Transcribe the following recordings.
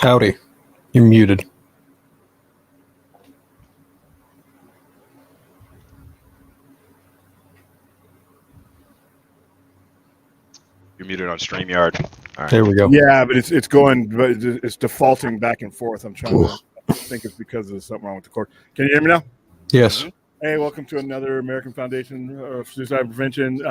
Howdy. You're muted. You're muted on StreamYard. All right. There we go. Yeah, but it's defaulting back and forth. I'm trying to I think it's because there's something wrong with the cord. Can you hear me now? Yes. Mhm. Hey, welcome to another American Foundation of Suicide Prevention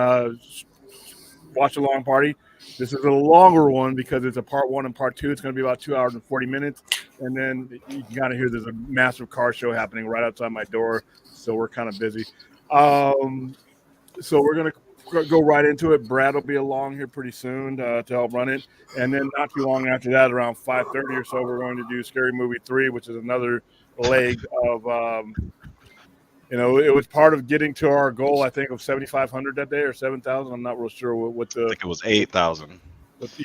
watch along party. This is a longer one because it's a part 1 and part 2. It's going to be about 2 hours and 40 minutes. And then you can kind of hear there's a massive car show happening right outside my door. So we're kind of busy. So we're going to go right into it. Brad will be along here pretty soon to help run it. And then not too long after that, around 5:30 or so, we're going to do Scary Movie 3, which is another leg of it was part of getting to our goal, I think, of 7,500 that day or 7,000. I'm not real sure what the. I think it was 8,000.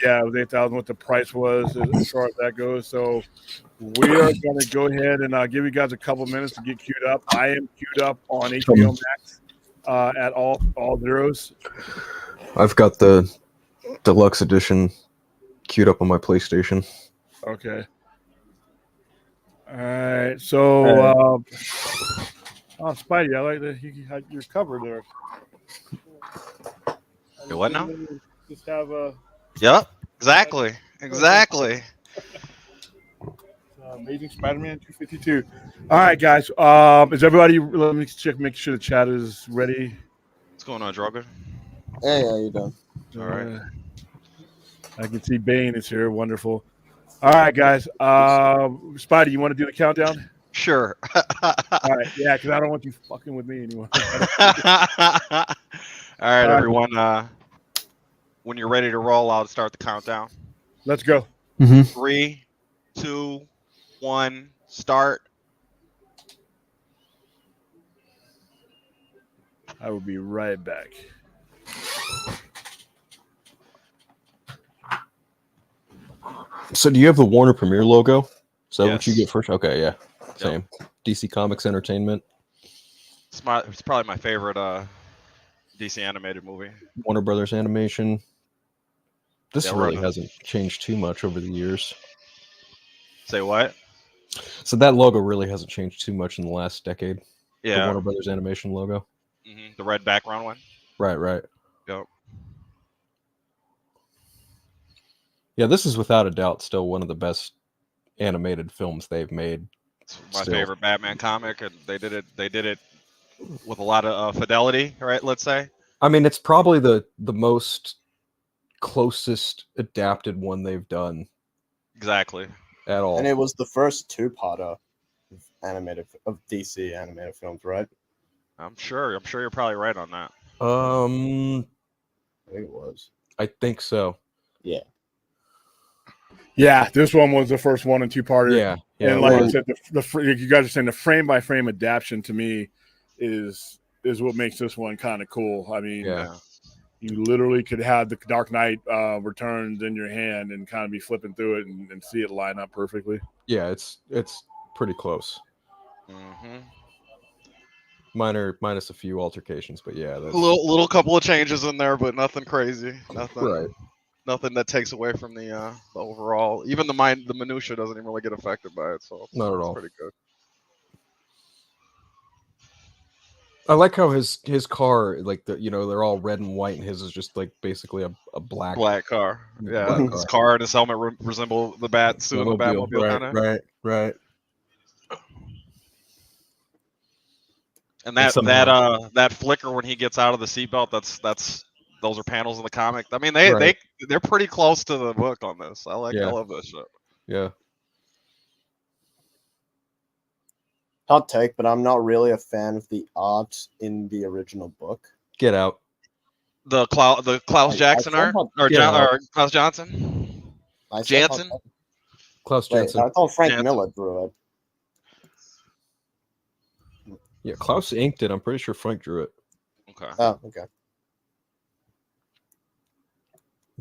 Yeah, it was 8,000. What the price was as far as that goes. So we are going to go ahead and give you guys a couple minutes to get queued up. I am queued up on HBO Max at all zeros. I've got the deluxe edition queued up on my PlayStation. Okay. All right. So. Oh, Spidey, I like that you had your cover there. Hey, what now? Just have a Yep. Exactly. Amazing Spider-Man 252. All right, guys. Is everybody? Let me check. Make sure the chat is ready. What's going on, Drogon? Hey, how you doing? All right. I can see Bane is here. Wonderful. All right, guys. Spidey, you want to do the countdown? Sure. All right. Yeah, because I don't want you fucking with me anymore. All right, everyone. When you're ready to roll, I'll start the countdown. Let's go. 3, 2, 1, start. I will be right back. So do you have the Warner Premiere logo? Is that what you Yes. get first? Okay, yeah. Same. DC Comics Entertainment. It's probably my favorite DC animated movie. Warner Brothers Animation. This Yeah, really right. hasn't changed too much over the years. Say what? So that logo really hasn't changed too much in the last decade. The Yeah. Warner Brothers Animation logo. The red background one. Right. Yep. Yeah, this is without a doubt still one of the best animated films they've made. It's my favorite Batman comic, and they did it with a lot of fidelity, right? Let's say. I mean, it's probably the most closest adapted one they've done Exactly. at all. And it was the first two-parter of DC animated films, right? I'm sure you're probably right on that. I think it was. I think so. Yeah. Yeah, this one was the first 1 and 2-parter. Yeah. And like I said, you guys are saying the frame by frame adaptation to me is what makes this one kind of cool. I mean, you literally could have the Dark Knight Returns in your hand and kind of be flipping through it and see it line up perfectly. Yeah, it's pretty close. Mm-hmm. Minus a few altercations, but yeah, that's A little couple of changes in there, but nothing crazy. Nothing. right. Nothing that takes away from the overall. Even the minutia doesn't even really get affected by it. So Not at it's all. pretty good. I like how his car, like they're all red and white, and his is just like basically a black car. Yeah, black his car and his helmet resemble the bat suit of the Batmobile, kind of. Right. And that flicker when he gets out of the seatbelt, those are panels in the comic. I mean, they're pretty close to the book on this. I love this shit. Yeah. Hot take, but I'm not really a fan of the art in the original book. Get out. The Klaus Jackson art or Klaus Johnson. Jansen. Klaus Jansen. I thought Frank Miller drew it. Yeah, Klaus inked it. I'm pretty sure Frank drew it. Okay. Oh, okay.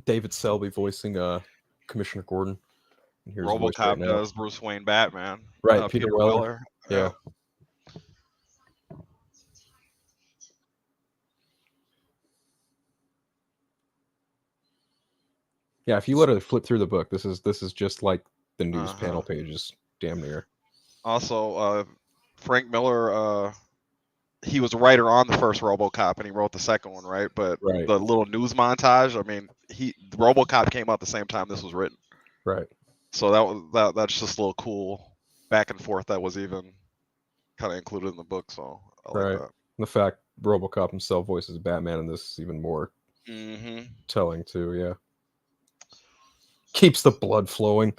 David Selby voicing Commissioner Gordon. And here's RoboCop does Bruce Wayne Batman. Right, Peter Weller. Yeah. Yeah, if you let her flip through the book, this is just like the news panel pages, damn near. Also, Frank Miller, he was a writer on the first RoboCop, and he wrote the second one, right? But the little news montage, I mean, RoboCop came out the same time this was written. Right. So that's just a little cool back and forth that was even kind of included in the book. So I like that. The fact RoboCop himself voices Batman in this is even more telling too. Yeah. Keeps the blood flowing.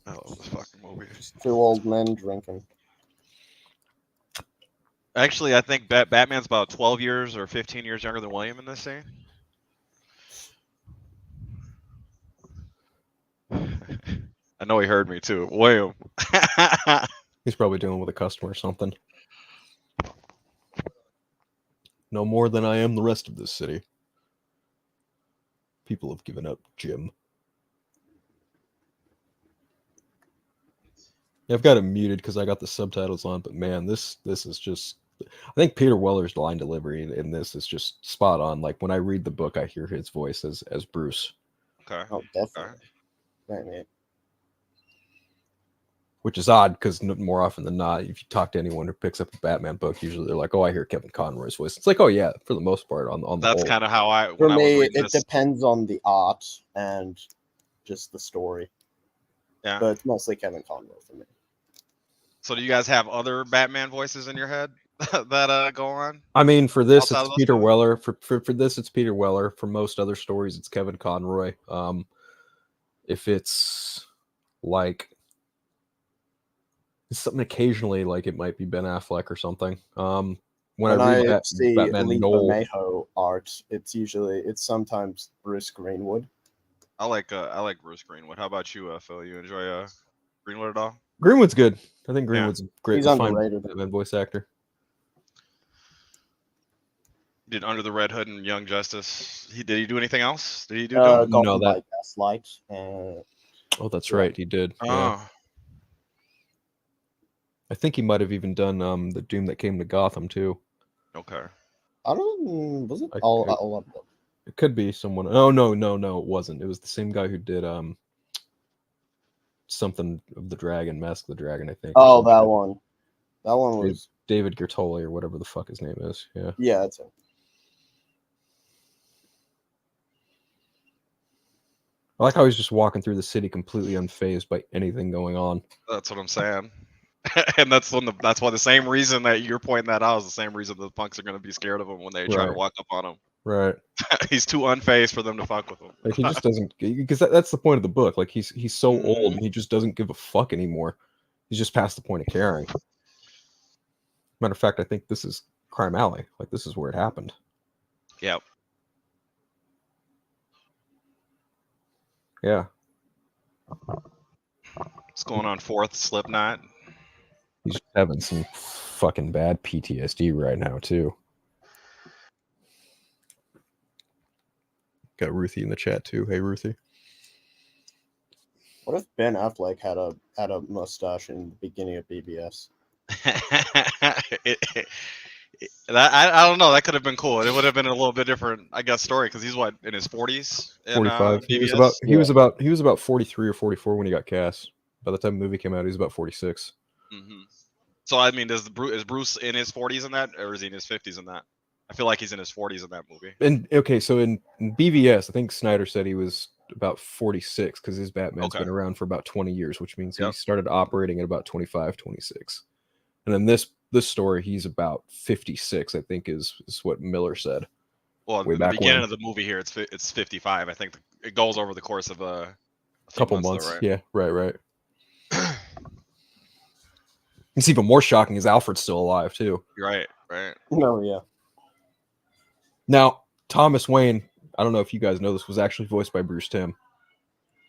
I love this fucking movie. Just 2 old men drinking. Actually, I think Batman's about 12 years or 15 years younger than William in this scene. I know he heard me too. William. He's probably dealing with a customer or something. No more than I am the rest of this city. People have given up, Jim. Yeah, I've got it muted because I got the subtitles on, but man, this is just... I think Peter Weller's line delivery in this is just spot on. Like, when I read the book, I hear his voice as Bruce. Okay. Oh, definitely. Right. Which is odd, because more often than not, if you talk to anyone who picks up a Batman book, usually they're like, oh, I hear Kevin Conroy's voice. It's like, oh, yeah, for the most part. On the That's kind of how For me, it depends on the art and just the story. Yeah. But it's mostly Kevin Conroy for me. So do you guys have other Batman voices in your head that go on? I mean, for this, it's Peter Weller. For this, it's Peter Weller. For most other stories, it's Kevin Conroy. If it's like... It's something occasionally, like it might be Ben Affleck or something. When I see Batman Lee Bermejo art, it's sometimes Bruce Greenwood. I like Bruce Greenwood. How about you, Phil? You enjoy Greenwood at all? Greenwood's good. I think Greenwood's great. He's underrated. Batman voice actor. He did Under the Red Hood and Young Justice. Did he do anything else? Did he do no, that Gaslight? Oh, that's right. He did. Oh. Yeah. I think he might have even done the Doom That Came to Gotham too. Okay. I don't. Was it? It could be someone. Oh no, it wasn't. It was the same guy who did something of the Dragon, Mask of the Dragon, I think. Oh, that one. That one was David Gertoli or whatever the fuck his name is. Yeah. Yeah, that's it. I like how he's just walking through the city completely unfazed by anything going on. That's what I'm saying. And that's why the same reason that you're pointing that out is the same reason the punks are going to be scared of him when they try to walk up on him. Right. He's too unfazed for them to fuck with him. Like, he just doesn't, because that's the point of the book. Like, he's so old and he just doesn't give a fuck anymore. He's just past the point of caring. Matter of fact, I think this is Crime Alley. Like, this is where it happened. Yep. Yeah. What's going on, fourth Slipknot? He's just having some fucking bad PTSD right now, too. Got Ruthie in the chat, too. Hey, Ruthie. What if Ben Affleck had a mustache in the beginning of BBS? I don't know. That could have been cool. It would have been a little bit different, I guess, story because he's what, in his 40s? 45. He was about 43 or 44 when he got cast. By the time the movie came out, he was about 46. Mm-hmm. So I mean, is Bruce in his 40s in that, or is he in his 50s in that? I feel like he's in his 40s in that movie. And okay, so in BVS, I think Snyder said he was about 46 because his Batman's been around for about 20 years, which means he started operating at about 25, 26. And then this story, he's about 56, I think is what Miller said. Well, in the beginning of the movie here, it's 55. I think it goes over the course of a couple months. Though, right? Yeah, right. It's even more shocking is Alfred's still alive too. Right. No, yeah. Now, Thomas Wayne, I don't know if you guys know this, was actually voiced by Bruce Timm.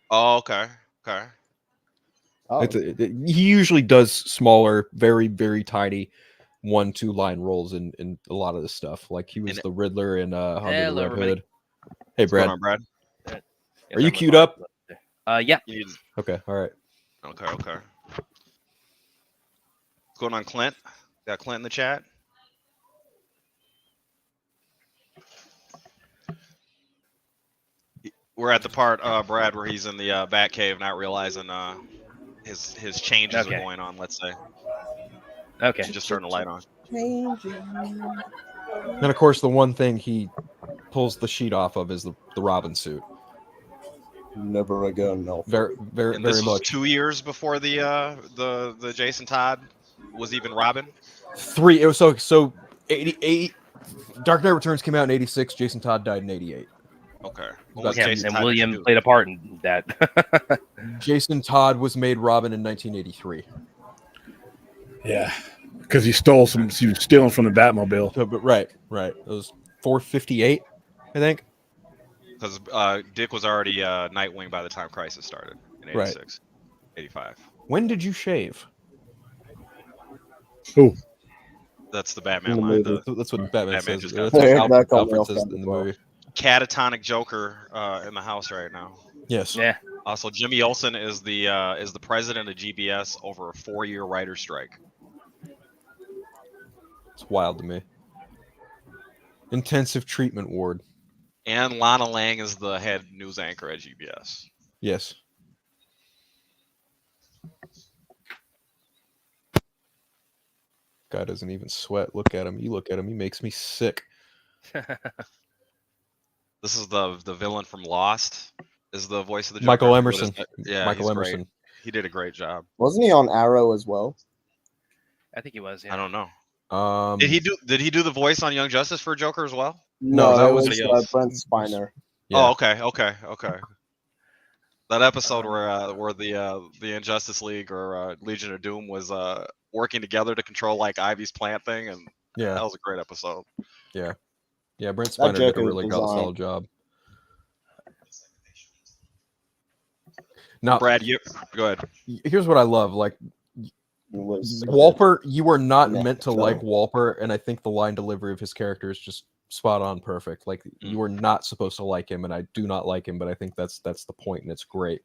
Oh, okay. Oh. He usually does smaller, very, very tiny 1-2 line roles in a lot of this stuff. Like he was the Riddler in Under the Red Hood. Hey, Brad. What's going on, Brad? Are you queued up? Yeah. Okay, all right. Okay. What's going on, Clint? Got Clint in the chat? We're at the part, Brad, where he's in the Batcave, not realizing his changes are going on. Let's say. Okay. Just turn the light on. Changing. And of course, the one thing he pulls the sheet off of is the Robin suit. Never again. No. Very And this was much. 2 years before the Jason Todd was even Robin. 3. It was so 88. Dark Knight Returns came out in 86. Jason Todd died in 88. Okay. And William played a part in that. Jason Todd was made Robin in 1983. Yeah, because he stole some. He was stealing from the Batmobile. So, but right. It was 458, I think. Because Dick was already Nightwing by the time Crisis started in 86, 85. When did you shave? Who? That's the Batman line. That's what Batman says. Just That's got what Alfred says in the movie. Catatonic Joker in the house right now. Yes. Yeah. Also, Jimmy Olsen is the president of GBS over a 4-year writer's strike. It's wild to me. Intensive treatment ward. And Lana Lang is the head news anchor at GBS. Yes. Guy doesn't even sweat. Look at him. You look at him. He makes me sick. This is the villain from Lost. Is the voice of the Joker. Michael Emerson. Yeah, Michael Emerson. Great. He did a great job. Wasn't he on Arrow as well? I think he was. Yeah. I don't know. Did he do the voice on Young Justice for Joker as well? No, that was Brent Spiner. Yeah. Oh, okay. That episode where the Injustice League or Legion of Doom was working together to control like Ivy's plant thing, and that was a great episode. Yeah, Brent Spiner did a really solid job. Now, Brad, go ahead. Here's what I love: like Walper, you are not meant to like Walper, and I think the line delivery of his character is just spot on, perfect. Like you are not supposed to like him, and I do not like him, but I think that's the point, and it's great.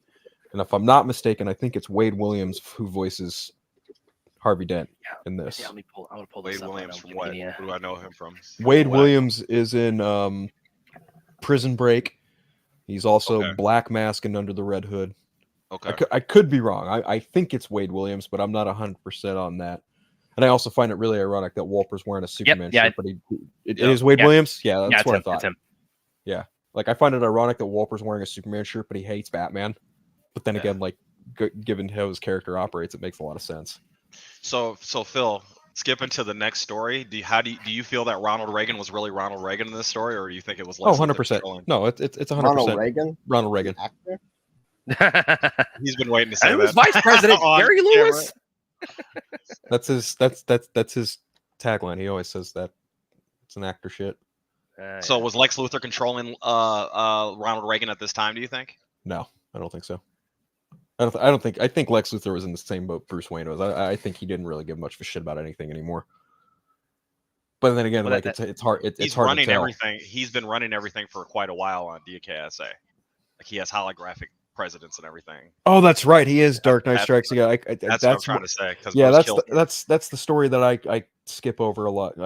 And if I'm not mistaken, I think it's Wade Williams who voices Harvey Dent in this. Yeah, I want to pull Wade Williams from what? Where do I know him from? Wade Williams is in Prison Break. He's also Black Mask and Under the Red Hood. Okay. I could be wrong. I think it's Wade Williams, but I'm not 100% on that. And I also find it really ironic that Walper's wearing a Superman shirt, but it is Wade Williams? Yeah, that's what I thought. Yeah. Like, I find it ironic that Walper's wearing a Superman shirt, but he hates Batman. But then again, like, given how his character operates, it makes a lot of sense. So Phil, skipping to the next story, do you feel that Ronald Reagan was really Ronald Reagan in this story, or do you think it was Lex 100%. No, it's 100%. Ronald Reagan? Ronald Reagan. Actor? He's been waiting to say that. It was Vice President Gary Lewis. That's his tagline. He always says that. It's an actor shit. So was Lex Luthor controlling Ronald Reagan at this time, do you think? No, I don't think so. I think Lex Luthor was in the same boat Bruce Wayne was. I think he didn't really give much of a shit about anything anymore. But then again, it's hard. It's hard running to tell. Everything. He's been running everything for quite a while on DKSA. Like he has holographic presidents and everything. Oh, that's right. He is Dark Knight Strikes Again. That's what I'm trying to say. Yeah, that's the story that I skip over a lot.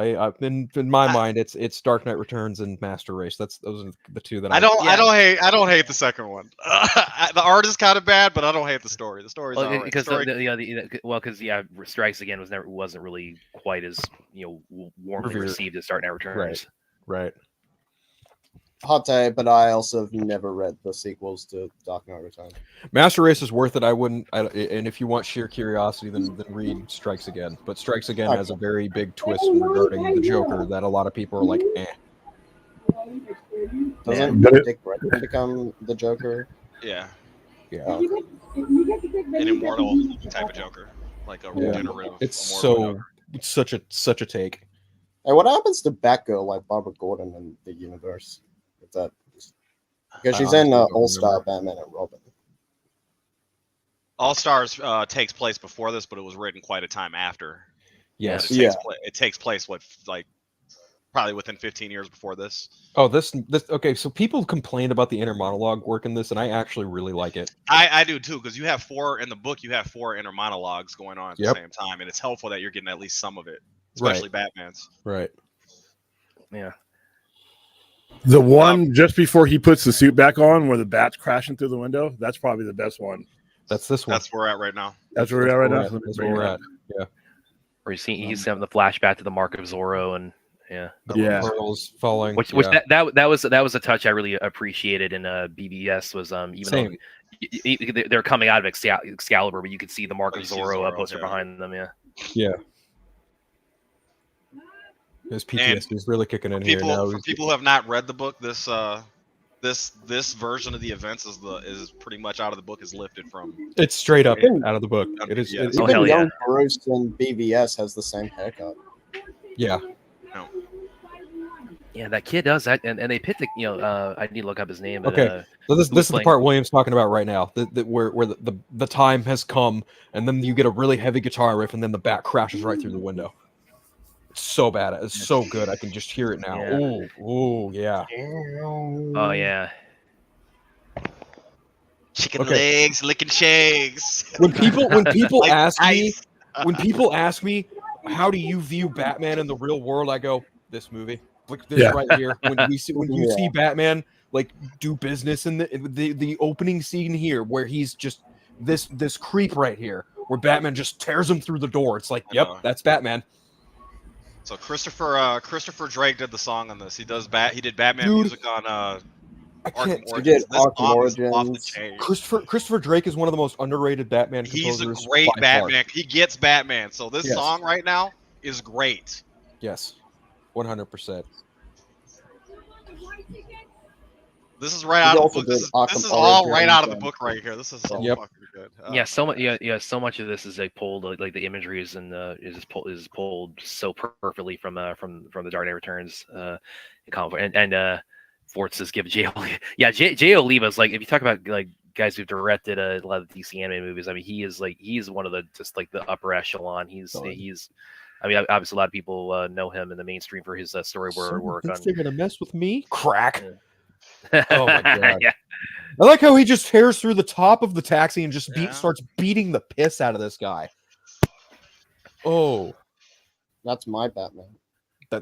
In my mind, it's Dark Knight Returns and Master Race. Those are the two that I don't hate the second one. The art is kind of bad, but I don't hate the story. The story's alright. Because Strikes Again wasn't really quite as warmly received as Dark Knight Returns. Right. Hot take, but I also have never read the sequels to Dark Knight Returns. Master Race is worth it. And if you want sheer curiosity, then read Strikes Again. But Strikes Again has a very big twist regarding the Joker that a lot of people are like, eh. Doesn't Dick Grayson become the Joker? Yeah. Oh. An immortal type of Joker, like a regenerative. It's such a take. Hey, what happens to Batgirl, like Barbara Gordon in the universe? Because she's in All-Star Batman and Robin. All Stars takes place before this, but it was written quite a time after. Yes. It takes place probably within 15 years before this. Oh, this okay. So people complained about the inner monologue work in this, and I actually really like it. I do too, because you have four inner monologues going on at the same time, and it's helpful that you're getting at least some of it, especially Batman's. Right. Yeah. The one just before he puts the suit back on, where the bat's crashing through the window. That's probably the best one. That's this one. That's where we're at right now. That's where we're at right now. That's where we're at. Yeah. Where he's having the flashback to the Mark of Zorro, and pearls falling. Which that was a touch I really appreciated in BBS was even though they're coming out of Excalibur, but you could see the Mark of Zorro poster behind them. Yeah. His PTSD is really kicking in here now. For people who have not read the book, this version of the events is pretty much out of the book, is lifted from. It's straight up out of the book. It is. Even young Bruce in BVS has the same haircut. Yeah. No. Yeah, that kid does that, and they picked I need to look up his name. But, okay, so this is the part William's talking about right now. Where the time has come, and then you get a really heavy guitar riff, and then the bat crashes right through the window. It's so bad. It's so good. I can just hear it now. Yeah. Oh, yeah. Oh, yeah. Chicken legs, licking shags. When people ask me, how do you view Batman in the real world? I go, this movie. Like this right here. When you see Batman like do business in the opening scene here, where he's just this creep right here, where Batman just tears him through the door. It's like, yep, that's Batman. So Christopher Drake did the song on this. He did Batman music on Arkham Origins. He did Arkham Origins. Christopher Drake is one of the most underrated Batman composers. He's a great Batman. He gets Batman. So this song right now is great. Yes, 100%. This is right out of the book. This is all right out of the book right here. This is so fucking good. So much of this is like pulled, like the imagery is pulled so perfectly from the Dark Knight Returns and Fort says give J. Oliva's like, if you talk about like guys who've directed a lot of the DC anime movies, I mean he's one of the just like the upper echelon. He's I mean, obviously a lot of people know him in the mainstream for his storyboard work on. They're gonna mess with me, crack. Yeah. Oh my god! Yeah. I like how he just tears through the top of the taxi and just starts beating the piss out of this guy. Oh, that's my Batman.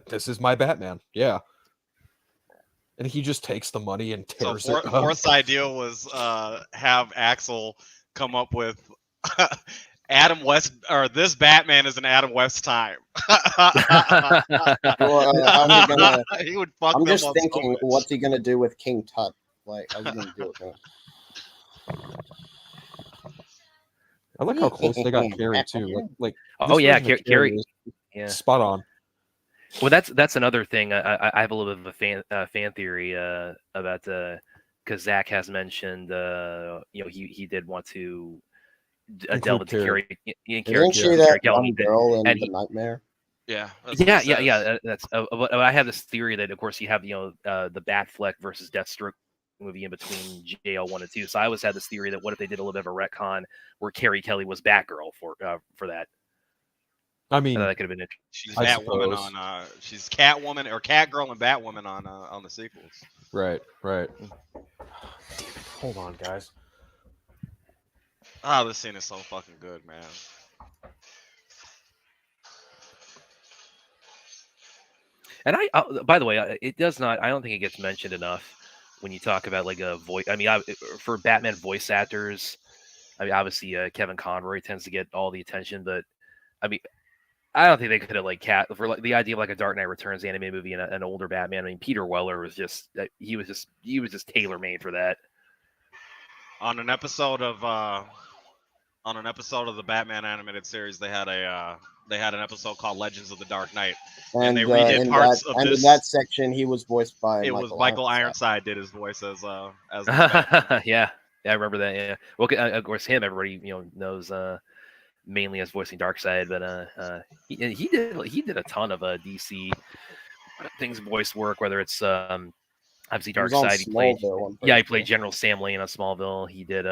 This is my Batman. Yeah, and he just takes the money and tears it. Forth's idea was have Axel come up with Adam West, or this Batman is an Adam West time. He would fuck I'm them just up thinking, so what's he gonna do with King Tut? Like, how's he gonna do with him? I like how close they got Carrie too. Like Carrie, spot on. Well, that's another thing. I have a little bit of a fan theory about because Zach has mentioned he did want to delve into Carrie. Isn't she that young girl in The Nightmare? Yeah. That's. But I have this theory that, of course, you have the Batfleck versus Deathstroke movie in between JL 1 and 2. So I always had this theory that what if they did a little bit of a retcon where Carrie Kelly was Batgirl for that. I mean, that could have been interesting. She's Batwoman on. She's Catwoman or Catgirl and Batwoman on the sequels. Right. Hold on, guys. Oh, this scene is so fucking good, man. And by the way, it does not. I don't think it gets mentioned enough when you talk about like a voice. I mean, for Batman voice actors, I mean, obviously Kevin Conroy tends to get all the attention, but I mean, I don't think they could have like for like the idea of like a Dark Knight Returns anime movie and an older Batman. I mean, Peter Weller was just he was just tailor made for that. On an episode of the Batman animated series, they had an episode called Legends of the Dark Knight, and they redid parts of this. And in that section, he was voiced by. Michael Ironside did his voice as yeah, I remember that. Yeah, well, of course, everybody knows mainly as voicing Darkseid, but he did a ton of DC things, voice work, whether it's obviously Darkseid. He played General Sam Lane on Smallville. He did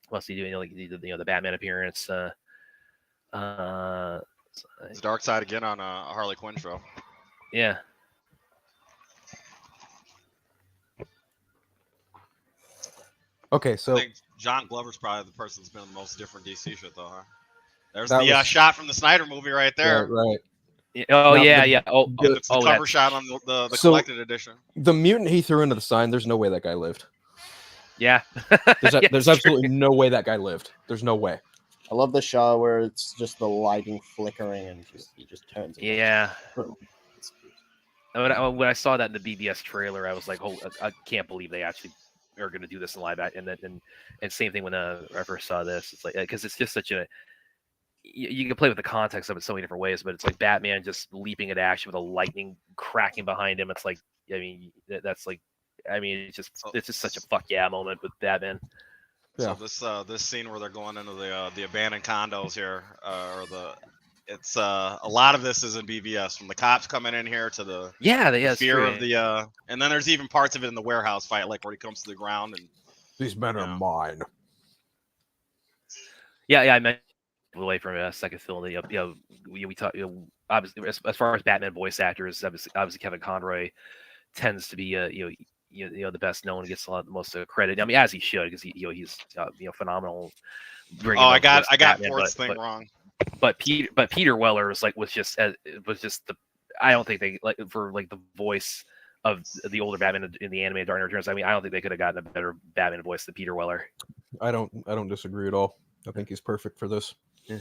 what's he doing? Like he did the Batman appearance. It's Darkseid again on a Harley Quinn show. Yeah. Okay, so I think John Glover's probably the person that's been in the most different DC shit, though, huh? There's the shot from the Snyder movie right there. Right. Oh yeah. Oh, it's the cover shot on the collected edition. The mutant he threw into the sign. There's no way that guy lived. Yeah. There's absolutely no way that guy lived. There's no way. I love the shot where it's just the lighting flickering and he just turns. Yeah. When I saw that in the BBS trailer, I was like, "Oh, I can't believe they actually are going to do this in live action." And same thing when I first saw this. It's like because it's just such a you can play with the context of it so many different ways, but it's like Batman just leaping into action with a lightning cracking behind him. It's like it's just such a fuck yeah moment with Batman. Yeah. So this scene where they're going into the abandoned condos here, it's a lot of this is in BVS, from the cops coming in here to the fear of the and then there's even parts of it in the warehouse fight, like where he comes to the ground and these men are mine. Yeah, I meant away from second film. We talk. Obviously, as far as Batman voice actors, obviously Kevin Conroy tends to be the best known, gets the most credit. I mean, as he should, because he's phenomenal. I got Ford's thing wrong. But Peter Weller was just the. I don't think they for the voice of the older Batman in the animated Dark Knight Returns. I mean, I don't think they could have gotten a better Batman voice than Peter Weller. I don't disagree at all. I think he's perfect for this. Yeah.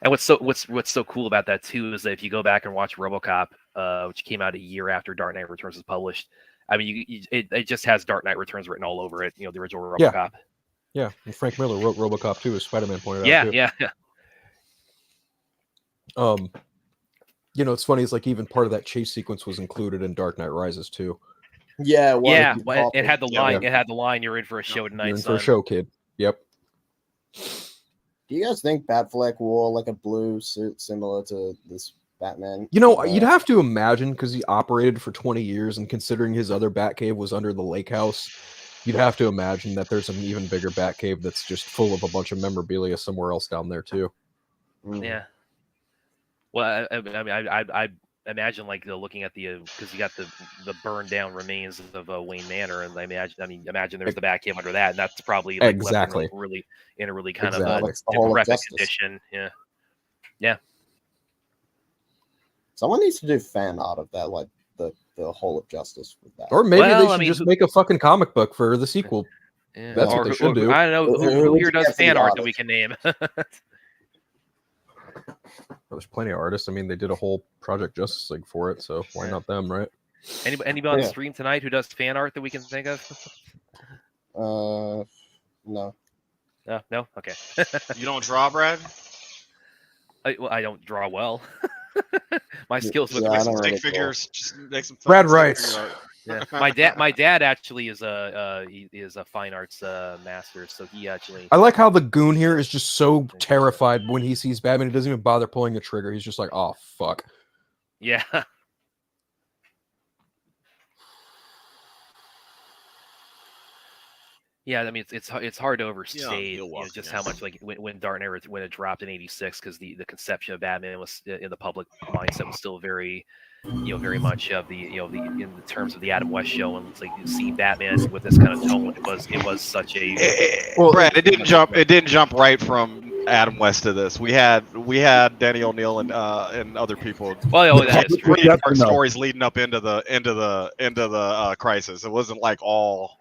And what's so cool about that too is that if you go back and watch RoboCop, which came out a year after Dark Knight Returns was published, I mean, it just has Dark Knight Returns written all over it. The original RoboCop. Yeah, and Frank Miller wrote RoboCop too, as Spider-Man pointed out. Yeah. It's funny. It's like even part of that chase sequence was included in Dark Knight Rises too. Yeah, well, it had the line. It had the line. You're in for a show tonight. You're in for a show, kid. Yep. Do you guys think Batfleck wore like a blue suit similar to this Batman? You'd have to imagine, because he operated for 20 years, and considering his other Batcave was under the lake house, you'd have to imagine that there's an even bigger Batcave that's just full of a bunch of memorabilia somewhere else down there too. Yeah. Well, I imagine looking at because you got the burned down remains of Wayne Manor, and I imagine there's the Batcave under that, and that's probably exactly in a really kind of decrepit condition. Yeah. Someone needs to do fan art of that, like the Hall of Justice with that. Or maybe they should just make a fucking comic book for the sequel. Yeah. That's what they should do. I don't know who here does fan art that we can name. There's plenty of artists. I mean, they did a whole Project Justice League for it, so why not them, right? Anybody on the stream tonight who does fan art that we can think of? No. No. Okay. You don't draw, Brad? I don't draw well. My skills with stick figures. Just make some. Brad writes. Yeah. My dad actually is a fine arts master, so he actually. I like how the goon here is just so terrified when he sees Batman. He doesn't even bother pulling the trigger. He's just like, "Oh fuck." Yeah. Yeah, I mean it's hard to overstate just how much when Dark Knight when it dropped in '86, because the conception of Batman was in the public mindset was still very very much of the in the terms of the Adam West show, and it's like seeing Batman with this kind of tone. It was such a Brad. It didn't jump right from Adam West to this. We had Danny O'Neill and other people. Well, that is true. Pretty dark stories leading up into the crisis. It wasn't like all.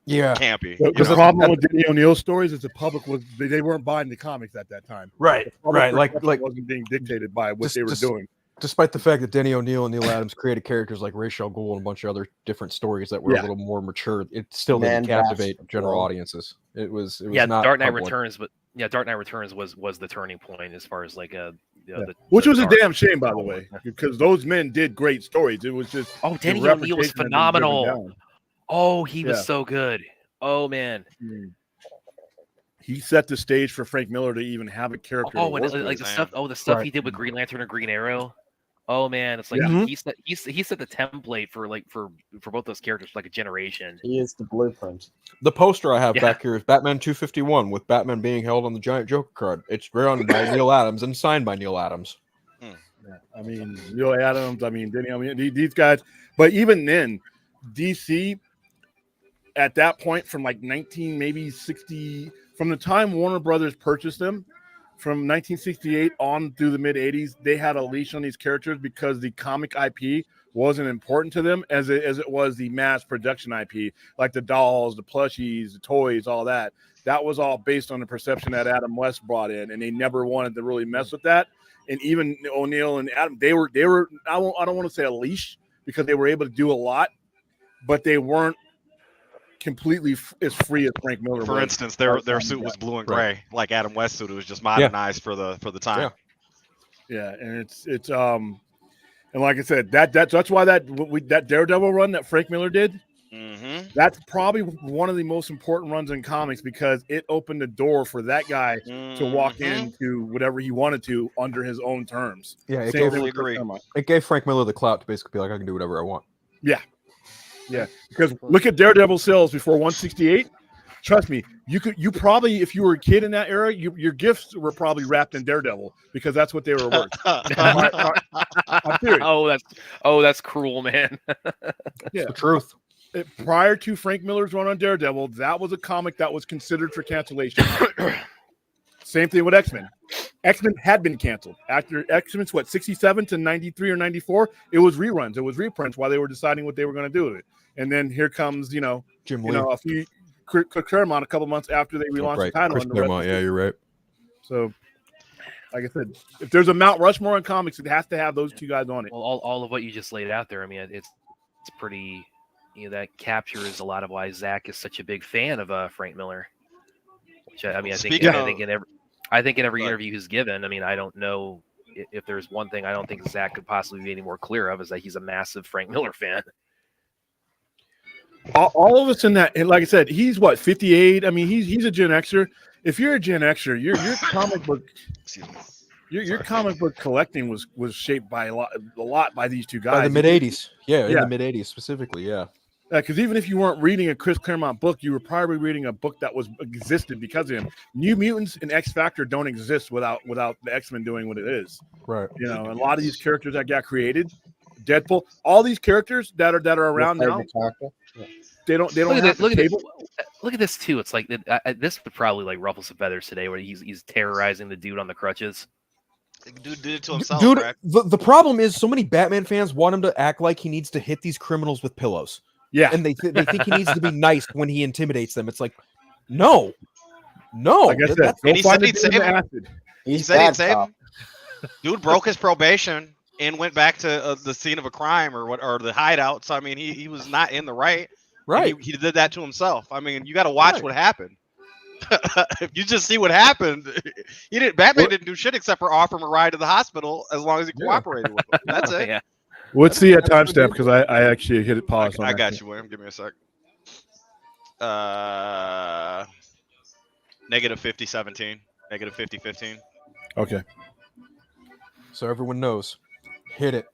Yeah, campy. The problem with Danny O'Neill's stories is the public they weren't buying the comics at that time. Right. Like wasn't being dictated by what they were doing. Despite the fact that Danny O'Neill and Neil Adams created characters like Ra's al Ghul and a bunch of other different stories that were a little more mature, it still didn't captivate general audiences. It was not Dark Knight Returns, but Dark Knight Returns was the turning point as far as which was a damn shame, by the way, because those men did great stories. It was just Danny O'Neill was phenomenal. Oh, he was so good. Oh man, he set the stage for Frank Miller to even have a character. The stuff he did with Green Lantern and Green Arrow. Oh man, it's like he set the template for both those characters for like a generation. He is the blueprint. The poster I have back here is Batman 251 with Batman being held on the giant Joker card. It's drawn by Neil Adams and signed by Neil Adams. Yeah, I mean Neil Adams. I mean these guys. But even then, DC. At that point, from like 1960, from the time Warner Brothers purchased them, from 1968 on through the mid 80s, they had a leash on these characters because the comic IP wasn't important to them as it was the mass production IP, like the dolls, the plushies, the toys, all that. That was all based on the perception that Adam West brought in, and they never wanted to really mess with that. And even O'Neill and Adam, they were I don't want to say a leash because they were able to do a lot, but they weren't completely as free as Frank Miller. For instance, their suit was blue and gray, like Adam West's suit. It was just modernized for the time. Yeah, and it's and like I said, that's why that Daredevil run that Frank Miller did. Mm-hmm. That's probably one of the most important runs in comics because it opened the door for that guy to walk into whatever he wanted to under his own terms. Yeah, I totally agree. It gave Frank Miller the clout to basically be like, I can do whatever I want. Yeah. Because look at Daredevil sales before 168. Trust me, you probably, if you were a kid in that era, your gifts were probably wrapped in Daredevil because that's what they were worth. I'm serious. That's cruel, man. Yeah, the truth. Prior to Frank Miller's run on Daredevil, that was a comic that was considered for cancellation. Same thing with X-Men. X-Men had been canceled after X-Men's 67 to 93 or 94. It was reruns. It was reprints while they were deciding what they were going to do with it. And then here comes Jim Lee. A few Claremont a couple months after they relaunched the title. Chris Claremont, yeah, you're right. So, like I said, if there's a Mount Rushmore in comics, it has to have those two guys on it. Well, all of what you just laid out there, I mean, it's pretty. That captures a lot of why Zach is such a big fan of Frank Miller. Which I think in every interview he's given, I mean, I don't know if there's one thing I don't think Zach could possibly be any more clear of is that he's a massive Frank Miller fan. All of us in that, and like I said, he's 58. I mean, he's a Gen Xer. If you're a Gen Xer, your comic book, your comic book collecting was shaped by a lot by these two guys. By the mid '80s, in the mid '80s specifically, yeah. Because even if you weren't reading a Chris Claremont book, you were probably reading a book that existed because of him. New Mutants and X Factor don't exist without the X-Men doing what it is. Right. A lot of these characters that got created, Deadpool, all these characters that are around now, they don't look at this too. It's like this would probably like ruffle some feathers today, where he's terrorizing the dude on the crutches. Dude did it to himself. Dude, right? the problem is so many Batman fans want him to act like he needs to hit these criminals with pillows. Yeah, and they think he needs to be nice when he intimidates them. It's like, no. Like I said, he said he'd save him. He said he'd save him. Dude broke his probation and went back to the scene of a crime or the hideout. So I mean, he was not in the right. Right. He did that to himself. I mean, you got to watch what happened. If you just see what happened, Batman didn't do shit except for offer him a ride to the hospital as long as he cooperated with him. That's it. Yeah. What's the timestamp? Because I actually hit it pause. I got you, William. Give me a sec. Negative 50-17. Negative 50-15. Okay. So everyone knows. Hit it.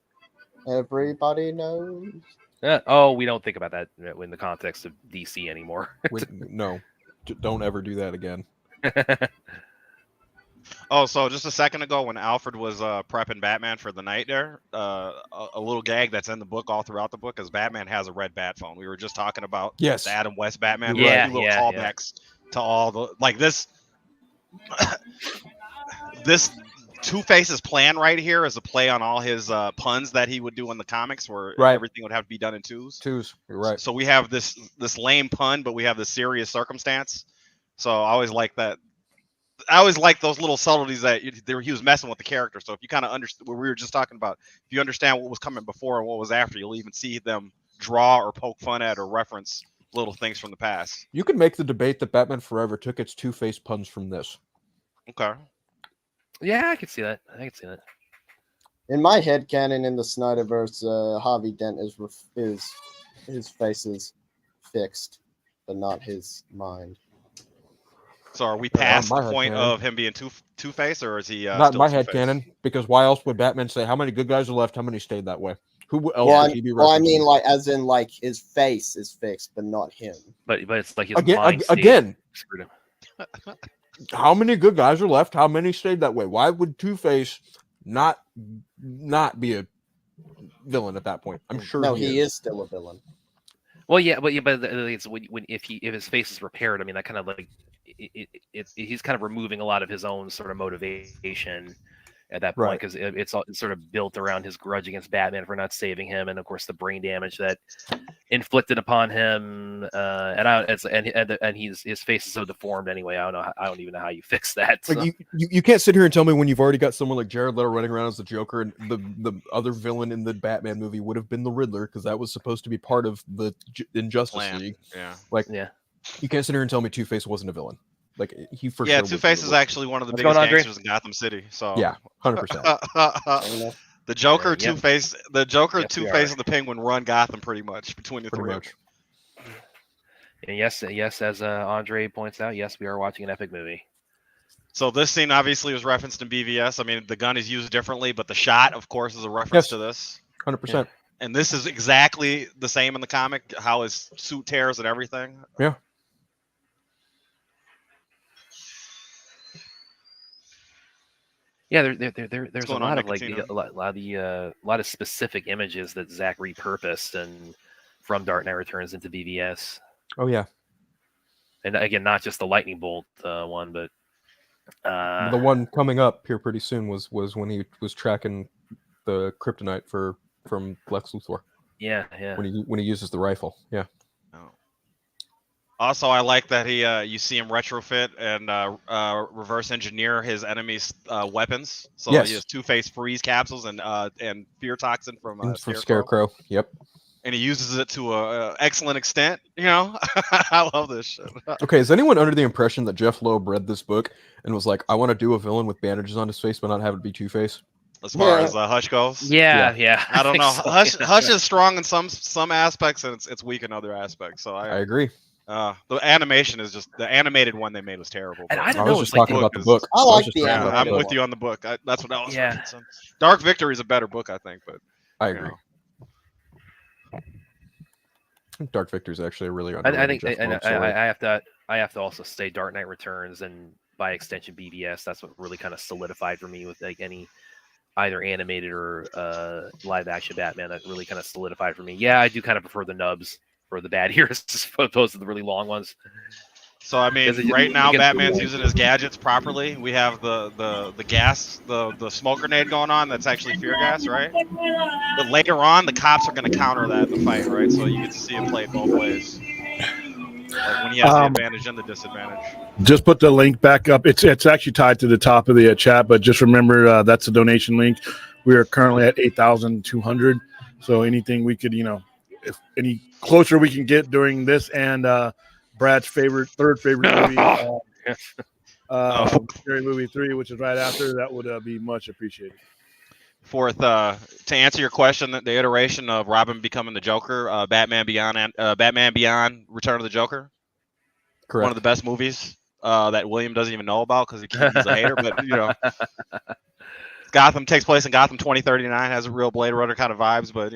Everybody knows. Yeah. We don't think about that in the context of DC anymore. No. Don't ever do that again. So just a second ago when Alfred was prepping Batman for the night there, a little gag that's in the book all throughout the book is Batman has a red bat phone. We were just talking about the Adam West Batman. Yeah, little callbacks to all the like this. This Two-Face's plan right here is a play on all his puns that he would do in the comics, where everything would have to be done in twos. You're right. So we have this lame pun, but we have this serious circumstance. So I always like that. I always like those little subtleties that he was messing with the character. So if you kind of understand what we were just talking about, if you understand what was coming before and what was after, you'll even see them draw or poke fun at or reference little things from the past. You could make the debate that Batman Forever took its Two-Face puns from this. Okay. Yeah, I could see that. In my headcanon in the Snyderverse, Harvey Dent his face is fixed, but not his mind. So are we past the point of him being Two-Face, or is he not still my headcanon? Because why else would Batman say how many good guys are left, how many stayed that way? Who else would he be referencing? Well, I mean, as in his face is fixed, but not him. But it's like his mind again. How many good guys are left? How many stayed that way? Why would Two-Face not be a villain at that point? I'm sure he is still a villain. Well, yeah, but it's if his face is repaired, I mean, that kind of like he's kind of removing a lot of his own sort of motivation at that point, because it's sort of built around his grudge against Batman for not saving him, and of course the brain damage that inflicted upon him, and his face is so deformed anyway. I don't even know how you fix that. So. Like you can't sit here and tell me when you've already got someone like Jared Leto running around as the Joker, and the other villain in the Batman movie would have been the Riddler, because that was supposed to be part of the Injustice League. Yeah, you can't sit here and tell me Two-Face wasn't a villain. Like he for sure. Two-Face is actually one of the biggest gangsters in Gotham City. So yeah, 100%. The Joker, Two-Face, Two-Face, and the Penguin run Gotham pretty much between the three. And yes, as Andre points out, yes, we are watching an epic movie. So this scene obviously was referenced in BVS. I mean, the gun is used differently, but the shot, of course, is a reference to this. 100%. And this is exactly the same in the comic, how his suit tears and everything. Yeah. Yeah, there's a lot of a lot of specific images that Zach repurposed and from Dark Knight Returns into BVS. Oh yeah, and again, not just the lightning bolt one, but the one coming up here pretty soon was when he was tracking the kryptonite from Lex Luthor. Yeah. When he uses the rifle. Yeah. Also, I like that you see him retrofit and reverse engineer his enemies' weapons. So he has Two-Face freeze capsules and fear toxin from Scarecrow. Yep. And he uses it to an excellent extent. You know, I love this shit. Okay, is anyone under the impression that Jeff Loeb read this book and was like, "I want to do a villain with bandages on his face, but not have it be Two-Face"? As far as Hush goes, yeah. I don't know. So. Hush is strong in some aspects, and it's weak in other aspects. So I agree. The animation is just the animated one they made was terrible. And I was just talking about the book. I like the animated. I'm with you on the book. That's what I was referencing. Dark Victory is a better book, I think, but I agree. Dark Victory is actually a really underrated. I think, and I have to also say Dark Knight Returns, and by extension BVS. That's what really kind of solidified for me with like any either animated or live action Batman. That really kind of solidified for me. Yeah, I do kind of prefer the nubs for the bad years as opposed to the really long ones. So I mean, right now Batman's using his gadgets properly. We have the gas, the smoke grenade going on. That's actually fear gas, right? But later on, the cops are going to counter that in the fight, right? So you get to see him play it both ways. Like when he has the advantage and the disadvantage. Just put the link back up. It's actually tied to the top of the chat, but just remember that's a donation link. We are currently at 8,200. So anything we could, if any closer we can get during this and Brad's third favorite movie, Scary Movie 3, which is right after, that would be much appreciated. Fourth, to answer your question, the iteration of Robin becoming the Joker, Batman Beyond, Return of the Joker, correct. One of the best movies that William doesn't even know about because he's a hater. But Gotham takes place in Gotham 2039, has a real Blade Runner kind of vibes, but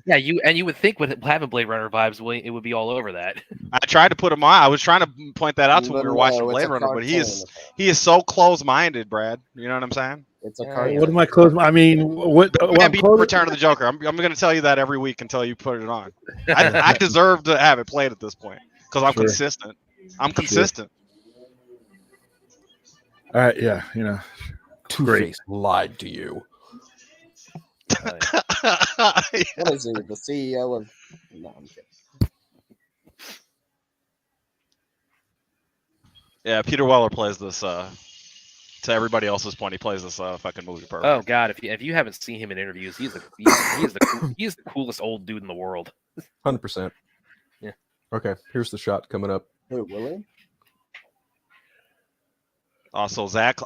yeah, you would think with having Blade Runner vibes, it would be all over that. I tried to put him on. I was trying to point that out to him when we were watching Blade Runner, but he is so close-minded, Brad. You know what I'm saying? It's a cartoon. What am I close? I mean, what? Return of the Joker. I'm going to tell you that every week until you put it on. I deserve to have it played at this point because I'm consistent. I'm consistent. All right, yeah, Two-Face lied to you. What is he? The CEO of? No, I'm kidding. Yeah, Peter Weller plays this. To everybody else's point, he plays this fucking movie perfect. Oh God, if you haven't seen him in interviews, he's the coolest old dude in the world. 100%. Yeah. Okay, here's the shot coming up. Who, Willie? Also, Zach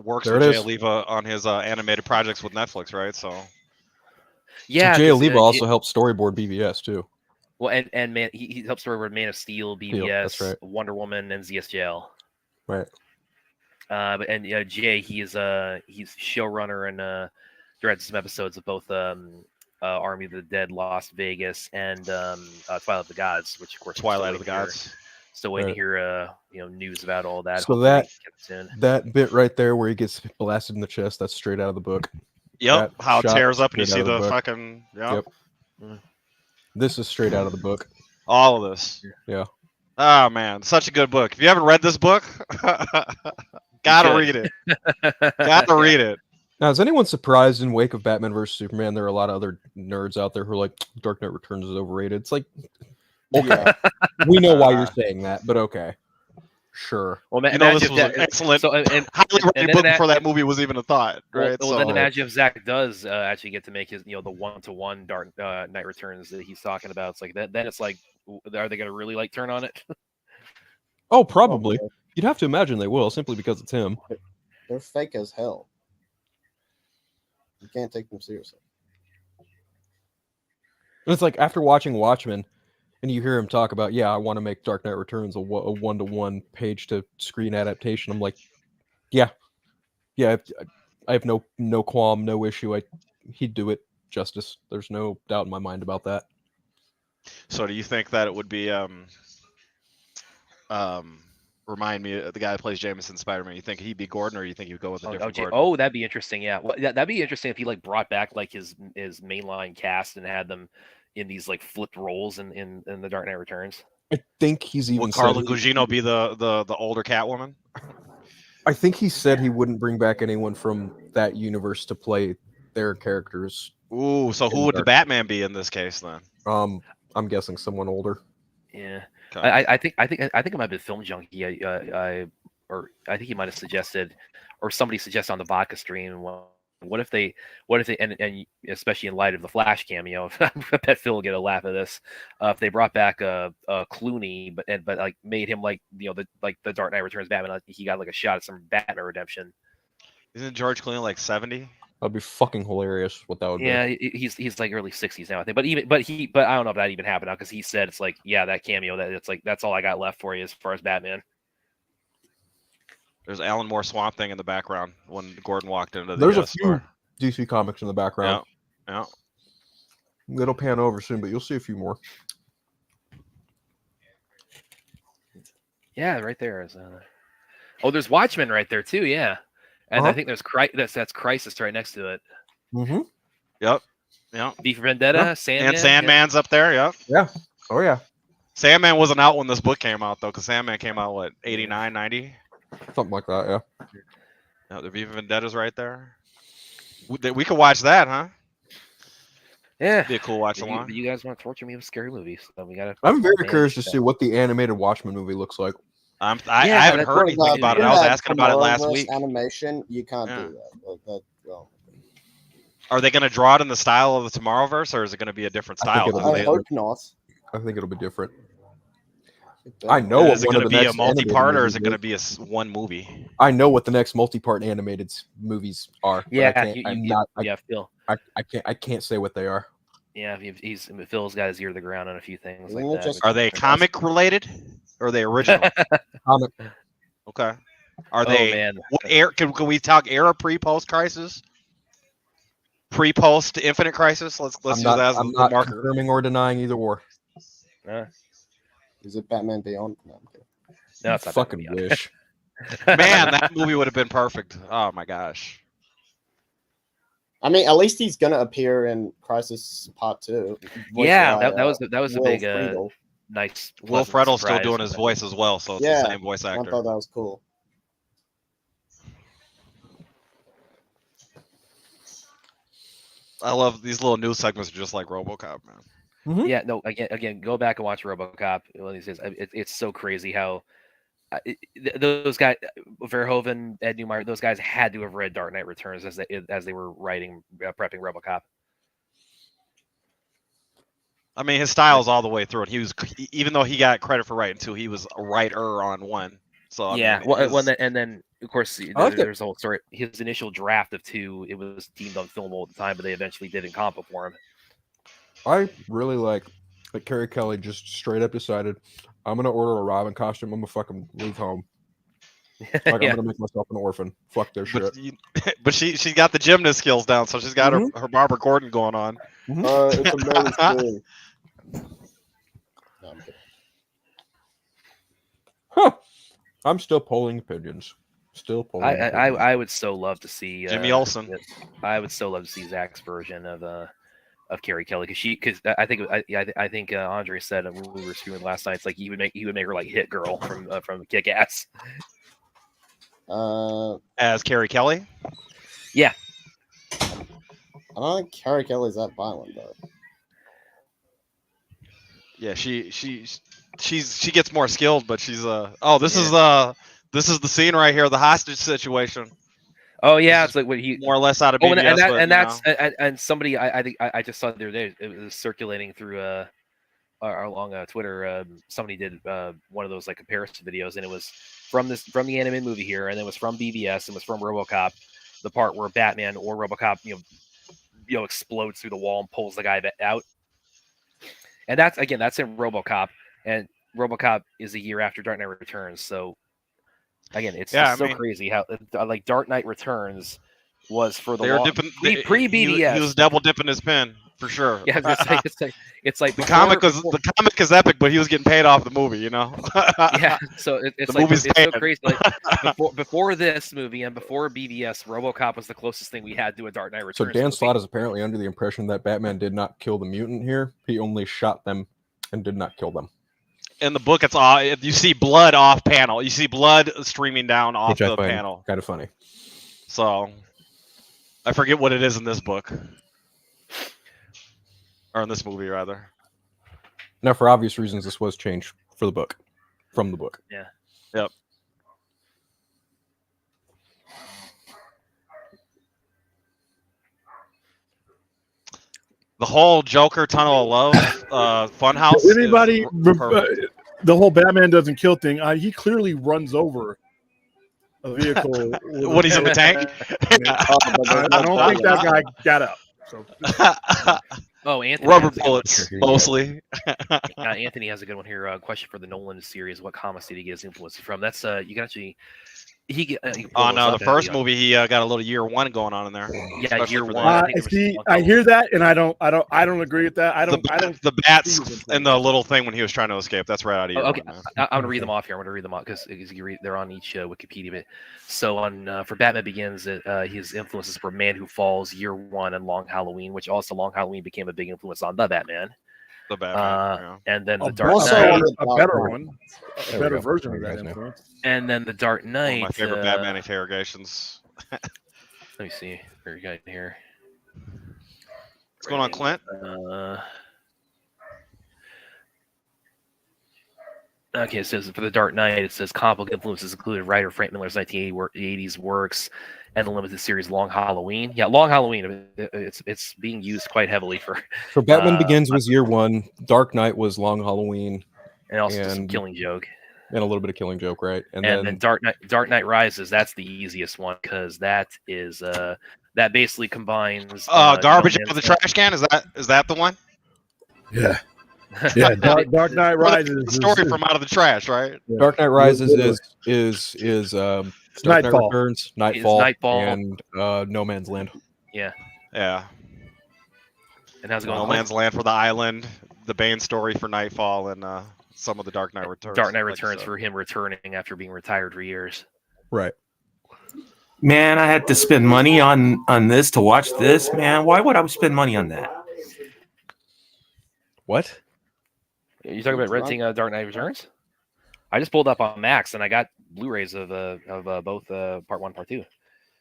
works with Jay Oliva on his animated projects with Netflix, right? So. Yeah, Jay Oliva also helped storyboard BVS too. Well, and man, he helped storyboard Man of Steel, BVS, that's right. Wonder Woman, and ZSJL. Right. Jay, he's showrunner and directed some episodes of both Army of the Dead, Las Vegas, and Twilight of the Gods, which of course Twilight of the Gods. Still waiting to hear news about all that. So that bit right there where he gets blasted in the chest, that's straight out of the book. Yep, how it tears up and you see the fucking. Yep. This is straight out of the book. All of this. Yeah. Oh man, such a good book. If you haven't read this book, gotta read it. Gotta read it. Now, is anyone surprised in wake of Batman vs Superman? There are a lot of other nerds out there who are like, Dark Knight Returns is overrated. It's like, okay, we know why you're saying that, but okay, sure. Well, this was an excellent, highly rated book before that movie was even a thought, right? Well, then imagine if Zach does actually get to make his, the 1-to-1 Dark Knight Returns that he's talking about. It's like that. Then it's like, are they going to really like turn on it? Oh, probably. You'd have to imagine they will, simply because it's him. They're fake as hell. You can't take them seriously. It's like after watching Watchmen, and you hear him talk about, yeah, I want to make Dark Knight Returns a 1-to-1 page to screen adaptation. I'm like, yeah, I have no qualm, no issue. He'd do it justice. There's no doubt in my mind about that. So, do you think that it would be remind me of the guy who plays Jameson Spider-Man? You think he'd be Gordon, or you think he'd go with a different Gordon? Oh, that'd be interesting. Yeah, well, that'd be interesting if he like brought back like his mainline cast and had them in these like flipped roles in the Dark Knight Returns. I think he's even. Would Carla Gugino be the older Catwoman? I think he said he wouldn't bring back anyone from that universe to play their characters. Ooh, so who would the Batman be in this case then? I'm guessing someone older. Yeah, okay. I think it might have been Film Junkie. I think he might have suggested, or somebody suggested on the vodka stream. What if they and especially in light of the Flash cameo, I bet Phil will get a laugh at this. If they brought back Clooney, but like made him like the Dark Knight Returns Batman, he got like a shot at some Batman redemption. Isn't George Clooney like 70? That'd be fucking hilarious. What that would be. Yeah, he's like early 60s now, I think. But I don't know if that even happened now, because he said it's like, yeah, that cameo, that's all I got left for you as far as Batman. There's Alan Moore Swamp Thing in the background when Gordon walked into the There's a store. few DC comics in the background. Yeah. It'll pan over soon, but you'll see a few more. Yeah, right there is. There's Watchmen right there too. Yeah, and I think there's that's Crisis right next to it. Mm-hmm. Yep. V for Vendetta, Sandman. And Sandman's up there. Yep. Yeah. Oh yeah. Sandman wasn't out when this book came out though, because Sandman came out what 89, 90. Something like that, yeah. No, the V for Vendetta's right there. We could watch that, huh? Yeah, be a cool watch along. You guys want to torture me with scary movies? So we gotta. I'm very curious to see what the animated Watchmen movie looks like. I haven't heard anything about it. I was asking about it last week. Animation, you can't do that. Are they going to draw it in the style of the Tomorrowverse, or is it going to be a different style? I hope not. I think it'll be different. I know. Is it going to be a multi-part, or is it going to be one movie? I know what the next multi-part animated movies are. Yeah, Phil. I can't say what they are. Yeah, Phil's got his ear to the ground on a few things like that. Are they comic related, or are they original? Comic. Okay. Are they? Man. What era? Can we talk era pre-post Crisis? Pre-post Infinite Crisis. Let's use that as I'm not confirming or denying either war. Is it Batman Beyond? No, it's not fucking wish. Man, that movie would have been perfect. Oh my gosh. I mean, at least he's gonna appear in Crisis Part 2. Yeah, that was a big nice. Will Friedle's still doing his voice as well, so it's the same voice actor. I thought that was cool. I love these little news segments, are just like RoboCop, man. Mm-hmm. Yeah, no. Again, go back and watch RoboCop. It's so crazy how those guys, Verhoeven, Ed Neumeyer, those guys had to have read Dark Knight Returns as they were writing, prepping RoboCop. I mean, his style is all the way through it. He was, even though he got credit for writing 2, he was a writer on 1. So yeah, and then of course there's a whole story. His initial draft of 2, it was deemed unfilmable at the time, but they eventually did in comp for him. I really like that Carrie Kelly just straight up decided, I'm gonna order a Robin costume. I'm gonna fucking leave home. I'm gonna make myself an orphan. Fuck their shit. But she got the gymnast skills down, so she's got her Barbara Gordon going on. It's a man's thing. No, I'm still polling pigeons. Still polling. I would so love to see Jimmy Olsen. I would so love to see Zach's version of Carrie Kelly because I think Andre said when we were streaming last night, it's like he would make her like Hit Girl from Kick Ass. As Carrie Kelly. Yeah. I don't think Carrie Kelly's that violent though. Yeah, she gets more skilled, but she's this is the scene right here, the hostage situation. Oh yeah, it's like what he more or less out of BBS. And somebody I think I just saw the other day, it was circulating through along Twitter. Somebody did one of those like comparison videos, and it was from the animated movie here, and it was from BBS, and was from RoboCop, the part where Batman or RoboCop explodes through the wall and pulls the guy out. And that's in RoboCop, and RoboCop is a year after Dark Knight Returns. So again, it's crazy how like Dark Knight Returns was for the pre-BBS. He was double dipping his pen for sure. Yeah, it's like the comic is epic, but he was getting paid off the movie, Yeah, so it's so crazy. Like before this movie and before BBS, RoboCop was the closest thing we had to a Dark Knight Returns. So Dan Slott is apparently under the impression that Batman did not kill the mutant here. He only shot them and did not kill them. In the book, it's all you see blood off panel. You see blood streaming down off the panel. Kind of funny. So I forget what it is in this book. Or in this movie, rather. Now, for obvious reasons, this was changed from the book. Yeah. Yep. The whole Joker Tunnel of Love funhouse. Anybody, the whole Batman doesn't kill thing. He clearly runs over a vehicle when he's in the tank. I don't think that guy got up. So. Oh, Anthony. Rubber bullets, mostly. Anthony has a good one here. Question for the Nolan series: what comics did he get his influence from? That's you can actually. The first movie he got a little year one going on in there. Yeah, year one. I hear that, and I don't agree with that. I don't. The bats and the little thing when he was trying to escape. That's right out of year okay, one. I'm gonna read them off here. I'm gonna read them off because they're on each Wikipedia bit. So on for Batman Begins, his influences were Man Who Falls, Year One, and Long Halloween, which also Long Halloween became a big influence on the Batman. The Batman, and then the Dark Knight, a better one, a better version of that influence. And then the Dark Knight. My favorite Batman interrogations. Let me see. Where you got here? What's going on, Clint? Okay, it says for the Dark Knight, it says comic book influences included writer Frank Miller's 1980s works and the limited series Long Halloween. Yeah, Long Halloween. It's being used quite heavily for. So Batman Begins was year one. Dark Knight was Long Halloween, and also some Killing Joke, and a little bit of Killing Joke, right? And then Dark Knight Rises. That's the easiest one because that is that basically combines garbage out of the trash can. Is that the one? Yeah. Yeah, Dark Knight Rises. The story from out of the trash, right? Yeah. Dark Knight Rises is Dark Knight Returns, Nightfall, and No Man's Land. Yeah. Yeah. And how's it going? No Man's Land for the Island, the Bane story for Nightfall, and some of the Dark Knight Returns. Dark Knight Returns for him returning after being retired for years. Right. Man, I had to spend money on this to watch this. Man, why would I spend money on that? What? You talking about renting Dark Knight Returns? I just pulled up on Max and I got Blu-rays of both Part 1, Part 2.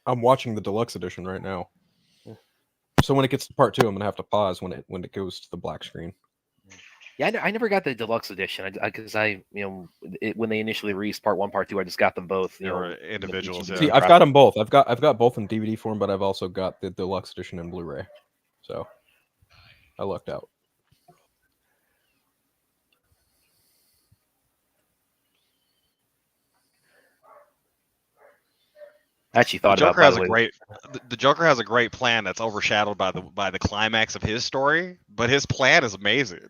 I'm watching the deluxe edition right now. So when it gets to Part 2, I'm gonna have to pause when it goes to the black screen. Yeah, I never got the deluxe edition because when they initially released Part 1, Part 2, I just got them both. Individuals. See, I've got them both. I've got both in DVD form, but I've also got the deluxe edition in Blu-ray. So I lucked out. I actually thought the Joker has a great plan that's overshadowed by the climax of his story, but his plan is amazing.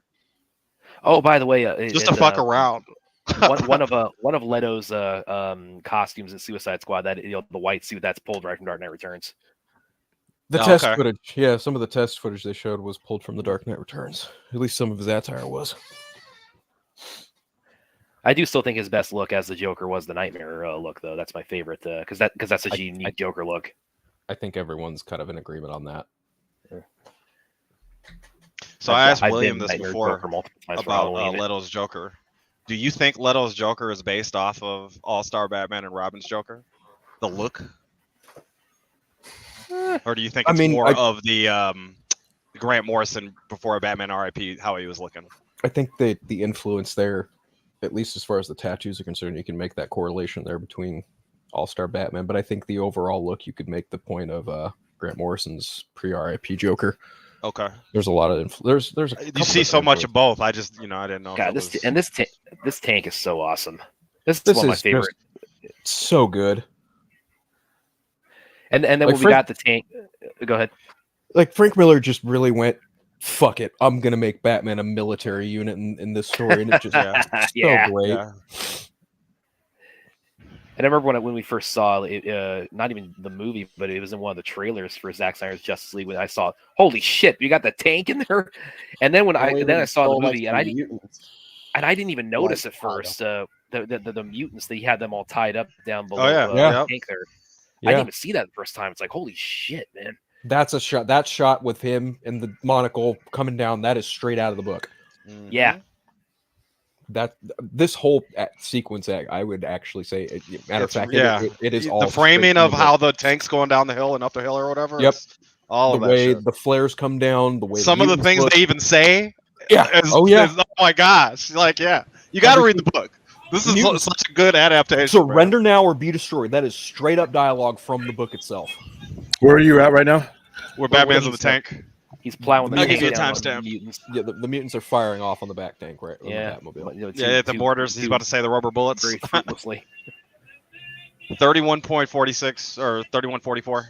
Oh, by the way, just to fuck around. one of Leto's costumes in Suicide Squad, that the white suit that's pulled right from Dark Knight Returns. The test footage, yeah, some of the test footage they showed was pulled from the Dark Knight Returns. At least some of his attire was. I do still think his best look as the Joker was the Nightmare look, though. That's my favorite because that's such a unique Joker look. I think everyone's kind of in agreement on that. So I asked I've William been this Nightmare before Joker multiple times for about Halloween. Leto's Joker. Do you think Leto's Joker is based off of All-Star Batman and Robin's Joker? The look? Or do you think it's more of the Grant Morrison before Batman R.I.P. how he was looking? I think the influence there, at least as far as the tattoos are concerned, you can make that correlation there between All-Star Batman. But I think the overall look, you could make the point of Grant Morrison's pre-R.I.P. Joker. Okay. There's a lot of there's you see so much of both. I just I didn't know. God, this tank is so awesome. This is one of my favorite. It's so good. And then like when we got the tank, go ahead. Like Frank Miller just really went, fuck it, I'm gonna make Batman a military unit in this story, and it just so great. Yeah. And I remember when we first saw it, not even the movie, but it was in one of the trailers for Zack Snyder's Justice League. When I saw, holy shit, you got the tank in there. And then when I saw the movie, and I didn't even notice at first the mutants. They had them all tied up down below the tank there. I didn't even see that the first time. It's like, holy shit, man. That's a shot. That shot with him and the monocle coming down, that is straight out of the book. Mm-hmm. Yeah. This whole sequence, I would actually say, matter of fact, it is all the framing of how the tank's going down the hill and up the hill or whatever. Yep. All the of that way shit. The flares come down, the way some of the things they even say. Yeah. Oh my gosh. Like, you got to read the book. This is such a good adaptation. Surrender now or be destroyed. That is straight up dialogue from the book itself. Where are you at right now? Where Batman's in the tank. He's plowing the timestamp. Mutants. Yeah, the mutants are firing off on the back tank, right? Yeah. The mortars. He's about to say the rubber bullets. Very fruitlessly. 31.46 or 31.44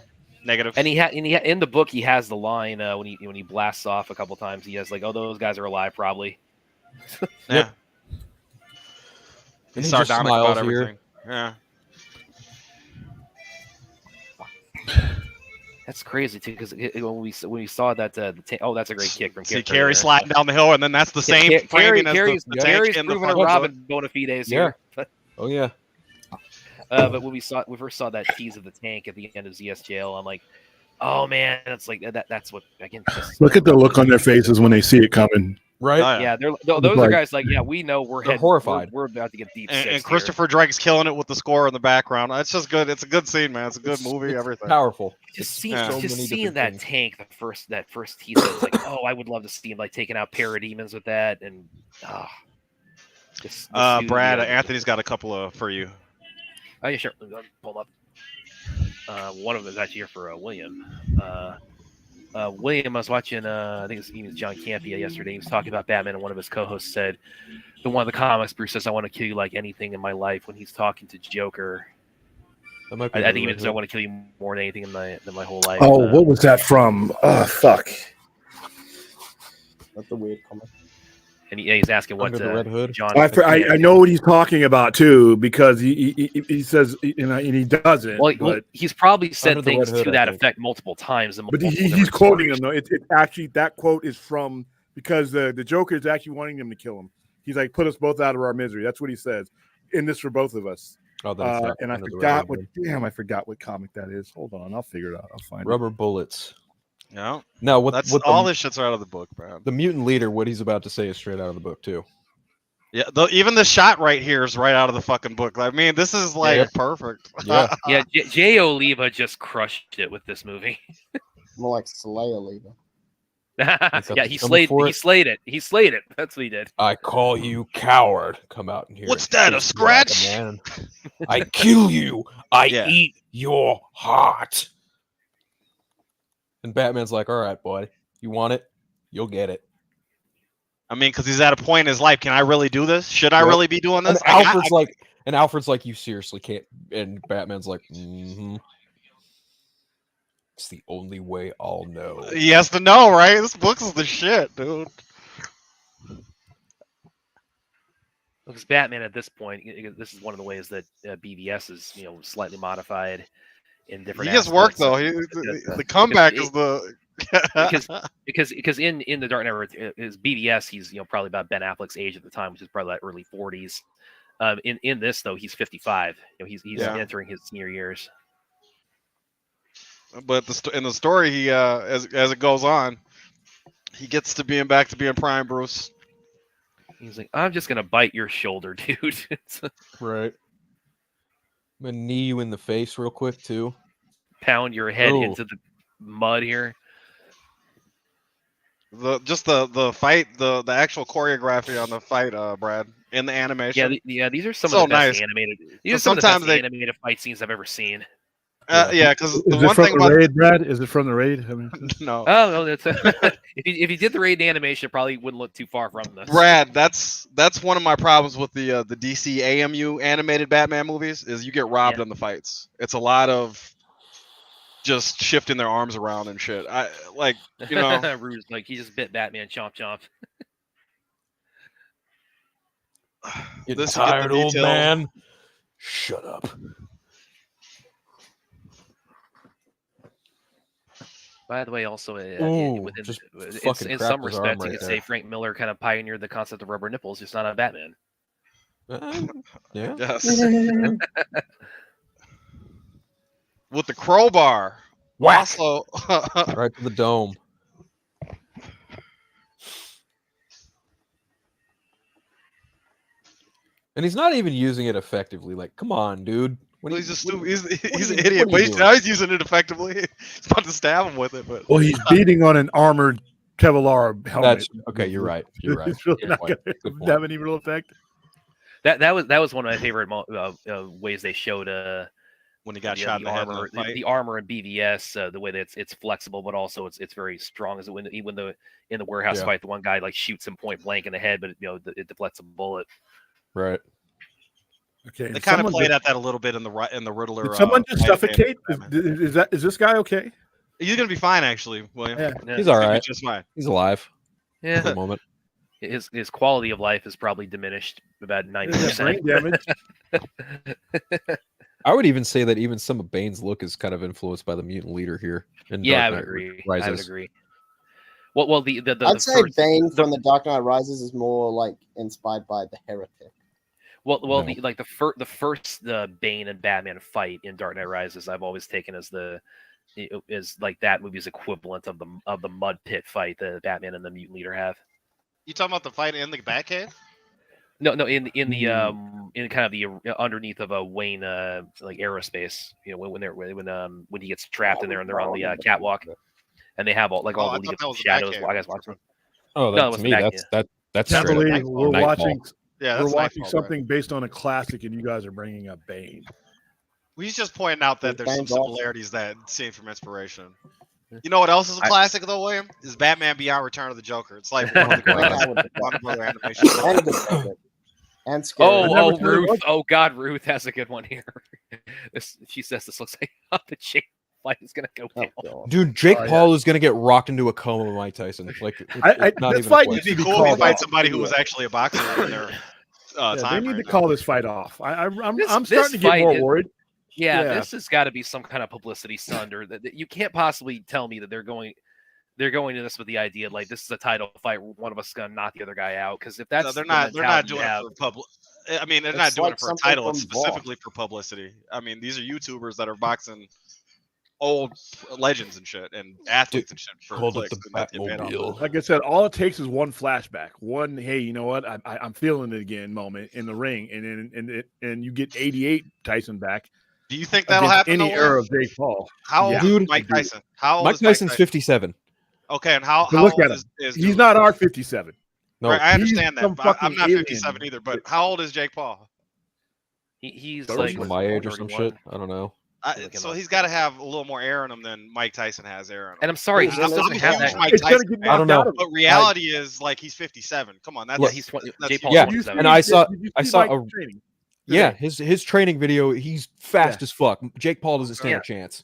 negative. And he in the book he has the line when he blasts off a couple times. He has like, oh, those guys are alive probably. Yeah. He's sardonic about everything. Yeah. That's crazy too, because when we saw that the tank, that's a great kick from Carrie. Carrie sliding down the hill, and then that's the same framing as the tank in the front. Robin bona fides here. Oh yeah. But when we first saw that tease of the tank at the end of ZSJL, I'm like, oh man, that's like that's what again. Look at the look on their faces when they see it coming. Right? Oh, yeah, those are guys like, we know we're horrified. We're about to get deep. And Christopher Drake's killing it with the score in the background. It's just good. It's a good scene, man. It's a good movie. It's everything powerful. Just seeing that tank, that first teaser, it's like, oh, I would love to see him like taking out parademons with that, and Brad, Anthony's got a couple for you. Oh yeah, sure. Pull them up. One of them is actually here for William. William, I was watching, I think it was John Campia yesterday. He was talking about Batman, and one of his co-hosts said, in one of the comics, Bruce says, I want to kill you like anything in my life when he's talking to Joker. I think he said, I want to kill you more than anything in my whole life. Oh, what was that from? Oh, fuck. That's a weird comment. And he's asking what Red Hood. John. I know what he's talking about too, because he says, and he doesn't. Well, he's probably said things to that effect multiple times. But he's quoting him though. It actually, that quote is from, because the Joker is actually wanting him to kill him. He's like, put us both out of our misery. That's what he says. In this for both of us. Oh, and I forgot I forgot what comic that is. Hold on, I'll figure it out. I'll find Rubber Bullets. Yeah. Now, all this shit's out of the book, man. The mutant leader, what he's about to say is straight out of the book too. Yeah, even the shot right here is right out of the fucking book. I mean, this is like perfect. Yeah, yeah. Jay Oliva just crushed it with this movie. More like Slay Oliva. Yeah, he slayed it. He slayed it. That's what he did. I call you coward. Come out and hear. What's that? A scratch? Man. I kill you. I eat your heart. And Batman's like, all right, boy, you want it? You'll get it. I mean, because he's at a point in his life. Can I really do this? Should I really be doing this? And Alfred's like, you seriously can't. And Batman's like, mm-hmm. It's the only way I'll know. He has to know, right? This book is the shit, dude. Because Batman at this point, this is one of the ways that BVS is, slightly modified in different. He gets work though. The comeback is the because in the Dark Knight, his BVS, he's probably about Ben Affleck's age at the time, which is probably like early 40s. In this though, he's 55. He's entering his senior years. But in the story, he as it goes on, He gets to being back to being Prime Bruce. He's like, I'm just gonna bite your shoulder, dude. Right. I'm gonna knee you in the face real quick too. Pound your head into the mud here. The fight, the actual choreography on the fight, Brad, in the animation. Yeah, these are some of the best animated. These are some of the best animated fight scenes I've ever seen. Because the one thing about the raid, Brad, is it from the raid? I mean, no. Oh no, that's if you did the raid animation, it probably wouldn't look too far from this. Brad, that's one of my problems with the DC AMU animated Batman movies is you get robbed in the fights. It's a lot of just shifting their arms around and shit. I like, you know, Rue's like he just bit Batman, chomp chomp. You're tired, old man. Shut up. By the way, also in some respects, you could say Frank Miller kind of pioneered the concept of rubber nipples, just not on Batman. Yeah. Yes. With the crowbar. Whack! Also, right to the dome. And he's not even using it effectively. Like, come on, dude. He's just stupid. He's an idiot. But he's using it effectively. He's about to stab him with it. But well, he's beating on an armored Kevlar helmet. Okay, you're right. You're right. It's really not going to have any real effect. That was one of my favorite ways they showed when he got shot in the head. The armor in BVS, the way that it's flexible, but also it's very strong. As when in the warehouse fight, the one guy like shoots him point blank in the head, but it deflects a bullet. Right. Okay. They kind of played at that a little bit in the Riddler. Did someone just suffocate? Is this guy okay? He's gonna be fine, actually, William. Yeah. He's all right. Just fine. He's alive. Yeah. For the moment. His quality of life is probably diminished about 90%. Brain damage. I would even say that even some of Bane's look is kind of influenced by the mutant leader here. I would agree. I would agree. Well, I'd say Bane from the Dark Knight Rises is more like inspired by the Heretic. Well, the first Bane and Batman fight in Dark Knight Rises, I've always taken as like that movie's equivalent of the mud pit fight that Batman and the mutant leader have. You talking about the fight in the Batcave? No, in kind of the underneath of a Wayne like aerospace. When he gets trapped in there and they're on the catwalk, and they have all the League of Shadows. I guys watching. Oh, to me, that's I believe we're watching. Yeah, we're watching something based on a classic, and you guys are bringing up Bane. Well, he's just pointing out that there's some similarities that seen from inspiration. You know what else is a classic though, William? Is Batman Beyond Return of the Joker. It's like one of the greatest Warner Brother animations. And scary. Ruth. Oh God, Ruth has a good one here. She says this looks like the Jake fight is gonna go down. Dude, Jake Paul is gonna get rocked into a coma with Mike Tyson. Like, not even it'd be cool to fight somebody who was actually a boxer in their time. They need to call this fight off. I'm starting to get more worried. Yeah, this has got to be some kind of publicity stunt, or that you can't possibly tell me that they're going to this with the idea like this is a title fight. One of us is gonna knock the other guy out because if that's they're not doing it for public. I mean, they're not doing it for a title. It's specifically for publicity. I mean, these are YouTubers that are boxing old legends and shit and athletes and shit for clicks. Like I said, all it takes is one flashback, one hey, you know what, I'm feeling it again moment in the ring, and you get 88 Tyson back. Do you think that'll happen? Any era of Jake Paul? How old is Mike Tyson? How old Mike Tyson's 57. Okay, and how look old at him. He's not our 57. No, right, I understand that. I'm not 57 either. But how old is Jake Paul? He's like my age or some shit. I don't know. So he's got to have a little more air in him than Mike Tyson has air in him. And I'm sorry, he just doesn't have that. Mike Tyson, I don't know. But reality is like he's 57. Come on, that's he's Jake Paul's 27. And I saw a training. Yeah, his training video. He's fast as fuck. Jake Paul doesn't stand a chance.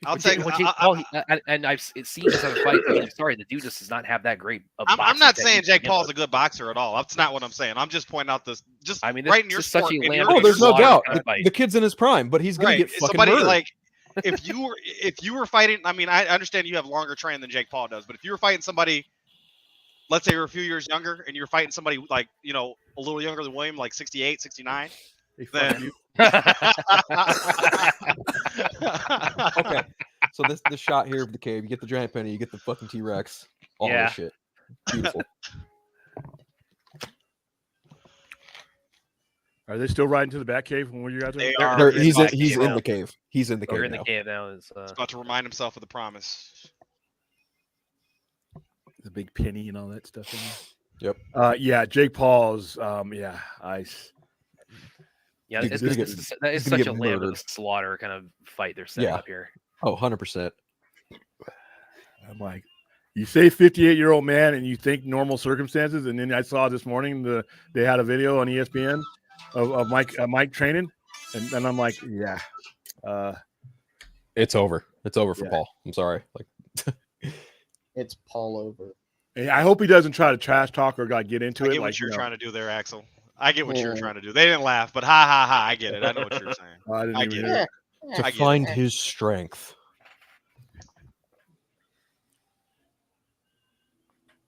I'll take Jake Paul, and I've seen this other fight. I'm sorry, the dude just does not have that great. I'm not saying Jake Paul's a good boxer at all. That's not what I'm saying. I'm just pointing out this. Just right in your sport. Oh, there's no doubt. The kid's in his prime, but he's gonna get fucking murdered. Like, if you were fighting, I mean, I understand you have longer training than Jake Paul does, but if you were fighting somebody, let's say you're a few years younger, and you're fighting somebody like a little younger than William, like 68, 69. Then... Okay, so this shot here of the cave, you get the giant penny, you get the fucking T-Rex, all this shit. Beautiful. Are they still riding to the Batcave when you guys are? They are. He's in now. the cave. He's in the cave. They're in the now. cave now. He's about to remind himself of the promise. The big penny and all that stuff in there. Yep. Yeah, Jake Paul's. Yeah, ice. Yeah, He's it's gonna such get a lamb of murdered. the slaughter kind of fight they're setting up here. Oh, 100%. I'm like, you say 58-year-old man, and you think normal circumstances, and then I saw this morning they had a video on ESPN of Mike training, and I'm like, yeah, it's over. It's over for Paul. I'm sorry. Like, it's Paul over. I hope he doesn't try to trash talk or get into it. I get what you're trying to do there, Axel. I get what you're trying to do. They didn't laugh, but ha ha ha! I get it. I know what you're saying. I get it. To find his strength.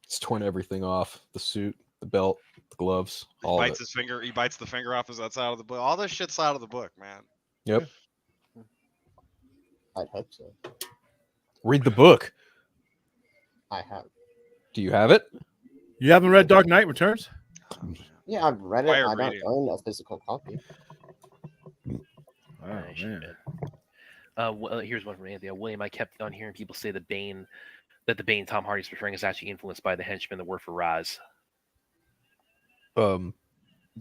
He's torn everything off: the suit, the belt, the gloves. All bites of it. his finger. He bites the finger off his outside of the book. All this shit's out of the book, man. Yep. I'd hope so. Read the book. I have. Do you have it? You haven't read Dark Knight Returns? Yeah, I've read it. I don't own a physical copy. Oh, man. Well, here's one from Anthony. William, I kept on hearing people say that the Bane Tom Hardy's portraying is actually influenced by the henchman that worked for Raz. The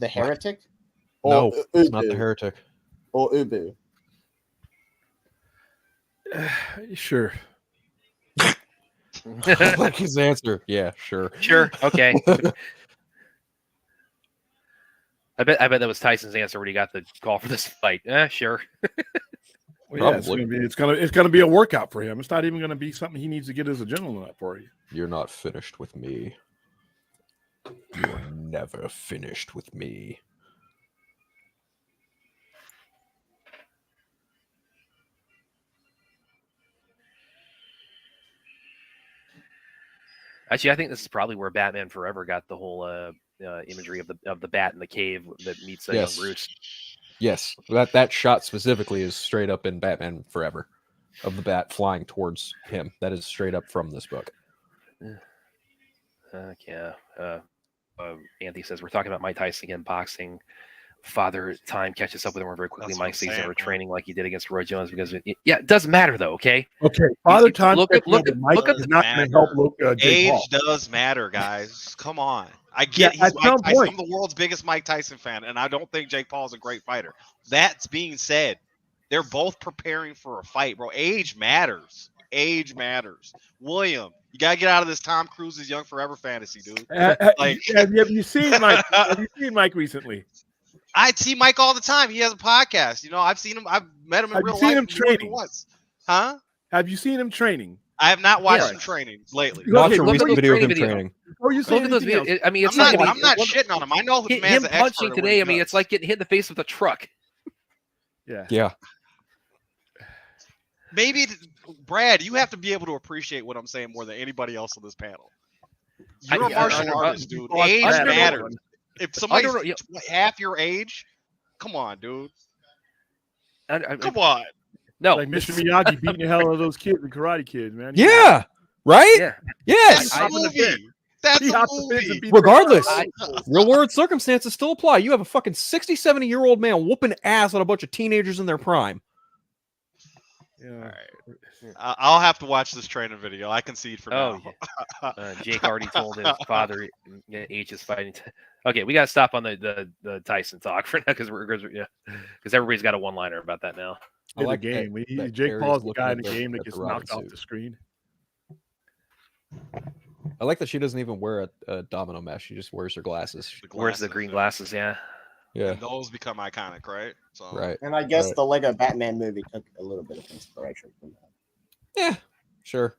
Heretic? No, it's not the Heretic. Or Ubu. Sure. I like his answer. Yeah, sure. Sure. Okay. I bet that was Tyson's answer when he got the call for this fight. Sure. Well, yeah, it's gonna be a workout for him. It's not even gonna be something he needs to get as a gentleman up for you. You're not finished with me. You're never finished with me. Actually, I think this is probably where Batman Forever got the whole imagery of the bat in the cave that meets young Bruce. Yes, that shot specifically is straight up in Batman Forever, of the bat flying towards him. That is straight up from this book. Yeah. Anthony says we're talking about Mike Tyson again, boxing. Father Time catches up with him very quickly. Mike sees him training like he did against Roy Jones because it doesn't matter though. Okay. Father Time. Look at not going to help. Age Paul. does matter, guys. Come on. I get he's Mike Tyson. I'm the world's biggest Mike Tyson fan, and I don't think Jake Paul's a great fighter. That's being said, they're both preparing for a fight, bro. Age matters. Age matters. William, you gotta get out of this Tom Cruise's Young Forever fantasy, dude. Have you seen Mike? Have you seen Mike recently? I see Mike all the time. He has a podcast. You know, I've seen him. I've met him in real life. Have you seen him training once? Huh? Have you seen him training? I have not watched him training lately. Watch a recent video of him training. Oh, you look at those videos. I mean, it's I'm not shitting on him. I know the man's him punching today. I mean, it's like getting hit in the face with a truck. Yeah. Maybe, Brad, you have to be able to appreciate what I'm saying more than anybody else on this panel. You're a martial artist, dude. Age matters. If somebody's half your age, come on, dude. Come on. No, like Mr. Miyagi beating the hell out of those kids and Karate Kids, man. Yeah, right. Yeah. Yes. That's a movie. That's a movie. Regardless, real world circumstances still apply. You have a fucking 60, 70-year-old man whooping ass on a bunch of teenagers in their prime. Yeah. All right. I'll have to watch this training video. I concede for now. Yeah. Jake already told his father H is fighting. Okay, we got to stop on the Tyson talk for now because everybody's got a one-liner about that now. I like the game. Jake Paul's the guy in the game that gets knocked off the screen. I like that she doesn't even wear a domino mesh. She just wears her glasses. Wears the green glasses, yeah. Yeah. And those become iconic, right? So. Right. And I guess the Lego Batman movie took a little bit of inspiration from that. Yeah, sure.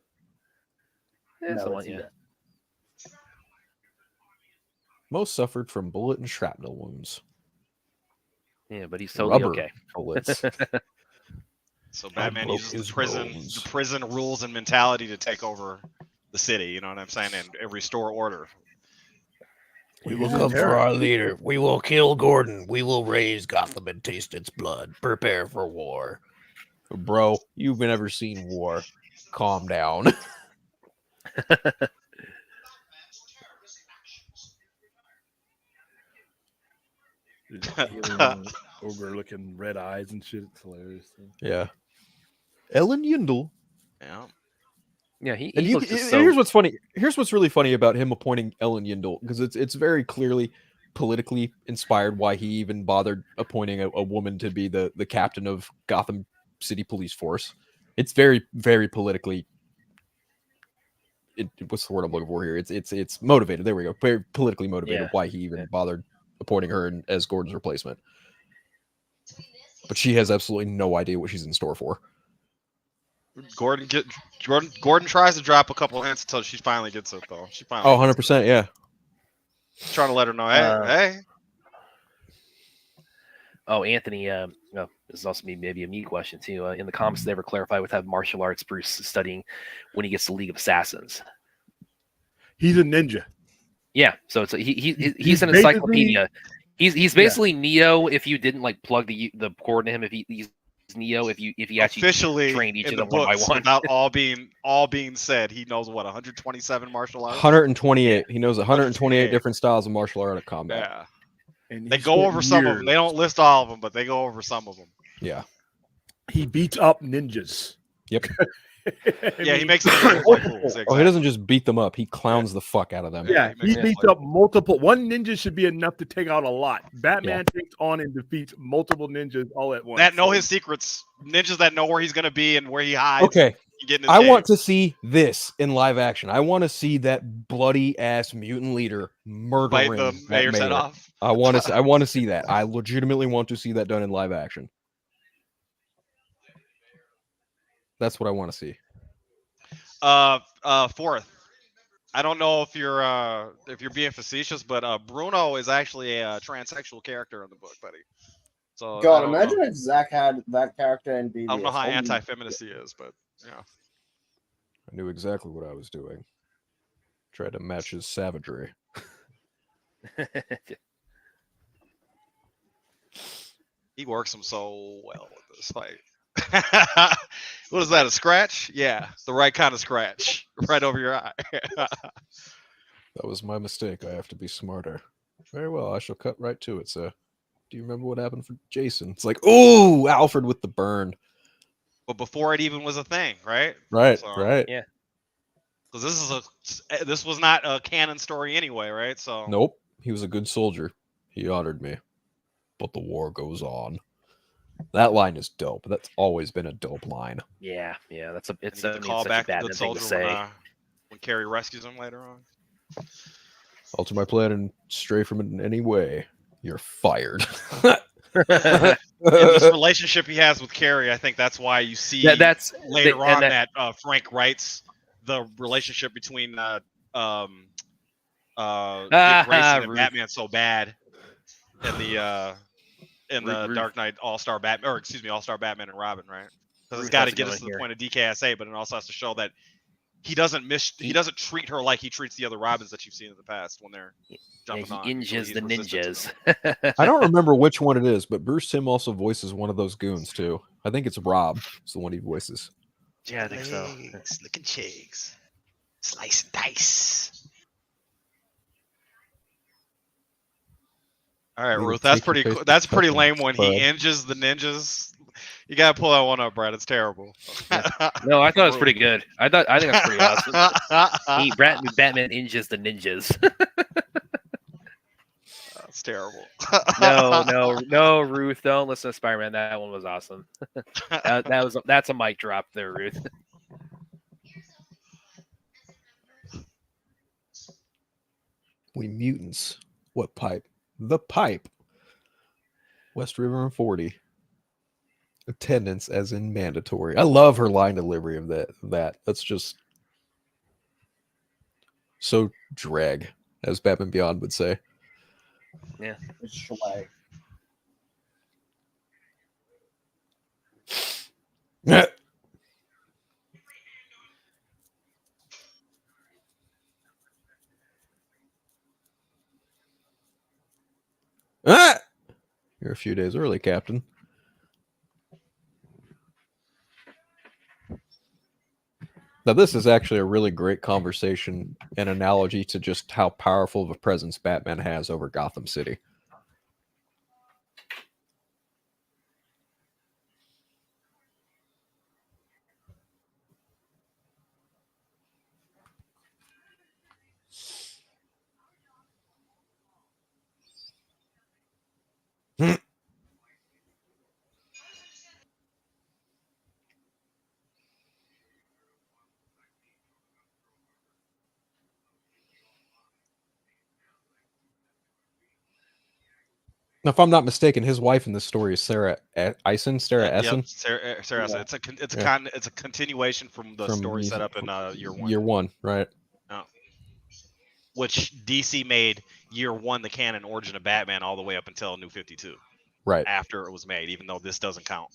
Most suffered from bullet and shrapnel wounds. Yeah, but he's totally okay. Bullets. So Batman uses the prison rules and mentality to take over the city. You know what I'm saying, and restore order. We will come for our leader. We will kill Gordon. We will raise Gotham and taste its blood. Prepare for war. Bro, you've never seen war. Calm down. Ogre-looking red eyes and shit. It's hilarious. Yeah. Ellen Yindel. Yeah. Yeah, he looks here's what's funny. Here's what's really funny about him appointing Ellen Yindel, because it's very clearly politically inspired why he even bothered appointing a woman to be the captain of Gotham City Police Force. It's very, very politically. What's the word I'm looking for here? It's motivated. There we go. Very politically motivated. Why he even bothered appointing her as Gordon's replacement. But she has absolutely no idea what she's in store for. Gordon tries to drop a couple hints until she finally gets it, though. She finally. 100%, yeah. She's trying to let her know, hey. Oh, Anthony. This is also maybe a me question too. In the comics, they ever clarify with how martial arts Bruce is studying when he gets to League of Assassins? He's a ninja. Yeah, so it's he's an encyclopedia. He's basically Neo if you didn't like plug the cord in him. If he's Neo if he actually officially trained each in of the them one by books, one. without all being said, he knows what 127 martial arts. 128. He knows 128 different styles of martial art combat. Yeah. And they go over some of them. They don't list all of them, but they go over some of them. Yeah. He beats up ninjas. Yep. Yeah, he makes them look cool. Exactly. Oh, he doesn't just beat them up. He clowns the fuck out of them. Yeah, he beats up multiple. One ninja should be enough to take out a lot. Batman takes on and defeats multiple ninjas all at once. That know his secrets. Ninjas that know where he's going to be and where he hides. Okay. I want to see this in live action. I want to see that bloody ass mutant leader murdering the mayor's head off. I want to see that. I legitimately want to see that done in live action. That's what I want to see. Fourth. I don't know if you're being facetious, but Bruno is actually a transsexual character in the book, buddy. So God, imagine if Zach had that character in BBS. I don't know how anti-feminist he is, but yeah. I knew exactly what I was doing. Tried to match his savagery. He works him so well with this fight. What is that, a scratch? Yeah, the right kind of scratch. Right over your eye. That was my mistake. I have to be smarter. Very well, I shall cut right to it, sir. Do you remember what happened for Jason? It's like, ooh, Alfred with the burn. But before it even was a thing, right? Right, right. Yeah. Because this was not a canon story anyway, right? So nope. He was a good soldier. He honored me. But the war goes on. That line is dope. That's always been a dope line. Yeah, it's a call back to Good Soldier when Carrie rescues him later on. Alter my plan and stray from it in any way. You're fired. In this relationship he has with Carrie, I think that's why you see later on that Frank writes the relationship between Dick Grayson and Batman so bad in the Dark Knight All-Star Batman, All-Star Batman and Robin, right? Because it's got to get us to the point of DKSA, but it also has to show that he doesn't treat her like he treats the other Robins that you've seen in the past when they're jumping on. He injures the ninjas. I don't remember which one it is, but Bruce Timm also voices one of those goons too. I think it's Rob. It's the one he voices. Yeah, I think so. Looking chigs, slice and dice. All right, Ruth. That's pretty lame when he injures the ninjas. You gotta pull that one up, Brad. It's terrible. No, I thought it was pretty good. I think that's pretty awesome. Batman injures the ninjas. That's terrible. No, Ruth. Don't listen to Spider-Man. That one was awesome. That's a mic drop there, Ruth. We mutants. What pipe? The pipe. West River and 40. Attendance as in mandatory. I love her line delivery of that. That's just so drag, as Batman Beyond would say. Yeah. It's swag. You're a few days early, Captain. Now, this is actually a really great conversation and analogy to just how powerful of a presence Batman has over Gotham City. Now, if I'm not mistaken, his wife in this story is Sarah Eisen. Sarah Essen. Yep, Sarah Essen. It's a continuation from the story set up in year 1. Year 1, right? Which DC made year 1 the canon origin of Batman all the way up until New 52. Right. After it was made, even though this doesn't count.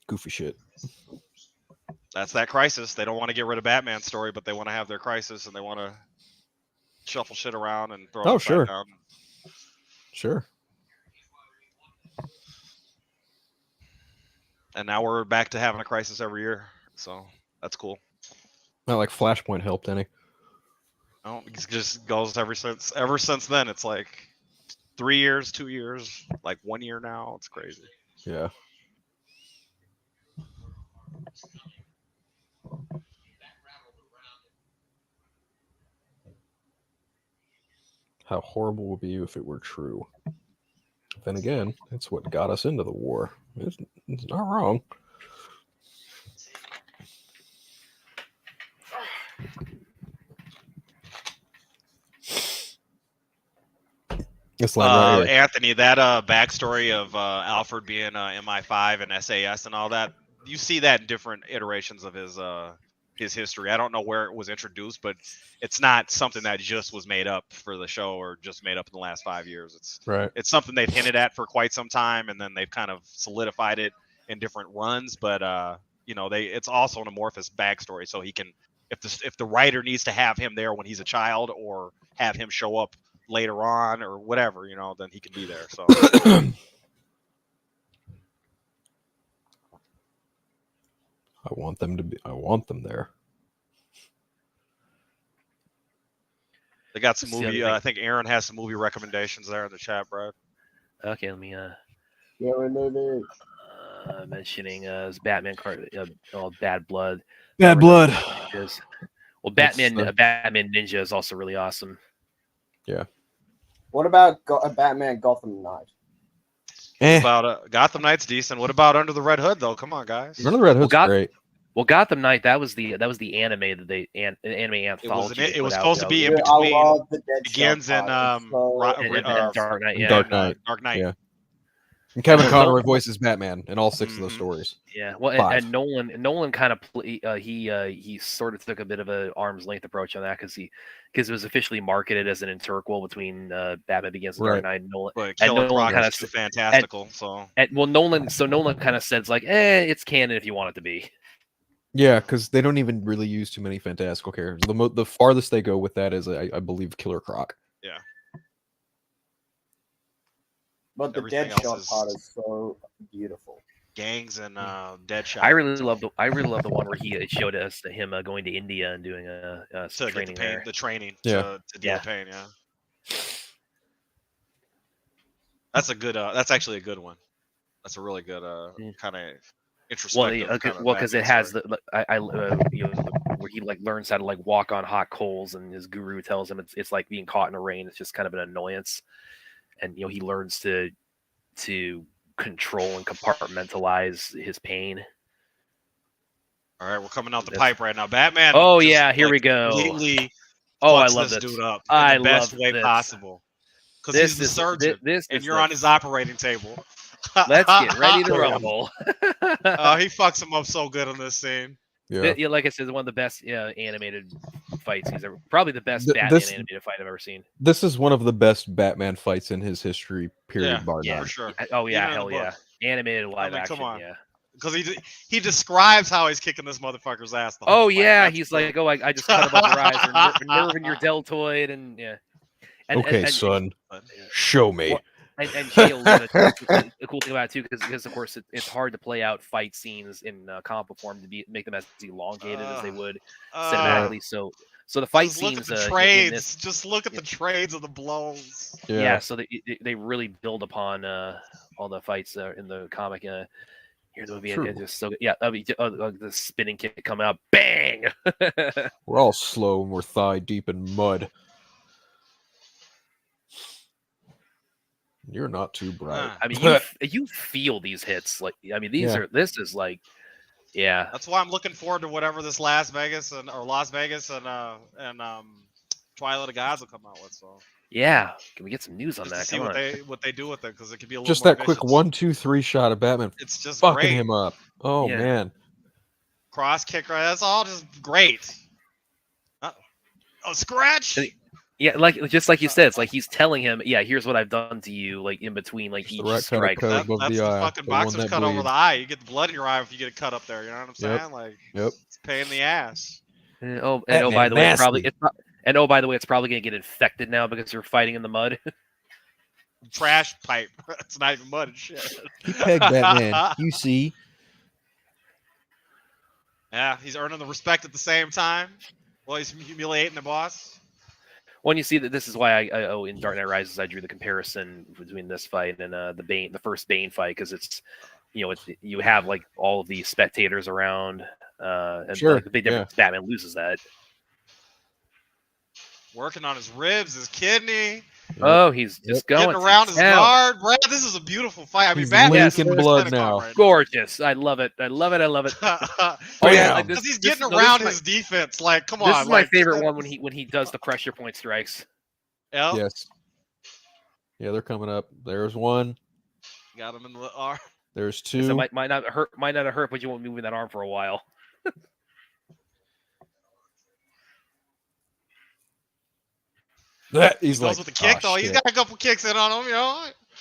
Goofy shit. That's that crisis. They don't want to get rid of Batman's story, but they want to have their crisis, and they want to shuffle shit around and throw it upside down. Sure. And now we're back to having a crisis every year, so that's cool. Not like Flashpoint helped any. No, it just goes ever since then. It's like 3 years, 2 years, like 1 year now. It's crazy. Yeah. How horrible would it be if it were true? Then again, it's what got us into the war. It's not wrong. Anthony, that backstory of Alfred being MI5 and SAS and all that, you see that in different iterations of his history. I don't know where it was introduced, but it's not something that just was made up for the show or just made up in the last 5 years. It's something they've hinted at for quite some time, and then they've kind of solidified it in different runs. But it's also an amorphous backstory, so he can, if the writer needs to have him there when he's a child or have him show up later on or whatever, then he can be there. So I want them there. They got some movie. I think Aaron has some movie recommendations there in the chat, Brad. Okay, let me mentioning Batman card, Bad Blood. Bad Blood. Well, Batman Ninja is also really awesome. Yeah. What about Batman Gotham Knight? About Gotham Knight's decent. What about Under the Red Hood though? Come on, guys. Under the Red Hood's great. Well, Gotham Knight, that was the anime that anime anthology. It was supposed to be in between. Begins in Dark Knight. Yeah. Dark Knight. Yeah. And Kevin Conroy voices Batman in all 6 of those stories. Yeah, well, and Nolan kind of he sort of took a bit of an arm's length approach on that because it was officially marketed as an interquel between Batman Begins and Dark Knight. Killer Croc kind of too fantastical. Nolan kind of says like, it's canon if you want it to be. Yeah, because they don't even really use too many fantastical characters. The farthest they go with that is, I believe, Killer Croc. Yeah. But the Deadshot part is so beautiful. Gangs and Deadshot. I really love the one where he showed us him going to India and doing training there. The training to deal with pain. Yeah. That's a good. That's actually a good one. That's a really good kind of introspective. Well, because it has where he like learns how to like walk on hot coals, and his guru tells him it's like being caught in the rain. It's just kind of an annoyance. And he learns to control and compartmentalize his pain. All right, we're coming out the pipe right now. Batman. Oh yeah, here we go. Completely I love this this dude up in the best way possible. Because he's the surgeon, and you're on his operating table. Let's get ready to rumble. He fucks him up so good in this scene. Yeah, like I said, one of the best animated fights he's ever. Probably the best Batman animated fight I've ever seen. This is one of the best Batman fights in his history. Period. Bar none. For sure. Oh yeah, hell yeah! Animated live action. Come on. Yeah. Because he describes how he's kicking this motherfucker's ass. He's like, I just cut above your eyes, or nerve in your deltoid, and yeah. And, son, show me. Well, and the cool thing about it too, because of course it's hard to play out fight scenes in comic book form to make them as elongated as they would cinematically. So the fight scenes, look at the trades. Just look at the trades of the blows. Yeah, so they really build upon all the fights in the comic. Here's the movie, just so the spinning kick come out, bang! We're all slow and we're thigh deep in mud. You're not too bright. I mean, you feel these hits. Like, I mean, this is like, yeah. That's why I'm looking forward to whatever this Las Vegas and Twilight of Gods will come out with. So Yeah, can we get some news on Just that? to see what they do with it, because it could be a little just more that quick vicious. 1, 2, 3 shot of Batman. It's just fucking great. him up. Oh Yeah. man. Cross kick, right? That's all just great. Oh, scratch. Yeah, just like you said, it's like he's telling him, yeah, here's what I've done to you, like in between, like Just each the right kind of strike. cut above That's the the eye. fucking The one boxer's that cut over bleeds. the eye. You get the blood in your eye if you get a cut up there. You know what I'm saying? Yep. Like, Yep. it's a pain in the ass. And, by Batman the way, nasty. it's probably gonna get infected now because you're fighting in the mud. Trash pipe. It's not even mud and shit. He pegged Batman. You see. Yeah, he's earning the respect at the same time. Well, he's humiliating the boss. When you see that, this is why in Dark Knight Rises I drew the comparison between this fight and the first Bane fight, because it's you have like all of these spectators around, and Sure, like, the big difference, Batman loses that. Working on his ribs, his kidney. Yep. Oh, he's just going Getting around his town. guard. Brad, this is a beautiful fight. I mean, He's Batman's leaking blood now. Right Gorgeous. I love it. I love it. I love it. now. Oh yeah, Bam. like Because he's getting this around is his defense. Like, come this on. is my like, favorite one when he does the pressure point strikes. Yep. Yes. Yeah, they're coming up. There's one. Got him in the arm. There's So two. it might not have hurt, but you won't move in that arm for a while. He's Goes like, with the kick, "Oh, though. He's shit." got a couple kicks in on him,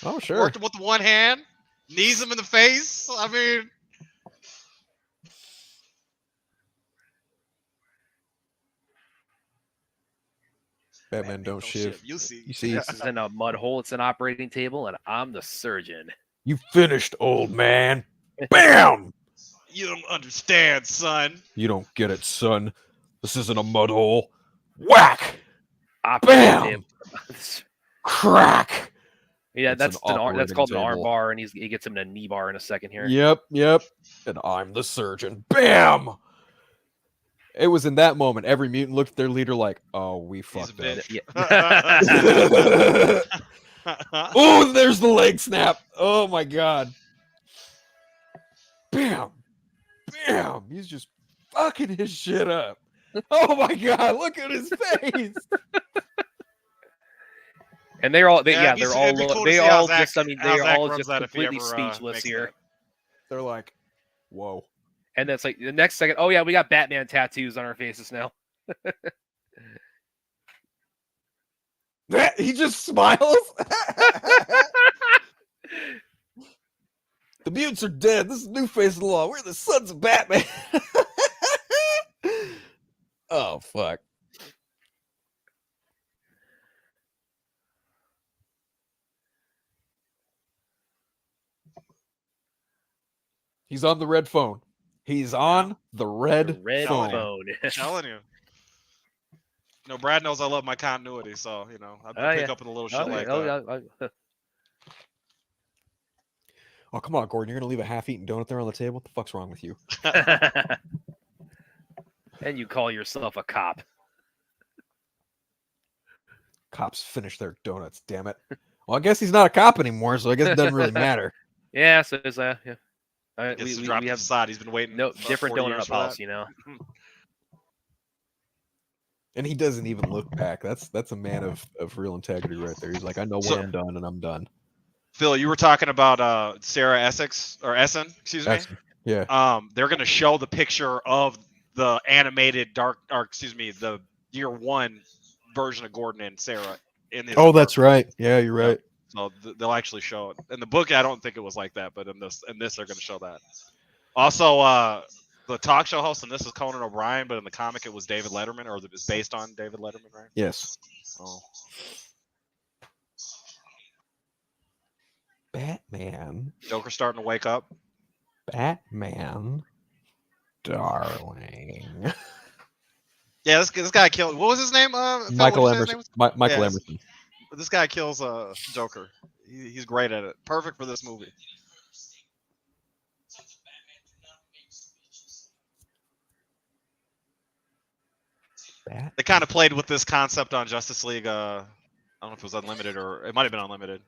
Oh, sure. Worked him with the one hand. Knees him in the face. I mean, Batman don't shiv. You see. You see. This isn't a mud hole; it's an operating table, and I'm the surgeon. You finished, old man. Bam! You don't understand, son. You don't get it, son. This isn't a mud hole. Whack! Operating Bam! table. Crack! Yeah, It's that's an that's called an arm operating bar, and he gets him in a knee bar in a second here. Yep. And I'm the surgeon. Bam! It was in that moment every mutant looked at their leader like, "Oh, we fucked up." Yeah. Oh, there's the leg snap. Oh my god. Bam. Bam. He's just fucking his shit up. Oh my god, look at his face. And they're all It'd be cool to see how Zach runs that if he completely ever, speechless makes here. that. They're like, whoa. And that's like the next second. Oh yeah, we got Batman tattoos on our faces now. He just smiles. The mutants are dead. This is New Face of the Law. We're the sons of Batman. Oh fuck. He's on the red phone. He's on the red phone. I'm telling you. Brad knows I love my continuity, so I pick up on a little shit like that. Oh, come on, Gordon. You're going to leave a half-eaten donut there on the table? What the fuck's wrong with you? And you call yourself a cop. Cops finish their donuts, damn it. Well, I guess he's not a cop anymore, so I guess it doesn't really matter. Yeah, so it's yeah. We have side. He's been waiting. No different donut house, And he doesn't even look back. That's a man of real integrity right there. He's like, I know when I'm done, and I'm done. Phil, you were talking about Sarah Essen, excuse me. Yeah. They're gonna show the picture of the animated the year one version of Gordon and Sarah in his. Oh, that's right. Yeah, you're right. So they'll actually show it. In the book, I don't think it was like that, but in this they're gonna show that. Also, the talk show host, and this is Conan O'Brien, but in the comic it was David Letterman, or it's based on David Letterman, right? Yes. Oh. Batman. Joker's starting to wake up. Batman. Darling. Yeah, this guy killed. What was his name? Michael Emerson. Michael Emerson. This guy kills Joker. He's great at it. Perfect for this movie. They kind of played with this concept on Justice League. I don't know if it was Unlimited or it might have been Unlimited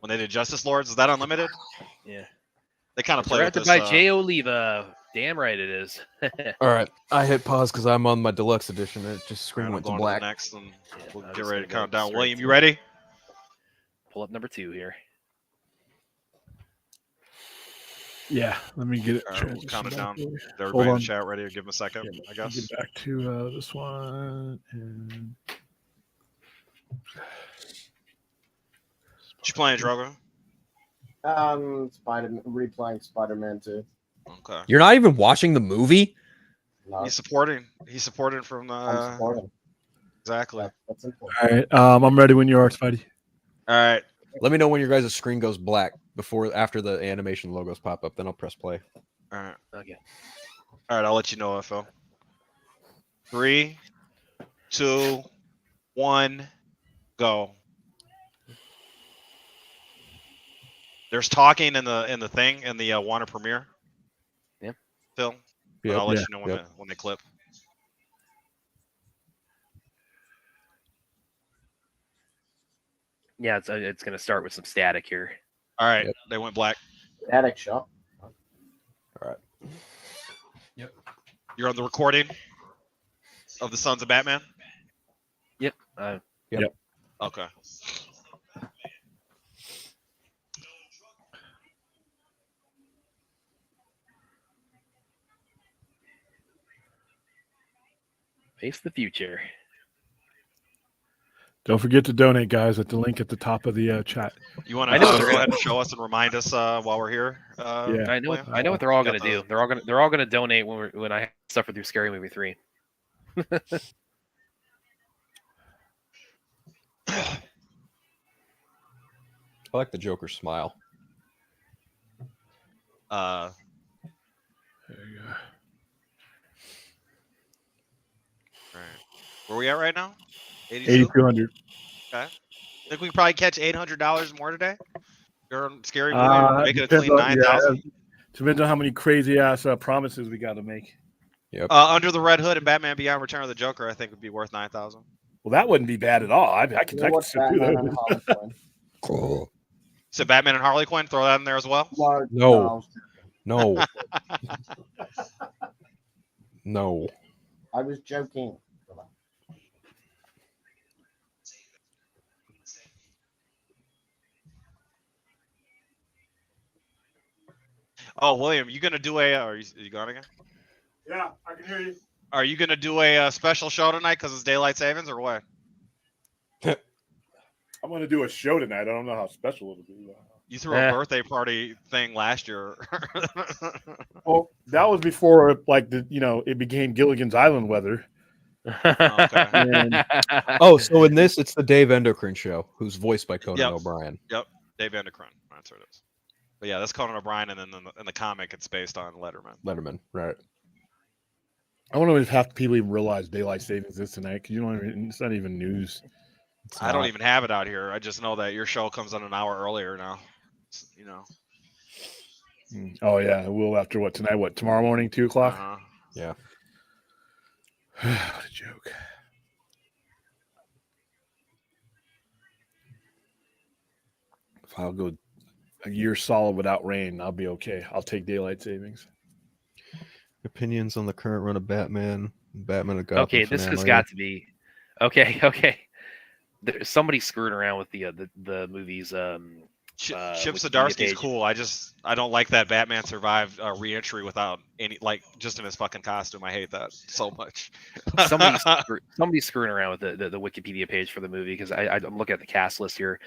when they did Justice Lords. Is that Unlimited? Yeah. They kind of played with this. Directed by Jay Oliva. Damn right it is. All right, I hit pause because I'm on my deluxe edition. And it just screen went to black. To the next, and we'll I'm get just ready to gonna count go down. straight William, to you ready? Pull up number 2 here. Yeah, let me get it. All right, we'll count it down. Hold Everybody in on. the chat ready? Give them a second, I guess. Get back to this one. And... What you playing, Drogo? Replaying Spider-Man 2. Okay. You're not even watching the movie? No, He's supporting. He's supporting from the. I'm supporting. Exactly. That's important. All right, I'm ready when you are, Spidey. All right. Let me know when your guys' screen goes black after the animation logos pop up. Then I'll press play. All right. Okay. All right. I'll let you know, FL. 3, 2, 1, go. There's talking in the thing in the Warner Premiere. Yep. Phil. Yep. I'll let you know when they clip. Yeah, it's gonna start with some static here. All right. Yep. They went black. Static shot. All right. Yep. You're on the recording of the Sons of Batman? Yep. Yep. Okay. Face the future. Don't forget to donate, guys, at the link at the top of the chat. You want to go ahead and show us and remind us while we're here? Yeah. I know what they're all gonna do. They're all gonna donate when I suffer through Scary Movie 3. I like the Joker smile. There you go. All right. Where are we at right now? 8,200. Okay. Think we can probably catch $800 more today? You're on Scary Movie, make it a clean 9,000. Depends on how many crazy ass promises we got to make. Yep. Under the Red Hood and Batman Beyond: Return of the Joker, I think would be worth 9,000. Well, that wouldn't be bad at all. I could do that. Cool. So Batman and Harley Quinn, throw that in there as well. No. No. I was joking. Oh, William, you gonna do are you gone again? Yeah, I can hear you. Are you gonna do a special show tonight because it's daylight savings or what? I'm going to do a show tonight. I don't know how special it'll be. You threw a birthday party thing last year. Well, that was before it became Gilligan's Island weather. Okay. So in this, it's the Dave Endocrine show, who's voiced by Conan O'Brien. Yep, Dave Endocrine. That's what it is. But yeah, that's Conan O'Brien, and then in the comic, it's based on Letterman. Right. I wonder if half the people even realize daylight savings is tonight, because it's not even news. I don't even have it out here. I just know that your show comes on an hour earlier now. You know. Oh yeah, we'll after what tonight? What tomorrow morning, 2:00? Yeah. What a joke. If I'll go a year solid without rain, I'll be okay. I'll take daylight savings. Opinions on the current run of Batman and Gotham. Okay, this has got to be okay. There's somebody screwing around with the movies. Chip Zdarsky's cool. I don't like that Batman survived re-entry without any just in his fucking costume. I hate that so much. Somebody's screwing around with the Wikipedia page for the movie, because I'm looking at the cast list here,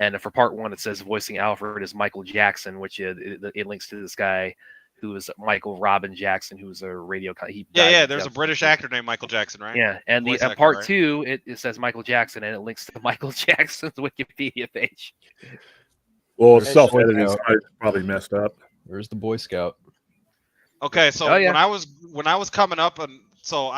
and for part 1 it says voicing Alfred is Michael Jackson, which it links to this guy who is Michael Robin Jackson, who was a radio. There's a British actor named Michael Jackson, right? Yeah, and the part 2 it says Michael Jackson, and it links to Michael Jackson's Wikipedia page. Well, self-editing probably messed up. Where's the Boy Scout? Okay, so when I was coming up, and so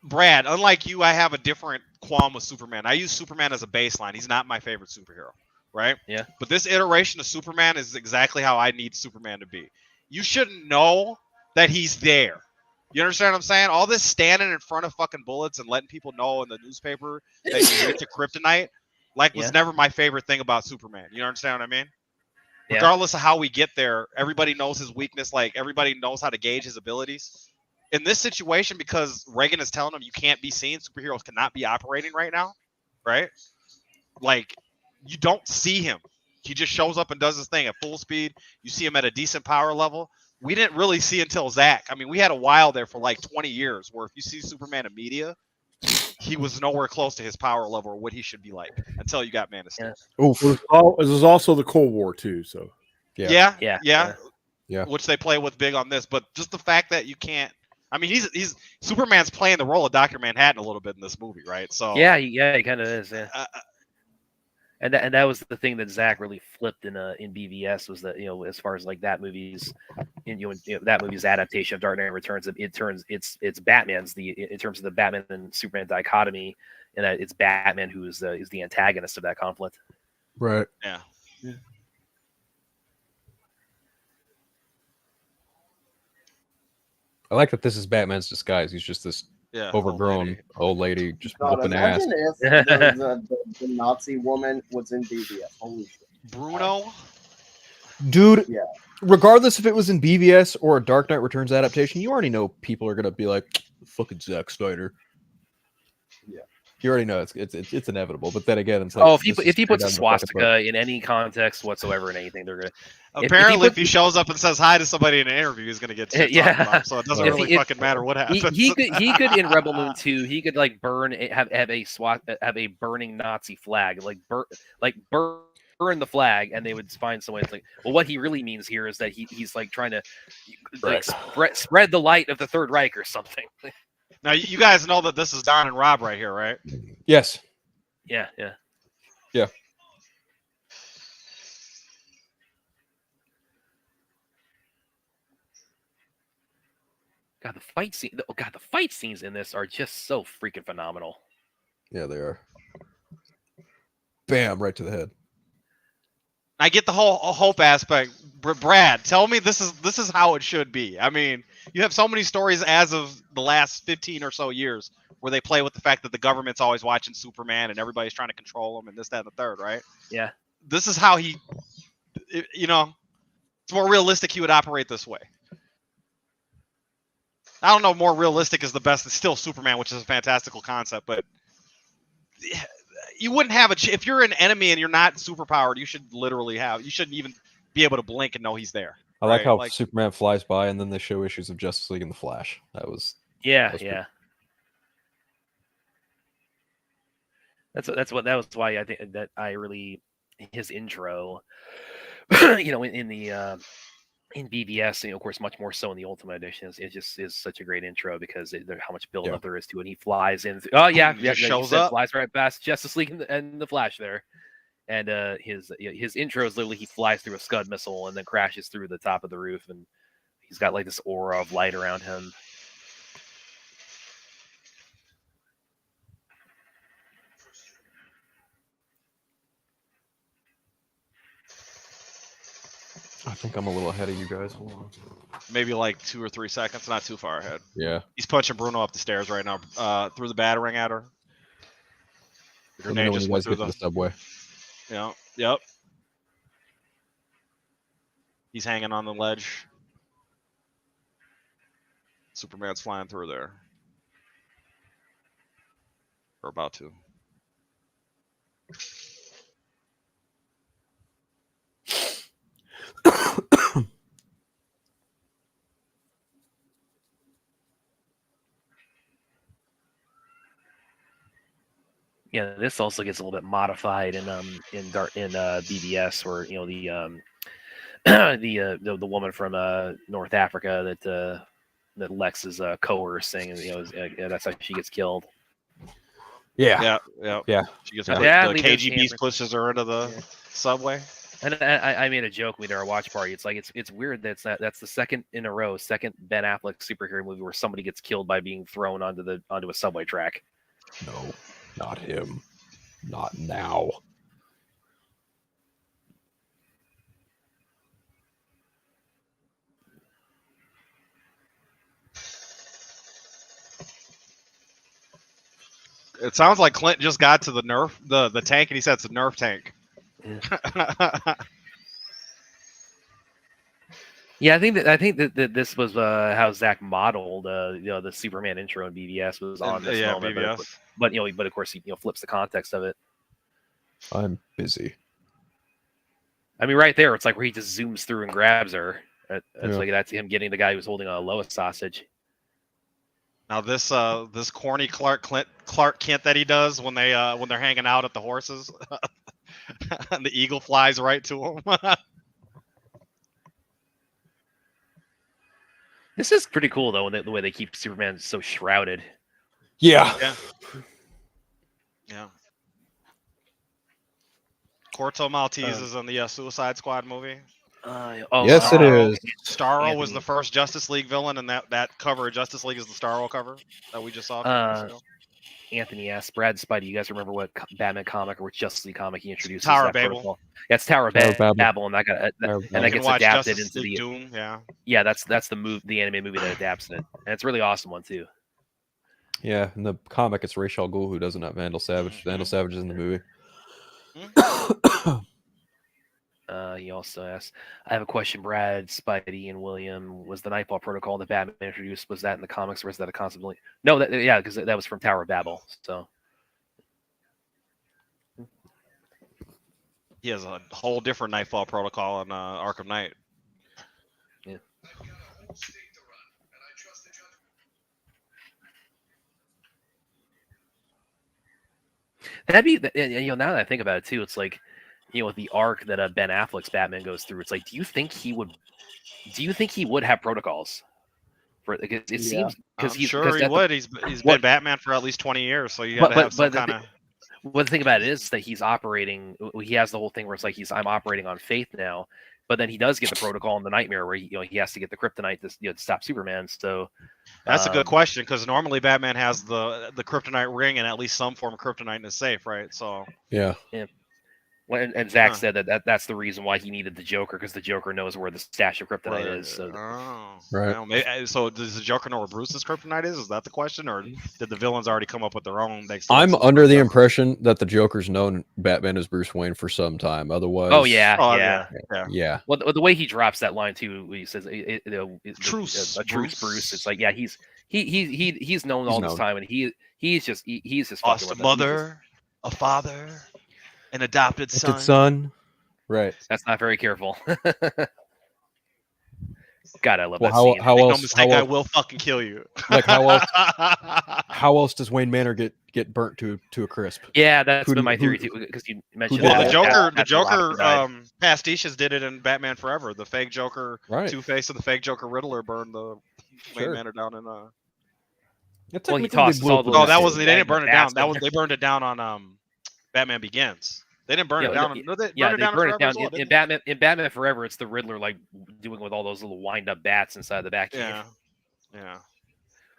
Brad, unlike you, I have a different qualm with Superman. I use Superman as a baseline. He's not my favorite superhero, right? Yeah. But this iteration of Superman is exactly how I need Superman to be. You shouldn't know that he's there. You understand what I'm saying? All this standing in front of fucking bullets and letting people know in the newspaper that you get to kryptonite. Was never my favorite thing about Superman. You understand what I mean? regardless of how we get there, everybody knows his weakness. Like everybody knows how to gauge his abilities. In this situation, because Reagan is telling him you can't be seen, superheroes cannot be operating right now, right? Like you don't see him. He just shows up and does his thing at full speed. You see him at a decent power level. We didn't really see until Zach. I mean, we had a while there for like 20 years where if you see Superman in media, he was nowhere close to his power level or what he should be like until you got Man of Steel. Oof. This is also the Cold War too, so yeah. Which they play with big on this, but just the fact that you can't. I mean, he's Superman's playing the role of Dr. Manhattan a little bit in this movie, right? So yeah, he kind of is. Yeah. And that was the thing that Zach really flipped in BVS was that as far as like that movie's that movie's adaptation of Dark Knight Returns, it's Batman's in terms of the Batman and Superman dichotomy, and that it's Batman who is the antagonist of that conflict. Right. Yeah. I like that this is Batman's disguise. He's just this overgrown old lady just whooping ass. Imagine if the Nazi woman was in BVS. Holy shit. Bruno? Dude, regardless if it was in BVS or a Dark Knight Returns adaptation, you already know people are going to be like, fucking Zack Snyder. Yeah. You already know it's inevitable, but then again, it's like if he puts a swastika in any context whatsoever in anything, they're gonna. Apparently, if he shows up and says hi to somebody in an interview, he's gonna get shit talked about. So it doesn't really fucking matter what happens. He could in Rebel Moon 2, he could like have a burning Nazi flag, burn the flag, and they would find someone. It's like, well, what he really means here is that he's like trying to like spread the light of the Third Reich or something. Now, you guys know that this is Don and Rob right here, right? Yes. Yeah. God, the fight scenes in this are just so freaking phenomenal. Yeah, they are. Bam, right to the head. I get the whole hope aspect. Brad, tell me this is how it should be. I mean, you have so many stories as of the last 15 or so years where they play with the fact that the government's always watching Superman and everybody's trying to control him and this, that, and the third, right? Yeah. This is how it's more realistic he would operate this way. I don't know, more realistic is the best. It's still Superman, which is a fantastical concept, but you wouldn't have if you're an enemy and you're not superpowered, you shouldn't even be able to blink and know he's there. I like how Superman flies by and then they show issues of Justice League and the Flash. That was why I think that I really his intro, in BVS, of course, much more so in the Ultimate Edition. It just is such a great intro because how much build up there is to it. And he flies in. Shows up, flies right past Justice League and the Flash there. And his intro is literally he flies through a Scud missile and then crashes through the top of the roof, and he's got like this aura of light around him. I think I'm a little ahead of you guys. Hold on. Maybe like 2 or 3 seconds, not too far ahead. Yeah. He's punching Bruno up the stairs right now. Threw the battering at her. The grenade just went through the subway. Yeah. Yep. He's hanging on the ledge. Superman's flying through there. Or about to. Yeah, this also gets a little bit modified in BVS, where the woman from North Africa that Lex is coercing, and that's how she gets killed. Yeah. She gets the KGB pushes her into the subway. And I made a joke with our watch party. It's like it's weird that's the second Ben Affleck superhero movie where somebody gets killed by being thrown onto a subway track. No, not him. Not now. It sounds like Clint just got to the tank, and he said it's a Nerf tank. Yeah. Yeah, I think that this was how Zach modeled the Superman intro in BVS was on this moment, BVS. but of course he flips the context of it. I'm busy. I mean, right there, it's like where he just zooms through and grabs her. It's like that's him getting the guy who's holding a Lois sausage. Now this corny Clark Kent that he does when they're hanging out at the horses, and the eagle flies right to him. This is pretty cool though, the way they keep Superman so shrouded. Yeah. Corto Maltese is in the Suicide Squad movie. Yes, it is. Starro was the first Justice League villain, and that cover of Justice League is the Starro cover that we just saw. Anthony asks, Brad Spidey, you guys remember what Batman comic or Justice League comic he introduced? Tower of Babel. Protocol? Yeah, it's Tower of Babel, and that gets adapted Justice into League the Doom. Yeah, that's the anime movie that adapts it, and it's a really awesome one too. Yeah, in the comic, it's Ra's al Ghul who does it, not Vandal Savage. Vandal Savage is in the movie. He also asks, I have a question, Brad, Spidey, and William. Was the Nightfall Protocol that Batman introduced, was that in the comics, or was that a concept? No, because that was from Tower of Babel. So he has a whole different Nightfall Protocol in Arkham Knight. Yeah. That'd be, now that I think about it too, it's like, with the arc that Ben Affleck's Batman goes through, it's like, do you think he would have protocols? For it seems because he would. He's been Batman for at least 20 years, so you got to have some kind of. Well, the thing about it is that he's operating. He has the whole thing where it's like I'm operating on faith now, but then he does get the protocol in the Nightmare where he has to get the kryptonite to stop Superman. So that's a good question, because normally Batman has the kryptonite ring and at least some form of kryptonite in his safe, right? So yeah. And Zach said that's the reason why he needed the Joker, because the Joker knows where the stash of kryptonite is. So. Right. Well, so does the Joker know where Bruce's kryptonite is? Is that the question, or did the villains already come up with their own? I'm under the impression that the Joker's known Batman as Bruce Wayne for some time. Otherwise, yeah. Well, the way he drops that line too, he says, "Truce, Bruce." It's like, yeah, he's known all this time, and he's just lost a mother, a father. An adopted son. Right. That's not very careful. God, I love that scene. Make no mistake, I will fucking kill you. Like how else does Wayne Manor get burnt to a crisp? Yeah, that's been my theory too, because you mentioned the Joker pastiches did it in Batman Forever. The fake Joker, Two-Face, and the fake Joker Riddler burned the Wayne Manor down in he tossed all the. Oh, that was they didn't burn it down. They burned it down on Batman Begins. They didn't burn it down. They burned it down. In Batman Forever, it's the Riddler like doing with all those little wind-up bats inside the back. Yeah.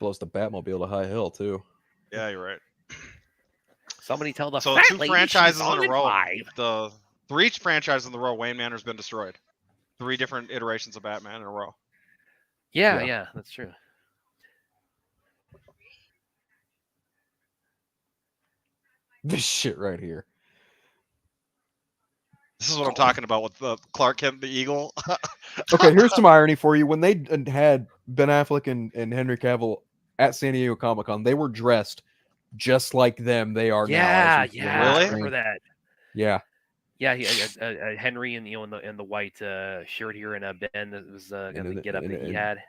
Blows the Batmobile to high hill too. Yeah, you're right. Somebody tell the two franchises in a row. The 3 franchises in a row. Wayne Manor's been destroyed. 3 different iterations of Batman in a row. Yeah, that's true. This shit right here. This is what I'm talking about with the Clark Kent, the Eagle. Okay, here's some irony for you. When they had Ben Affleck and Henry Cavill at San Diego Comic-Con, they were dressed just like them. They are now. Yeah, really? I remember that. Yeah. Yeah, Henry in the white shirt here, and Ben that was the get up that he had.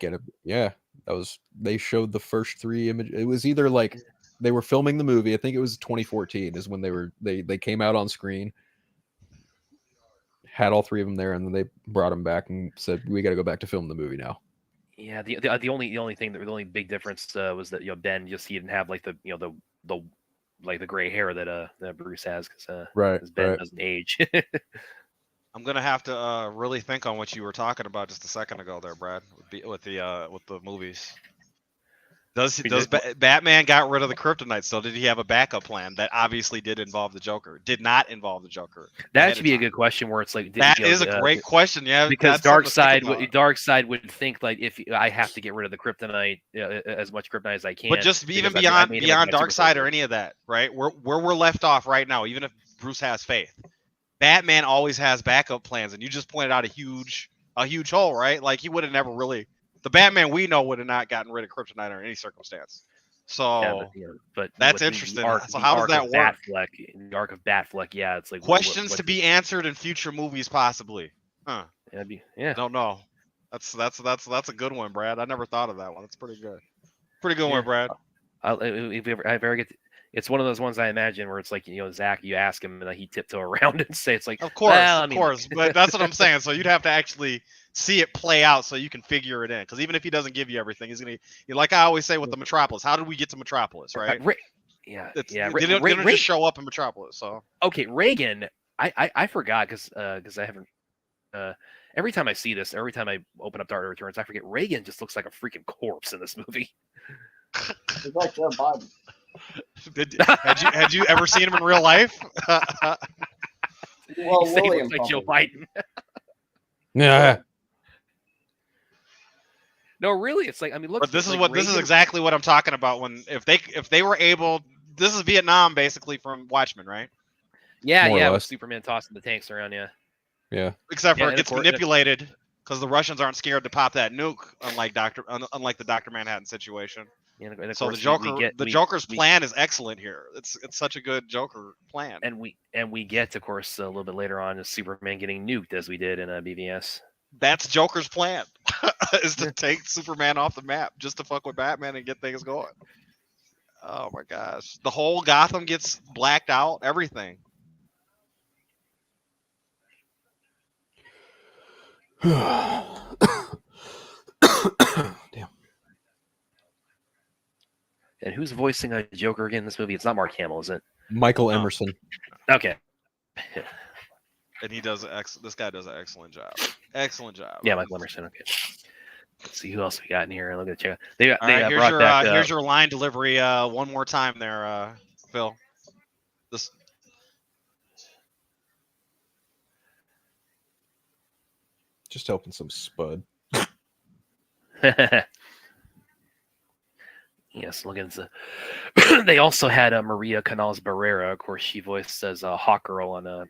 Yeah, that was. They showed the first 3 images. It was either like they were filming the movie. I think it was 2014 is when they came out on screen. Had all 3 of them there, and then they brought them back and said, "We got to go back to film the movie now." Yeah, the only big difference was that Ben he didn't have like the gray hair that Bruce has, because Ben doesn't age. I'm gonna have to really think on what you were talking about just a second ago there, Brad, with the movies. Does Batman got rid of the kryptonite? So did he have a backup plan that obviously did involve the Joker? Did not involve the Joker. That should be a good question. Where it's like that is a great question. Yeah, because Darkseid would think like if I have to get rid of the kryptonite, as much kryptonite as I can. But just even beyond Darkseid or any of that, right? Where we're left off right now, even if Bruce has faith, Batman always has backup plans, and you just pointed out a huge a huge hole, right? Like he would have never really. The Batman we know would have not gotten rid of Kryptonite under any circumstance. So but that's interesting. So how does that work? The arc of Batfleck, yeah, it's like questions to be answered in future movies, possibly. Huh? Yeah. I don't know. That's a good one, Brad. I never thought of that one. That's pretty good. Pretty good one, Brad. If I ever get, it's one of those ones I imagine where it's like, Zach, you ask him and he tiptoe around and say it's like, of course, but that's what I'm saying. So you'd have to actually see it play out so you can figure it in. Because even if he doesn't give you everything, he's gonna, like I always say with the Metropolis. How did we get to Metropolis, right? They didn't just show up in Metropolis. So okay, Reagan. I forgot because I haven't. Every time I see this, every time I open up Dark Knight Returns, I forget Reagan just looks like a freaking corpse in this movie. It's like Joe Biden. Had you ever seen him in real life? Well, William looks like Joe Biden. Yeah. No, really, it's like, I mean, look. But this is exactly what I'm talking about. When if they were able, this is Vietnam basically from Watchmen, right? Yeah, with Superman tossing the tanks around, yeah. Yeah. Except for it gets manipulated because the Russians aren't scared to pop that nuke, unlike the Dr. Manhattan situation. And so the Joker's plan is excellent here. It's such a good Joker plan. And we get, of course, a little bit later on, Superman getting nuked as we did in BVS. That's Joker's plan, is to take Superman off the map just to fuck with Batman and get things going. Oh my gosh. The whole Gotham gets blacked out, everything. Damn. And who's voicing a Joker again in this movie? It's not Mark Hamill, is it? Michael Emerson. Okay. And this guy does an excellent job. Excellent job. Yeah, Michael Emerson. Okay. Let's see who else we got in here. Look at check. Here's your line delivery one more time there, Phil. Just helping some spud. Yes, look at they also had Maria Canals Barrera. Of course, she voiced as Hawkgirl on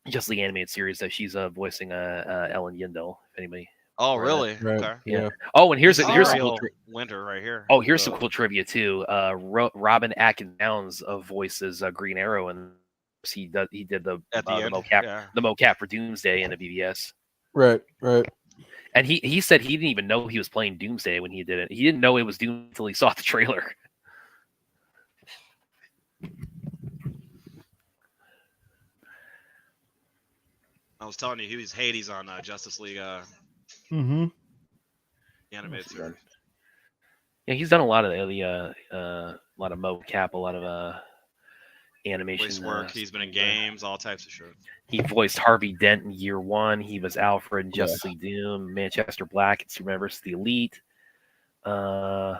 Just the Animated Series. So she's voicing Ellen Yindel. If anybody. Oh, really? Right. Okay. Yeah. Oh, and here's some cool Winter right here. Oh, here's some cool trivia too. Robin Atkins Downs voices Green Arrow, and he did the mocap for Doomsday in the BVS. Right. And he said he didn't even know he was playing Doomsday when he did it. He didn't know it was Doom until he saw the trailer. I was telling you, he was Hades on Justice League animated series. Yeah, he's done a lot of a lot of mocap, a lot of animation voice work. He's been in games, all types of shit. He voiced Harvey Dent in Year One. He was Alfred in Justice League Doom, Manchester Black in Superman vs. the Elite. Yeah,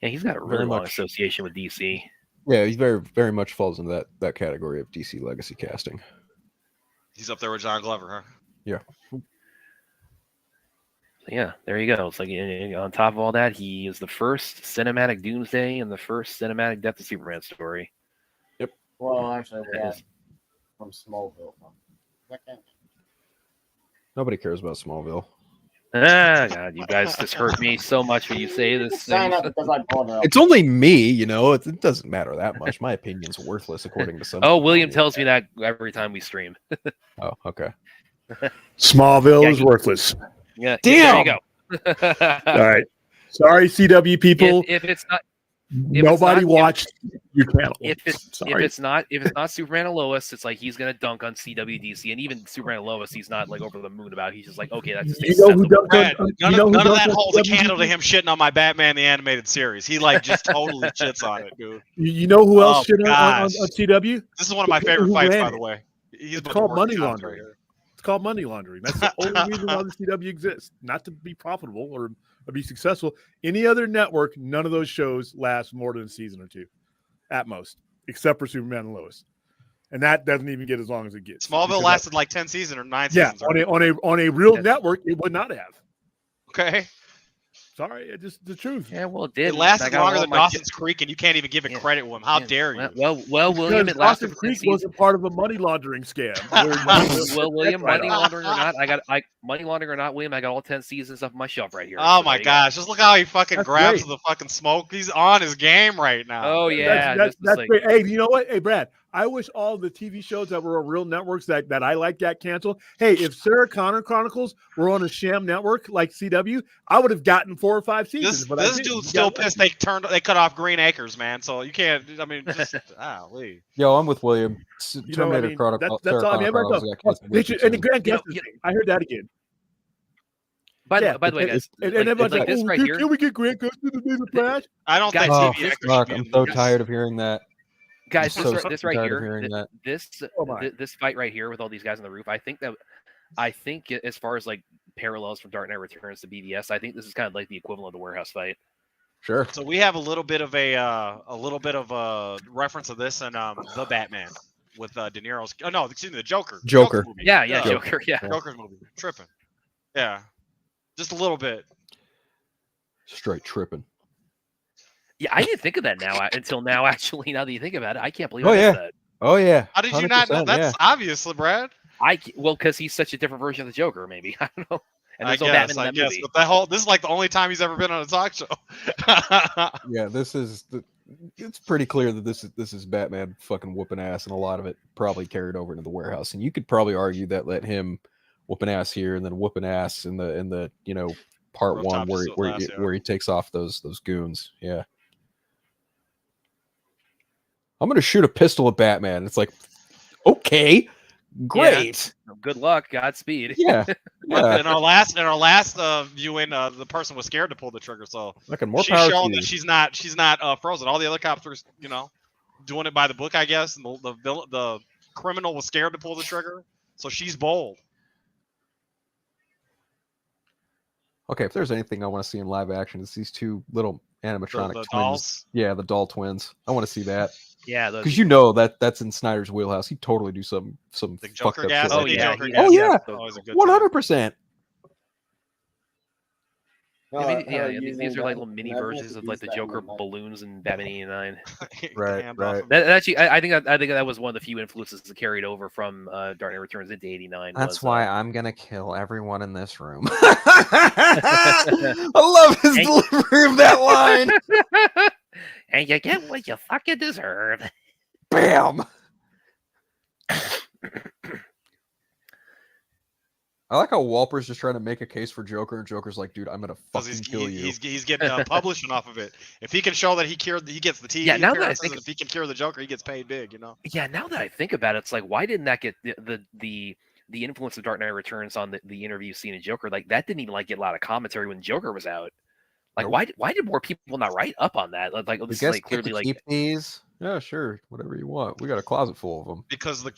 he's got a really long association with DC. Yeah, he very, very much falls into that category of DC legacy casting. He's up there with John Glover, huh? Yeah. Yeah, there you go. It's like on top of all that, he is the first cinematic Doomsday and the first cinematic Death of Superman story. Yep. Well, actually, we had from Smallville. Nobody cares about Smallville. Ah, God, you guys just hurt me so much when you say this thing. It's only me, it doesn't matter that much. My opinion's worthless according to some. Oh, William tells me that every time we stream. Oh, okay. Smallville is worthless. Yeah, damn. There you go. All right. Sorry, CW people. If it's not. Nobody watched your channel. If it's not Superman and Lois, it's like he's gonna dunk on CWDC, and even Superman and Lois, he's not like over the moon about. He's just like, okay, that's just none of that holds a candle to him shitting on my Batman the Animated Series. He just totally shits on it, dude. You know who else shit on CW? This is one of my favorite fights, by the way. It's called money laundering. It's called money laundering. That's the only reason why the CW exists, not to be profitable or be successful. Any other network, none of those shows last more than a season or two, at most, except for Superman and Lois, and that doesn't even get as long as it gets. Smallville lasted like 10 seasons or 9 seasons. Yeah, on a real network, it would not have. Okay. Sorry, it's just the truth. Yeah, well, it did. It lasted longer than Dawson's Creek, and you can't even give it credit to him. How dare you? Well, William, it lasted Dawson's Creek wasn't part of a money laundering scam. Well, William, money laundering or not, money laundering or not, William, I got all 10 seasons up my shelf right here. Oh my gosh, just look how he fucking grabs the fucking smoke. He's on his game right now. Oh yeah, that's great. Hey, you know what? Hey, Brad, I wish all the TV shows that were on real networks that I like got canceled. Hey, if Sarah Connor Chronicles were on a sham network like CW, I would have gotten 4 or 5 seasons. This dude's still pissed. They cut off Green Acres, man. So you can't. I mean, just Yo, I'm with William. Terminator Chronicles. That's all I mean. And Grant Gustin, I heard that again. By the way, guys, and everyone's like, this right here. Can we get Grant Gustin to be the Flash? I don't think TV Mark, I'm so tired of hearing that. Guys, this right here, this fight right here with all these guys on the roof, I think as far as like parallels from Dark Knight Returns to BVS, I think this is kind of like the equivalent of the warehouse fight. Sure. So we have a little bit of a reference of this in the Batman with De Niro's. Oh no, excuse me, the Joker. Joker movie. Yeah, Joker. Yeah, Joker's movie. Tripping. Yeah, just a little bit. Straight tripping. Yeah, I didn't think of that until now. Actually, now that you think about it, I can't believe I missed that. Oh yeah. How did you not know? That's obvious, Brad. Because he's such a different version of the Joker. Maybe I don't know. And I guess. But this is like the only time he's ever been on a talk show. Yeah, it's pretty clear that this is Batman fucking whooping ass, and a lot of it probably carried over into the warehouse. And you could probably argue that let him whooping ass here and then whooping ass in the part one where he takes off those goons. Yeah. I'm gonna shoot a pistol at Batman. It's like, okay, great. Yeah. Good luck, Godspeed. Yeah. In our last viewing, the person was scared to pull the trigger, so more she's shown that she's not frozen. All the other cops were, doing it by the book, I guess. And the criminal was scared to pull the trigger, so she's bold. Okay, if there's anything I want to see in live action, it's these two little animatronic twins. Dolls? Yeah, the doll twins. I want to see that. Yeah, because that's in Snyder's wheelhouse. He'd totally do some fucked up gas. shit. Oh yeah, 100%. These are like little mini versions of like the Joker balloons in Batman '89. Right. That actually, I think that was one of the few influences that carried over from Dark Knight Returns into '89. That's why I'm gonna kill everyone in this room. I love his delivery of that line. And you get what you fucking deserve. Bam. I like how Walper's just trying to make a case for Joker, and Joker's like, "Dude, I'm gonna fucking kill you." He's getting publishing off of it. If he can show that he gets the TV appearances, if he can cure the Joker, he gets paid big. Yeah. Now that I think about it, it's like, why didn't that get the influence of Dark Knight Returns on the interview scene of Joker? Like that didn't even get a lot of commentary when Joker was out. Like, why did more people not write up on that? Like, this is clearly keep these. Yeah, sure, whatever you want. We got a closet full of them. Because the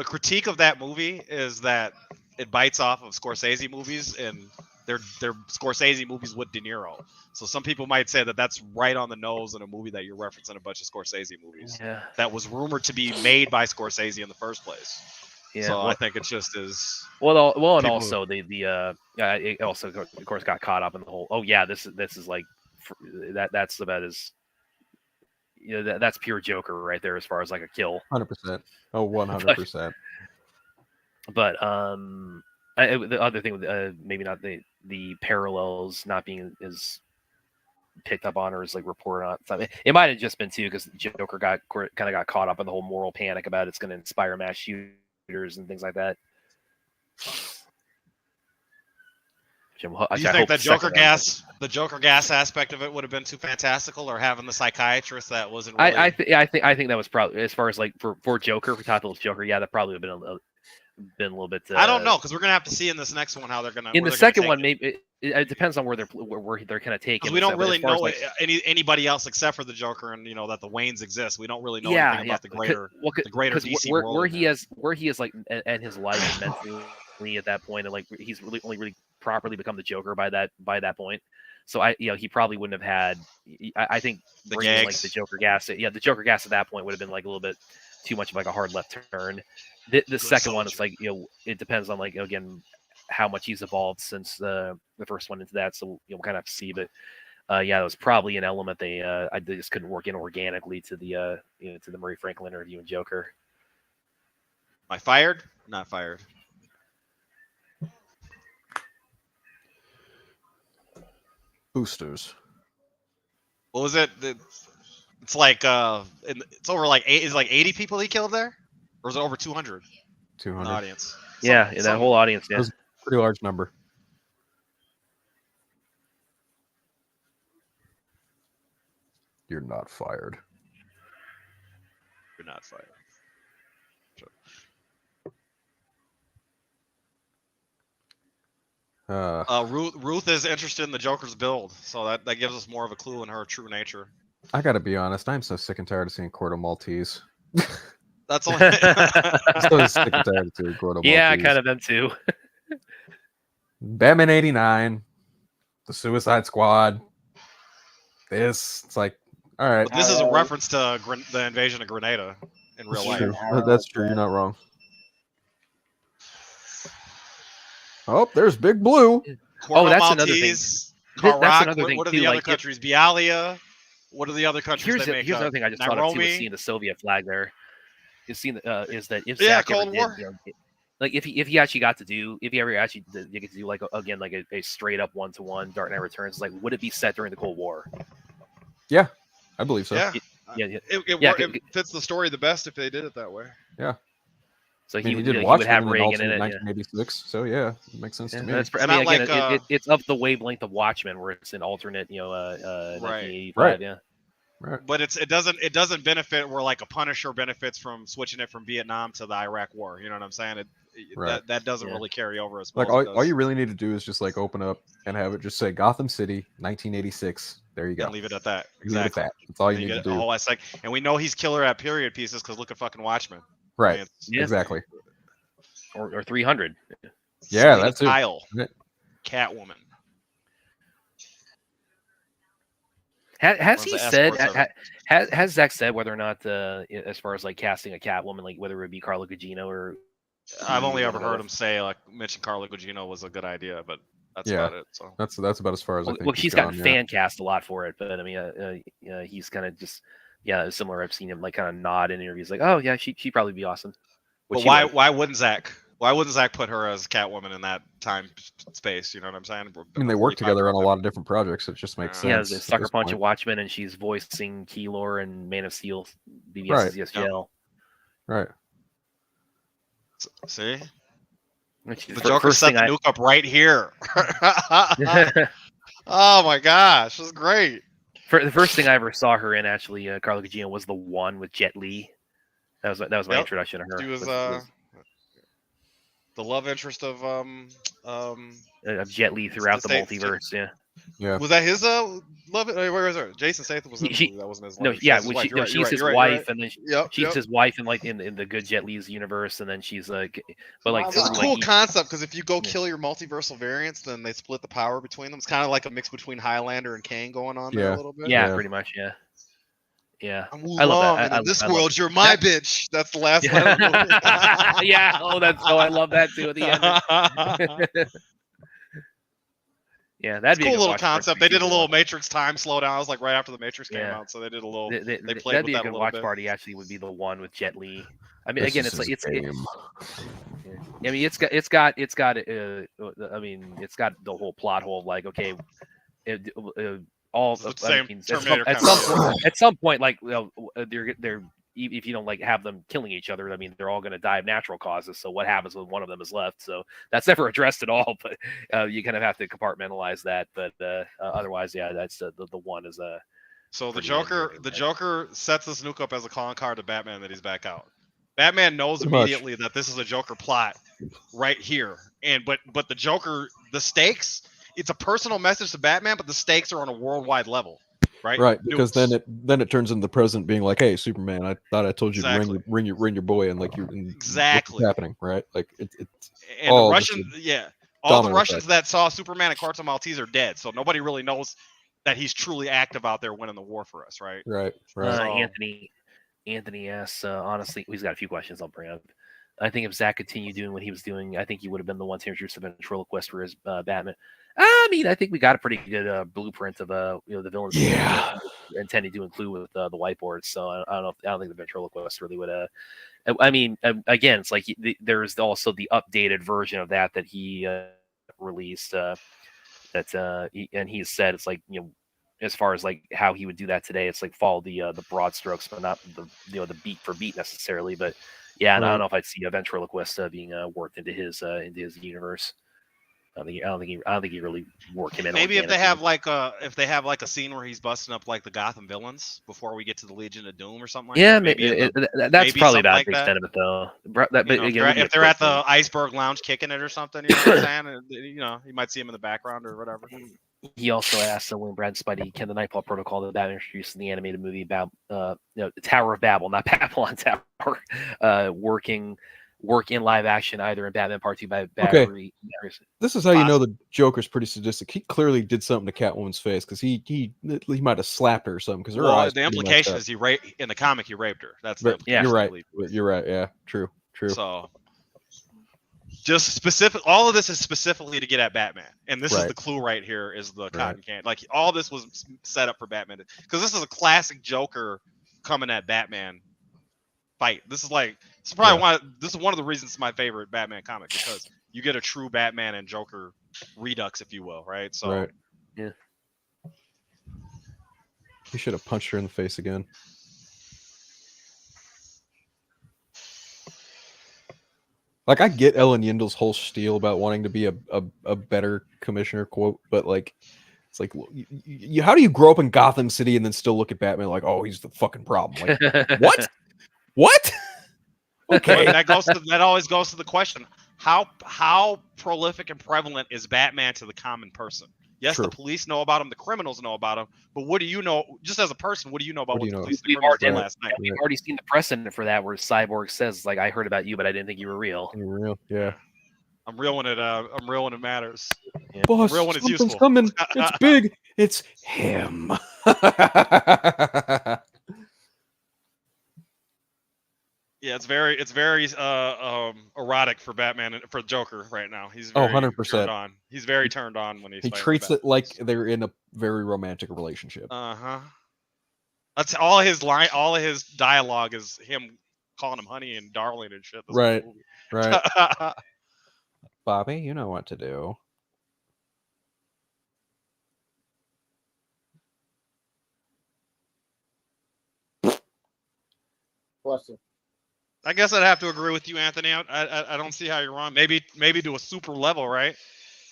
critique of that movie is that it bites off of Scorsese movies, and they're Scorsese movies with De Niro. So some people might say that that's right on the nose in a movie that you're referencing a bunch of Scorsese movies. Yeah. That was rumored to be made by Scorsese in the first place. Yeah, so I think it just is. Well, and also it also of course got caught up in the whole. Oh yeah, this is like that's about as that's pure Joker right there as far as like a kill. 100%. Oh, 100%. But the other thing, maybe not the parallels not being as picked up on or as like reported on. It might have just been too because Joker got caught up in the whole moral panic about it's going to inspire mass shooters and things like that. Do you think the Joker gas aspect of it would have been too fantastical, or having the psychiatrist that wasn't? Really... I think that was probably, as far as like for Joker, for Todd Joker, yeah, that probably would have been a little bit. I don't know, because we're gonna have to see in this next one how they're gonna. In the second one, maybe it depends on where they're kind of taking. We don't really know anybody else except for the Joker, and that the Waynes exist. We don't really know anything about the greater DC world. Where he is like, and his life mentally at that point, and like he's really properly become the Joker by that point. So he probably wouldn't have had. I think bringing like the Joker gas. Yeah, the Joker gas at that point would have been like a little bit too much of like a hard left turn. The second one is like it depends on like again how much he's evolved since the first one into that. So we'll kind of have to see. But yeah, it was probably an element I just couldn't work in organically to the to the Murray Franklin interview and Joker. Am I fired? Not fired. Boosters. What was it? It's like it's over like is like 80 people he killed there, or is it over 200? 200 audience. Yeah, that whole audience. Yeah, that was a pretty large number. You're not fired. You're not fired. Ruth is interested in the Joker's build, so that gives us more of a clue in her true nature. I gotta be honest, I'm so sick and tired of seeing Corto Maltese. That's all. I'm so sick and tired of seeing Corto Maltese. Yeah, I kind of am too. Batman 89, the Suicide Squad. It's like, all right. But this is a reference to the invasion of Grenada in real life. True. That's true. You're not wrong. Oh, there's Big Blue. Corto that's Maltese, another thing. Karak, That's another thing what are too, the other like, countries? Bialia. What are the other countries that make here's up? another thing I just thought of too, was seeing the Soviet flag there. Is seeing is that if Zach Cold ever War. did, like if he actually got to do, if he ever actually did, you get to do like again like a straight up 1-to-1 Dark Knight Returns, like would it be set during the Cold War? Yeah, I believe so. Yeah, it fits the story the best if they did it that way. Yeah. So I mean, he did would have in Reagan in it. 1986. So yeah, it makes sense to me. That's, I mean, again, it's of the wavelength of Watchmen, where it's an alternate, 1985. Right. Yeah. Right. But it doesn't benefit where like a Punisher benefits from switching it from Vietnam to the Iraq War. You know what I'm saying? That doesn't really carry over as well. Like all you really need to do is just like open up and have it just say Gotham City 1986. There you go. And leave it at that. Exactly. That's all you need to do. And we know he's killer at period pieces because look at fucking Watchmen. Right. I mean, exactly. Or 300. Yeah, that's it. Kyle. Catwoman. Has he said? Has Zach said whether or not, as far as like casting a Catwoman, like whether it would be Carla Gugino or? I've only ever heard him say mention Carla Gugino was a good idea, but that's about it. So that's about as far as I think. Well, she's gotten fan cast a lot for it, but I mean, he's kind of just similar. I've seen him like kind of nod in interviews, like, oh yeah, she'd probably be awesome. But why wouldn't Zach? Why wouldn't Zach put her as Catwoman in that time space? You know what I'm saying? I mean, they work together on a lot of different projects. It just makes sense. Yeah, the Sucker Punch of Watchmen, and she's voicing Keylor and Man of Steel, BVS's ESGL. Right. See? The Joker set the nuke up right here. Oh my gosh, this is great. The first thing I ever saw her in, actually, Carla Gugino, was the one with Jet Li. That was my introduction to her. She was the love interest of Jet Li throughout the multiverse. Yeah. Was that his love? Where was it? Jason Statham was in the movie. That wasn't his love. No, yeah, she's his wife, and then she's his wife in like in the good Jet Li's universe, and then she's like, but like it's a cool concept because if you go kill your multiversal variants, then they split the power between them. It's kind of like a mix between Highlander and Kane going on there a little bit. Yeah, pretty much. Yeah. Yeah, I love that. In this world, you're my bitch. That's the last line of the movie. Yeah. I love that too at the end. Yeah, that'd be a cool little concept. They did a little Matrix time slowdown. I was like right after the Matrix came out, so they did a little. They played with that a little bit. That'd be a good watch party. Actually, would be the one with Jet Li. I mean, again, it's like it's. I mean, it's got. I mean, it's got the whole plot hole. Like, okay, all the same at some point, like they're if you don't like have them killing each other, I mean, they're all going to die of natural causes. So what happens when one of them is left? So that's never addressed at all. But you kind of have to compartmentalize that. But otherwise, yeah, that's the one is a. So the Joker sets this nuke up as a calling card to Batman that he's back out. Batman knows immediately that this is a Joker plot right here, but the Joker, the stakes. It's a personal message to Batman, but the stakes are on a worldwide level, right? Right, because then it turns into the president being like, "Hey, Superman, I thought I told you to ring your boy," and like exactly what's happening, right? Like it's and the Russians, all the Russians that saw Superman and Corto Maltese are dead, so nobody really knows that he's truly active out there winning the war for us, right? Right. Anthony asks, honestly, he's got a few questions I'll bring up. I think if Zack continued doing what he was doing, I think he would have been the one to introduce the ventriloquist for his Batman. I mean, I think we got a pretty good blueprint of the villains intended to include with the whiteboards. So I don't think the ventriloquist really would. I mean, again, it's like there's also the updated version of that he released. And he said it's like, as far as like how he would do that today, it's like follow the broad strokes, but not the beat for beat necessarily. But yeah, right. I don't know if I'd see a ventriloquist being worked into his universe. I don't think he really worked him in. Maybe if they have like a scene where he's busting up like the Gotham villains before we get to the Legion of Doom or something like that. Maybe that's probably about the extent of it though. If they're at the Iceberg Lounge kicking it or something, you know what I'm saying? You might see him in the background or whatever. He also asked when Brad Spidey, can the Nightfall Protocol that Batman introduced in the animated movie about Tower of Babel, not Babylon Tower, work in live action either in Batman Part 2 by Battery. Okay. This is how you know the Joker's pretty sadistic. He clearly did something to Catwoman's face because he might have slapped her or something. Because the implication is in the comic he raped her. That's the you're right. You're right. Yeah, true. So just specific. All of this is specifically to get at Batman, and this is the clue right here. Is the cotton candy? Like all this was set up for Batman because this is a classic Joker coming at Batman fight. This is probably one of the reasons it's my favorite Batman comic because you get a true Batman and Joker redux, if you will, right? So yeah, he should have punched her in the face again. Like I get Ellen Yindel's whole spiel about wanting to be a better commissioner quote, but like it's like how do you grow up in Gotham City and then still look at Batman like, oh, he's the fucking problem? Like what? What? Okay, that always goes to the question: how prolific and prevalent is Batman to the common person? Yes, the police know about him, the criminals know about him, but what do you know? Just as a person, what do you know about what the police and the criminals did last night? We've already seen the precedent for that, where Cyborg says, "Like I heard about you, but I didn't think you were real." You're real, yeah. I'm real when it matters. Yeah. Boss, I'm real when it's useful. Coming. It's big. It's him. Yeah, it's very erotic for Batman and for Joker right now. He's 100%. turned on. He's very turned on when he treats it like they're in a very romantic relationship. That's all his dialogue is him calling him honey and darling and shit. Right. Bobby, you know what to do. Bless you. I guess I'd have to agree with you, Anthony. I don't see how you're wrong. Maybe to a super level, right?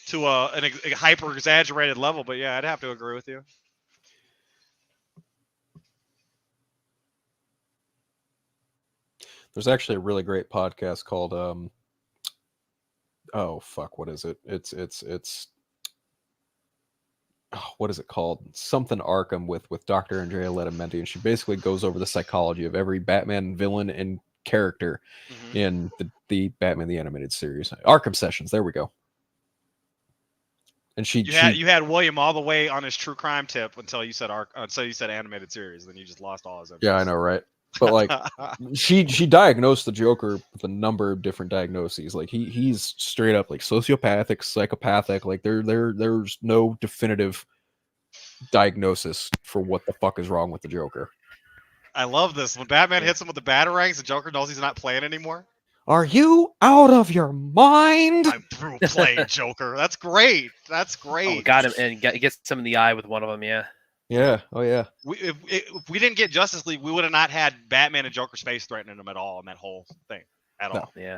To a hyper exaggerated level, but yeah, I'd have to agree with you. There's actually a really great podcast called what is it? It's what is it called? Something Arkham with Dr. Andrea Letamendi, and she basically goes over the psychology of every Batman villain and character in the Batman the Animated Series. Arkham Sessions, there we go. And you had William all the way on his true crime tip until you said animated series, then you just lost all his interest. Yeah, I know, right? But like she diagnosed the Joker with a number of different diagnoses. Like he's straight up like sociopathic, psychopathic. Like there's no definitive diagnosis for what the fuck is wrong with the Joker. I love this. When Batman hits him with the batarangs, the Joker knows he's not playing anymore. Are you out of your mind? I'm through playing Joker. That's great. That's great. Oh, got him and gets him in the eye with one of them. Yeah. Yeah. Oh yeah. If we didn't get Justice League, we would have not had Batman and Joker space threatening him at all in that whole thing at all. Yeah.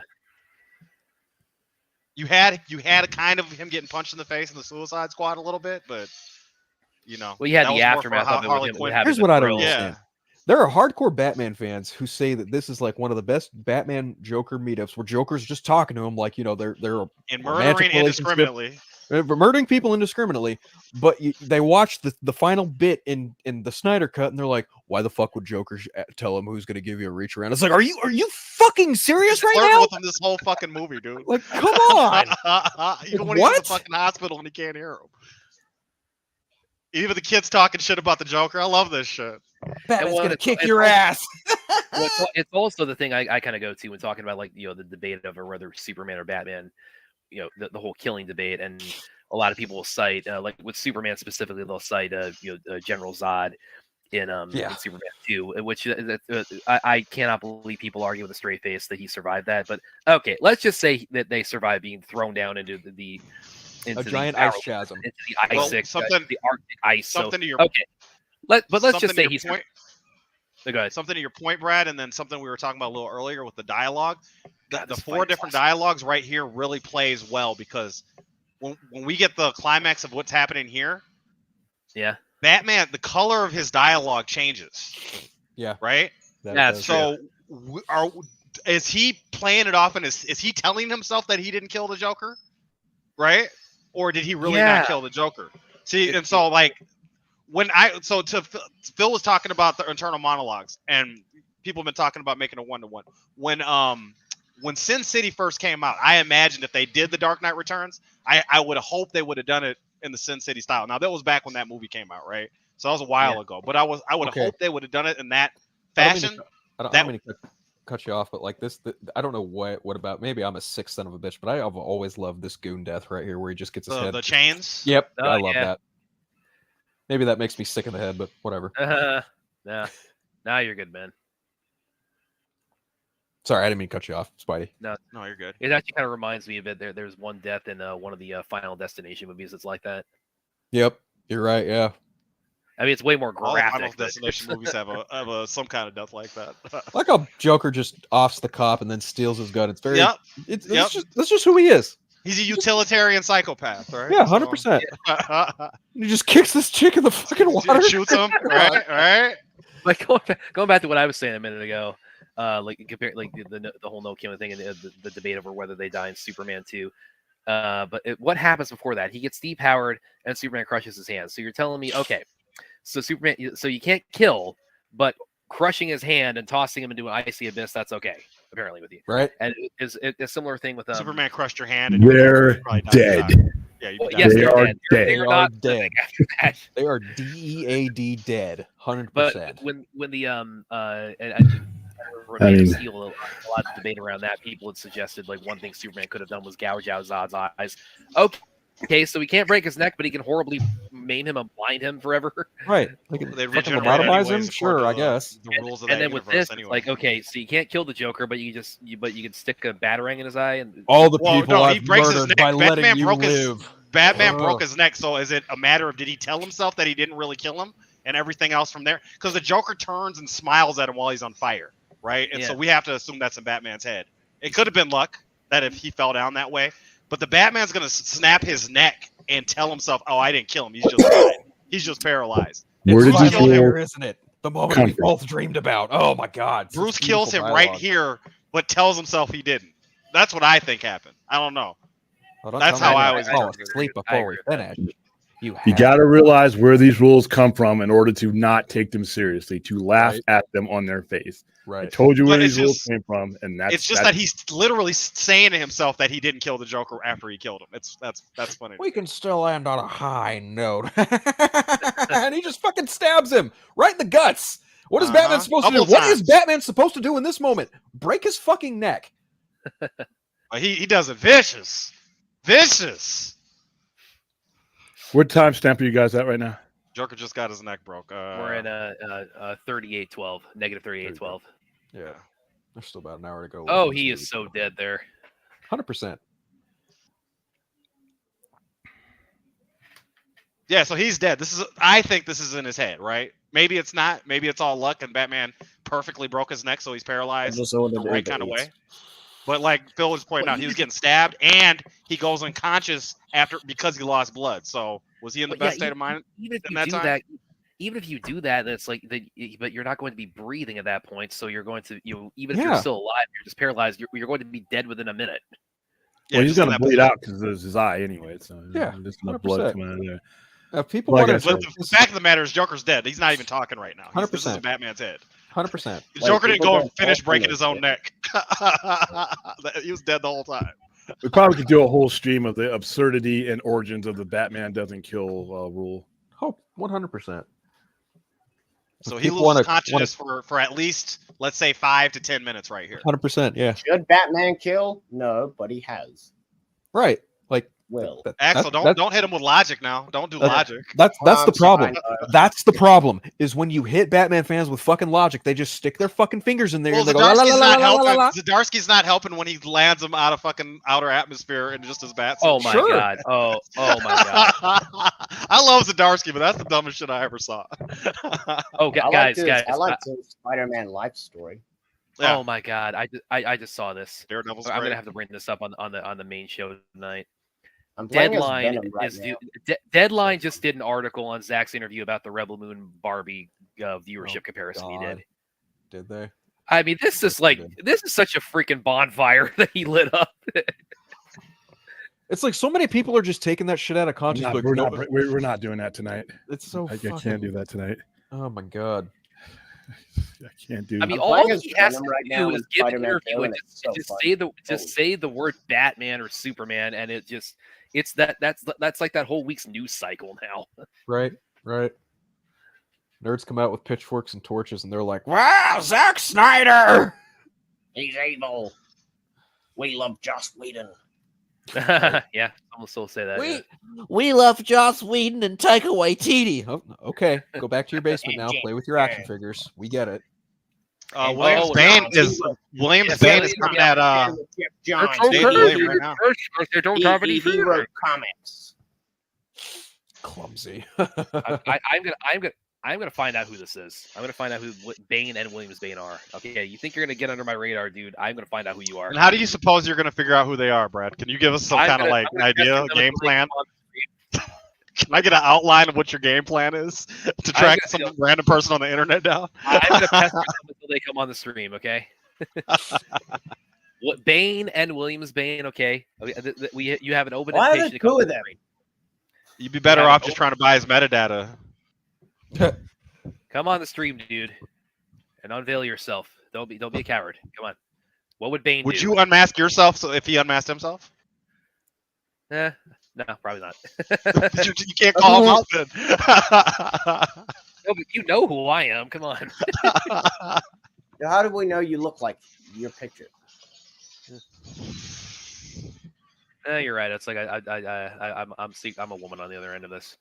You had a kind of him getting punched in the face in the Suicide Squad a little bit, but well, you had the aftermath of it. Here's what I don't understand. There are hardcore Batman fans who say that this is like one of the best Batman Joker meetups where Joker's just talking to him like, they're and murdering indiscriminately. Murdering people indiscriminately, but they watch the final bit in the Snyder cut and they're like, why the fuck would Joker tell him who's going to give you a reach around? It's like, are you fucking serious right now? With him this whole fucking movie, dude. Like, come on. Even when he's in the fucking hospital and he can't hear him. Even the kids talking shit about the Joker. I love this shit. Batman's gonna kick your ass. Well, it's also the thing I kind of go to when talking about like the debate over whether Superman or Batman, the whole killing debate, and a lot of people will cite like with Superman specifically, they'll cite General Zod in Superman 2, which I cannot believe people argue with a straight face that he survived that. But okay, let's just say that they survived being thrown down into a giant ice chasm, into the the Arctic ice. Something to your okay, let's just say he's point. Go ahead. Something to your point, Brad, and then something we were talking about a little earlier with the dialogue. The 4 different dialogues right here really plays well because when we get the climax of what's happening here, Batman, the color of his dialogue changes. Yeah. Right? So is he playing it off and is he telling himself that he didn't kill the Joker? Right? Or did he really not kill the Joker? See, and so like Phil was talking about the internal monologues, and people have been talking about making a 1-to-1. When Sin City first came out, I imagined if they did the Dark Knight Returns, I would have hoped they would have done it in the Sin City style. Now that was back when that movie came out, right? So that was a while ago. But I would have hoped they would have done it in that fashion. I don't mean to cut you off, but like this, I don't know what about. Maybe I'm a sick son of a bitch, but I've always loved this goon death right here, where he just gets his head. The chains. Yep, I love that. Maybe that makes me sick in the head, but whatever. No, now you're good, man. Sorry, I didn't mean to cut you off, Spidey. No, you're good. It actually kind of reminds me of it. There's one death in one of the Final Destination movies that's like that. Yep, you're right. Yeah. I mean, it's way more graphic. All Final Destination movies have some kind of death like that. Like how Joker just offs the cop and then steals his gun. It's very. That's just who he is. He's a utilitarian psychopath, right? Yeah, 100%. He just kicks this chick in the fucking water. Shoots him, right? Like going back to what I was saying a minute ago, compare like the whole no killing thing and the debate over whether they die in Superman 2. But what happens before that? He gets depowered and Superman crushes his hand. So you're telling me, okay, so Superman, so you can't kill, but crushing his hand and tossing him into an icy abyss, that's okay. Apparently with you, right? And it's a similar thing with Superman crushed your hand. And they're dead. Yeah, yes, they are dead. dead. They are dead. They are DEAD dead, 100%. But when the I see a lot of debate around that. People had suggested like one thing Superman could have done was gouge out Zod's eyes. Okay, so he can't break his neck, but he can horribly maim him and blind him forever. Right. They fucking lobotomize him? Sure, I guess. The rules of and that then with universe, this, anyway. it's like, okay, so you can't kill the Joker, but you can stick a batarang in his eye and all the people he I've breaks his murdered neck. by letting you live. Batman broke his neck, so is it a matter of did he tell himself that he didn't really kill him and everything else from there? Because the Joker turns and smiles at him while he's on fire, right? And so we have to assume that's in Batman's head. It could have been luck that if he fell down that way, but the Batman's going to snap his neck and tell himself, "Oh, I didn't kill him. He's just died. He's just paralyzed." Where did you kill him? Isn't it? The moment we both dreamed about. Oh my God! Bruce kills him right here, but tells himself he didn't. That's what I think happened. I don't know. Well, that's how I was asleep before we finish. You got to realize where these rules come from in order to not take them seriously, to laugh at them on their face. Right. I told you where these rules came from, and it's just that he's literally saying to himself that he didn't kill the Joker after he killed him. That's funny. We can still end on a high note, and he just fucking stabs him right in the guts. What is Batman supposed to do? What is Batman supposed to do in this moment? Break his fucking neck. He does it vicious. What timestamp are you guys at right now? Joker just got his neck broke. We're in 38-12, negative 38-12. Yeah, there's still about an hour to go. Oh, he is so dead there. 100%. Yeah, so he's dead. I think this is in his head, right? Maybe it's not. Maybe it's all luck, and Batman perfectly broke his neck, so he's paralyzed the right kind of way. But like Phil was pointing out, he was getting stabbed, and he goes unconscious because he lost blood. So was he in the best state of mind even if in you that do time? that? Even if you do that, that's like but you're not going to be breathing at that point. So you're going to even if you're still alive, you're just paralyzed. You're going to be dead within a minute. Well, he's gonna bleed out because there's his eye anyway. So yeah, there's enough blood coming out of there. People the fact of the matter is, Joker's dead. He's not even talking right now. 100%. This is in Batman's head. 100%. The Joker didn't go and finish breaking his own neck. He was dead the whole time. We probably could do a whole stream of the absurdity and origins of the Batman doesn't kill rule. Oh, 100%. So he loses consciousness for at least, let's say, 5 to 10 minutes right here. 100%, yeah. Should Batman kill? No, but he has. Right. Like, Will. Axel, don't hit him with logic now. Don't do logic. That's the problem. That's the problem. Is when you hit Batman fans with fucking logic, they just stick their fucking fingers in there. Well, and they go, la, la, la, la, la, la, la. Zdarsky's not helping when he lands him out of fucking outer atmosphere and just his bat. Oh my god! Oh my god! I love Zdarsky, but that's the dumbest shit I ever saw. Guys, I like the Spider-Man life story. Yeah. Oh my god! I just saw this. Daredevil's I'm great. gonna have to bring this up on the main show tonight. Deadline Deadline just did an article on Zach's interview about the Rebel Moon Barbie viewership comparison he did. Did they? I mean, this is such a freaking bonfire that he lit up. It's like so many people are just taking that shit out of context. We're not doing that tonight. It's so I can't do that tonight. Oh my god. I can't do. I mean, all he has to do is give an interview and just say the word Batman or Superman, and that's like that whole week's news cycle now. Right. Nerds come out with pitchforks and torches, and they're like, "Wow, Zack Snyder, he's evil. We love Joss Whedon." Yeah, someone still say that. We love Joss Whedon and Taika Waititi. Oh, okay, go back to your basement now. Play with your action figures. We get it. Williams Bane is coming at William right now. They don't have any comics. Clumsy. I'm gonna find out who this is. I'm gonna find out who Bane and Williams Bane are. Okay, you think you're gonna get under my radar, dude? I'm gonna find out who you are. And how do you suppose you're gonna figure out who they are, Brad? Can you give us some kind of like idea, game plan? Can I get an outline of what your game plan is to track some random person on the internet down? I'm gonna pester them until they come on the stream, okay? What Bane and Williams Bane, okay? You have an open invitation to come on the stream. You'd be better off just trying to buy his metadata. Come on the stream, dude, and unveil yourself. Don't be a coward. Come on. What would Bane do? Would you unmask yourself so if he unmasked himself? No, probably not. you can't call him out then. No, but you know who I am. Come on. How do we know you look like your picture? You're right. It's like I'm a woman on the other end of this.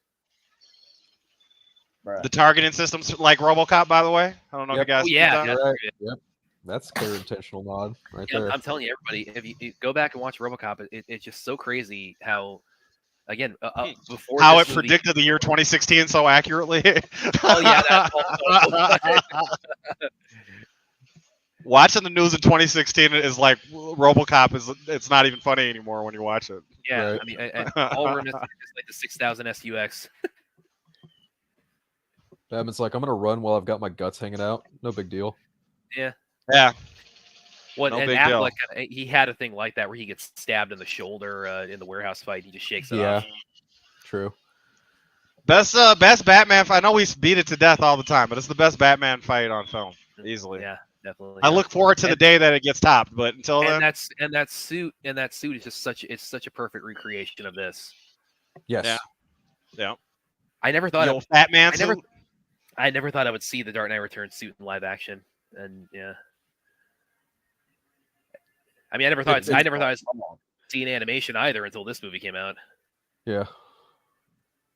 The targeting system's like RoboCop, by the way. I don't know if you guys. Yep. That's clear intentional nod right there. I'm telling you, everybody, if you go back and watch RoboCop, it's just so crazy how, again, before how it predicted the year 2016 so accurately. Oh yeah, that's also... Watching the news in 2016 is like RoboCop it's not even funny anymore when you watch it. Yeah, right. I mean, all we're missing is like the 6000 SUX. Batman's like, I'm gonna run while I've got my guts hanging out. No big deal. Yeah. Well, no and big Affleck, he had a thing like that where he gets stabbed in the shoulder in the warehouse fight. He just shakes it off. True. Best Batman fight. I know we beat it to death all the time, but it's the best Batman fight on film, easily. Yeah, definitely. I look forward to the day that it gets topped, but until then, that suit is just such a perfect recreation of this. Yes. Yeah. I never thought Batman suit. I never thought I would see the Dark Knight Returns suit in live action, and yeah. I mean, I never thought I'd see an animation either until this movie came out. Yeah.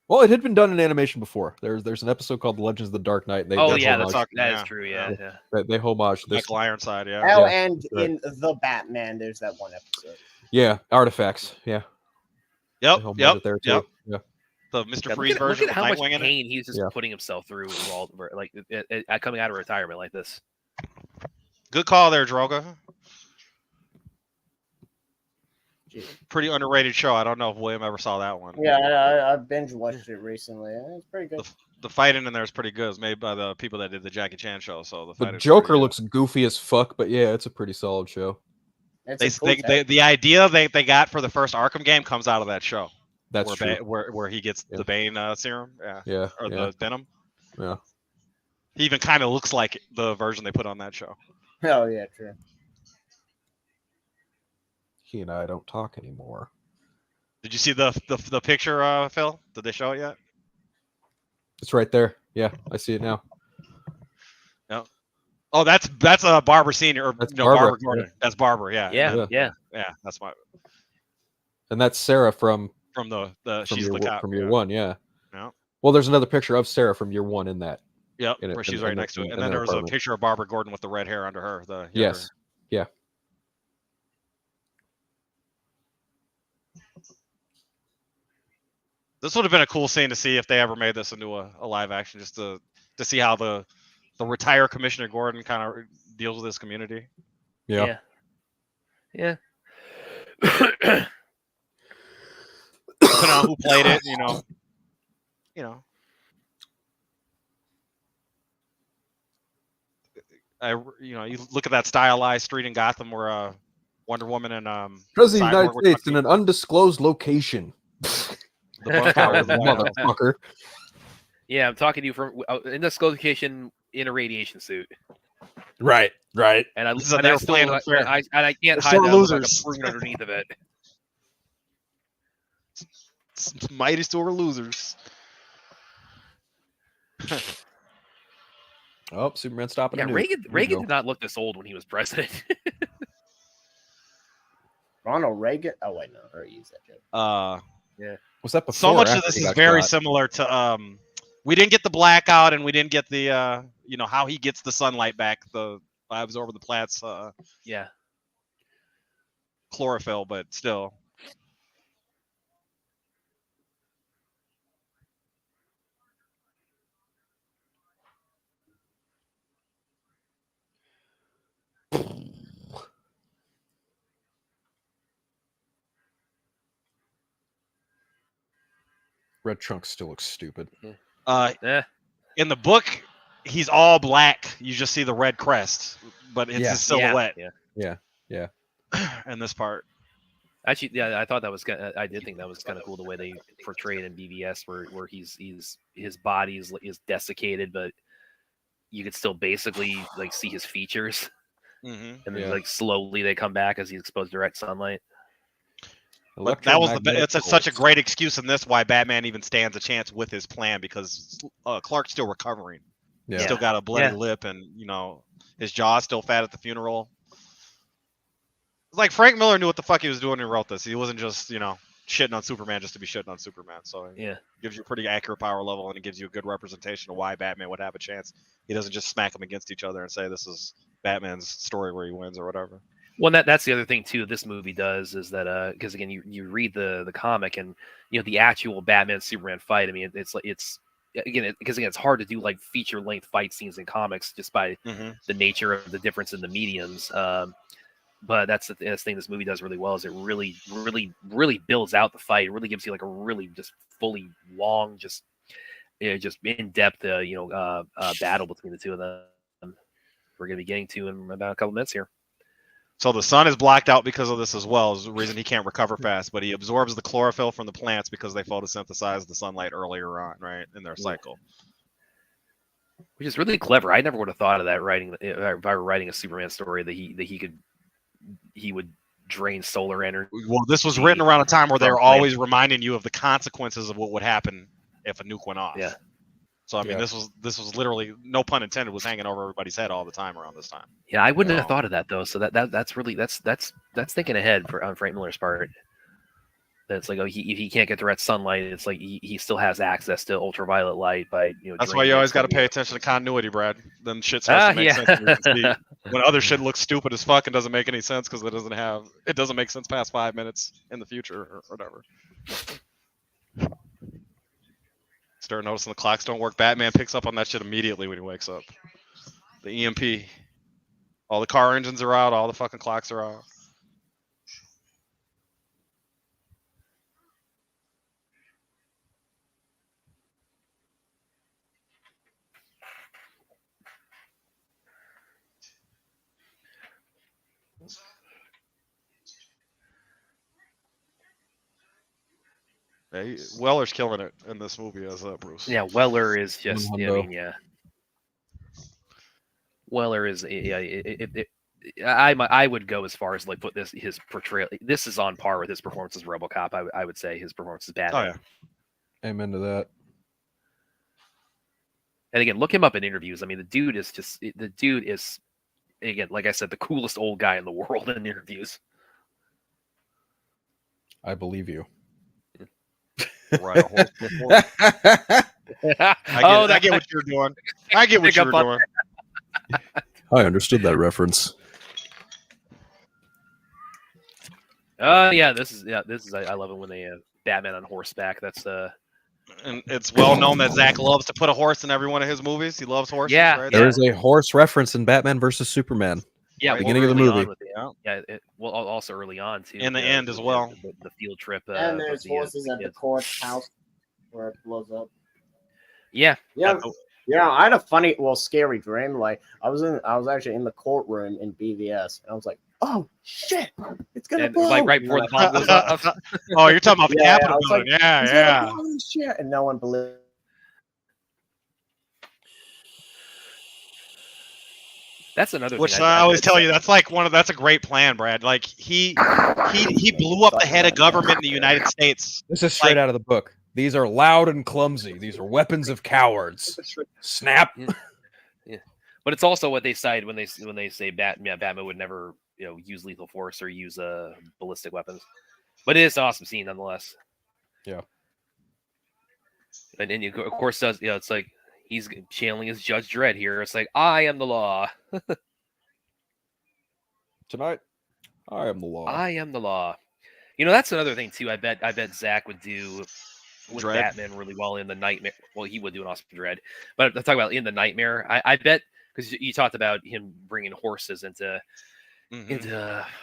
Well, it had been done in animation before. There's an episode called The Legends of the Dark Knight. That is true. Yeah. They homage this. Michael Ironside, yeah. Oh, and in The Batman, there's that one episode. Yeah, artifacts. Yeah. Yep. Yeah. The Mr. Freeze version. Look at how much pain he's just putting himself through, like coming out of retirement like this. Good call there, Droga. Pretty underrated show. I don't know if William ever saw that one. Yeah, I binge watched it recently. It's pretty good. The fighting in there is pretty good. It's made by the people that did the Jackie Chan show. So the Joker looks goofy as fuck, but yeah, it's a pretty solid show. The idea they got for the first Arkham game comes out of that show. That's true. Where he gets the Bane serum. Yeah. Or the venom. Yeah. He even kind of looks like the version they put on that show. Oh yeah, true. He and I don't talk anymore. Did you see the picture, Phil? Did they show it yet? It's right there. Yeah, I see it now. No. Oh, that's Barbara Senior. Or, That's no, Barbara. Barbara Gordon. That's Barbara. Yeah. Yeah. That's my. And that's Sarah from she's the cop from year one. Yeah. Yeah. Well, there's another picture of Sarah from year one in that. Yep, where she's right next to it. And then there was a picture of Barbara Gordon with the red hair under her. Yes. Yeah. This would have been a cool scene to see if they ever made this into a live action, just to see how the retired Commissioner Gordon kind of deals with his community. Yeah. Depending on who played it, you know. You look at that stylized street in Gotham where Wonder Woman and President of the United States in an undisclosed location. The motherfucker. Yeah, I'm talking to you from in this location in a radiation suit. Right. And I can't hide that losers. Like underneath of it. Mighty store losers. Oh, Superman stopping. Yeah, Reagan did not look this old when he was president. Ronald Reagan. Oh wait, no, I already used that joke. Yeah. Was that before? So much of this is very similar to we didn't get the blackout and we didn't get the how he gets the sunlight back by absorbing the plant's chlorophyll, but still. Red Trunks still looks stupid. In the book, he's all black. You just see the red crest, but it's his silhouette. Yeah. And this part. Actually, yeah, I thought that was I did think that was kind of cool the way they portrayed it in BVS, where his body is desiccated, but you could still basically like see his features, and then like slowly they come back as he's exposed to direct sunlight. But that was it's such a great excuse in this why Batman even stands a chance with his plan, because Clark's still recovering. Yeah. He's still got a bloody lip, and his jaw's still fat at the funeral. It's like Frank Miller knew what the fuck he was doing when he wrote this. He wasn't just shitting on Superman just to be shitting on Superman. So it gives you a pretty accurate power level, and it gives you a good representation of why Batman would have a chance. He doesn't just smack them against each other and say this is Batman's story where he wins or whatever. Well, that's the other thing too. This movie does is that because again, you read the comic and the actual Batman Superman fight. I mean, it's it's hard to do like feature length fight scenes in comics just by the nature of the difference in the mediums. But that's the thing this movie does really well is it really, really, really builds out the fight. It really gives you like a really just fully long, just in depth, battle between the two of them. We're gonna be getting to in about a couple minutes here. So the sun is blocked out because of this as well. Is the reason he can't recover fast. But he absorbs the chlorophyll from the plants because they photosynthesize the sunlight earlier on, right, in their cycle. Which is really clever. I never would have thought of that if I were writing a Superman story that he would drain solar energy. Well, this was written around a time where they were always reminding you of the consequences of what would happen if a nuke went off. Yeah. So I mean, this was literally, no pun intended, was hanging over everybody's head all the time around this time. Yeah, I wouldn't have thought of that though. So that's really that's thinking ahead on Frank Miller's part. That's like, if he can't get direct sunlight, it's like he still has access to ultraviolet light by That's why you always got to pay attention to continuity, Brad. Then shit starts to make sense. When other shit looks stupid as fuck and doesn't make any sense because it doesn't make sense past 5 minutes in the future or whatever. Start noticing the clocks don't work. Batman picks up on that shit immediately when he wakes up. The EMP. All the car engines are out. All the fucking clocks are out. Hey, Weller's killing it in this movie as Bruce. Yeah, Weller is just. Weller is. I would go as far as like put his portrayal. This is on par with his performance as RoboCop. I would say his performance is bad. Oh yeah, amen to that. And again, look him up in interviews. I mean, the dude is again, like I said, the coolest old guy in the world in interviews. I believe you. Right, a horse before. I get what you're doing. I get what you were doing. I understood that reference. This is I love it when they have Batman on horseback. That's And it's well known that Zach loves to put a horse in every one of his movies. He loves horses. Yeah, right? There is a horse reference in Batman versus Superman. Yeah, beginning of the movie. Also early on too. In the end as well. The field trip. And there's horses at the courthouse where it blows up. Yeah. Yeah, I had a scary dream. Like I was actually in the courtroom in BVS, and I was like, "Oh shit, it's gonna blow!" Like right before the bomb goes off. Oh, you're talking about the Capitol building? Like, yeah. Shit, and no one believed. That's another Which thing I always tell you, that's a great plan, Brad. Like he blew up the head of government in the United States. This is straight out of the book. These are loud and clumsy. These are weapons of cowards. Snap. Yeah. But it's also what they cite when they say Batman would never use lethal force or use ballistic weapons. But it is an awesome scene nonetheless. Yeah. And of course does it's like he's channeling his Judge Dredd here. It's like I am the law. Tonight, I am the law. I am the law. That's another thing too. I bet Zach would do with Dredd. Batman really well in the Nightmare. Well, he would do an awesome Dredd, but I'm talking about in the Nightmare. I bet because you talked about him bringing horses into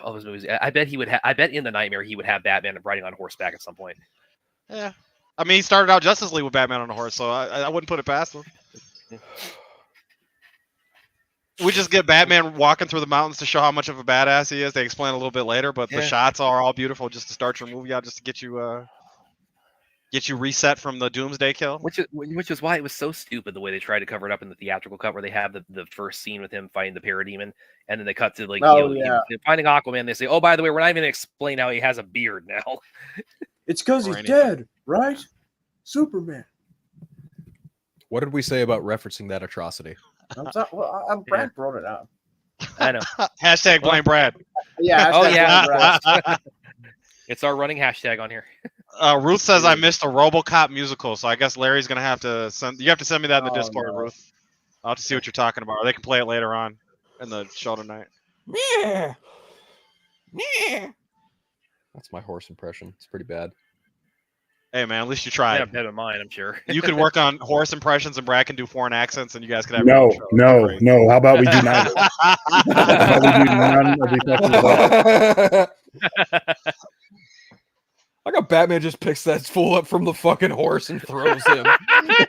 all those movies. I bet he would. I bet in the Nightmare he would have Batman riding on horseback at some point. Yeah, I mean he started out Justice League with Batman on a horse, so I wouldn't put it past him. We just get Batman walking through the mountains to show how much of a badass he is. They explain a little bit later, but the shots are all beautiful just to start your movie out, just to get you reset from the Doomsday Kill. Which is why it was so stupid the way they tried to cover it up in the theatrical cut, where they have the first scene with him fighting the Parademon, and then they cut to finding Aquaman. They say, "Oh, by the way, we're not even going to explain how he has a beard now." It's because he's dead, right? Superman. What did we say about referencing that atrocity? Brad brought it up. I know. Hashtag blame Brad. Yeah. It's our running hashtag on here. Ruth says I missed a RoboCop musical, so I guess Larry's gonna have to send. You have to send me that in the Discord, Ruth. I'll have to see what you're talking about. Or they can play it later on in the show tonight. Yeah. That's my horse impression. It's pretty bad. Hey man, at least you tried. Yeah, better than mine, I'm sure. You could work on horse impressions, and Brad can do foreign accents, and you guys could have. No. How about we do neither? How about we do none of these fucking at all? I got Batman just picks that fool up from the fucking horse and throws him.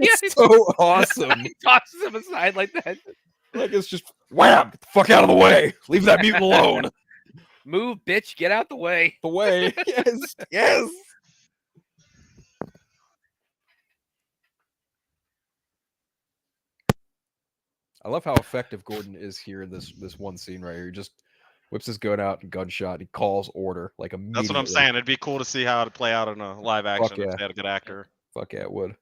It's so awesome. He tosses him aside like that. Like it's just wham! Get the fuck out of the way. Leave that mutant alone. Move, bitch! Get out the way. The way. Yes. I love how effective Gordon is here in this one scene right here. He just whips his gun out and gunshot. He calls order like immediately. That's what I'm saying. It'd be cool to see how it play out in a live action if they had a good actor. Fuck yeah, it would.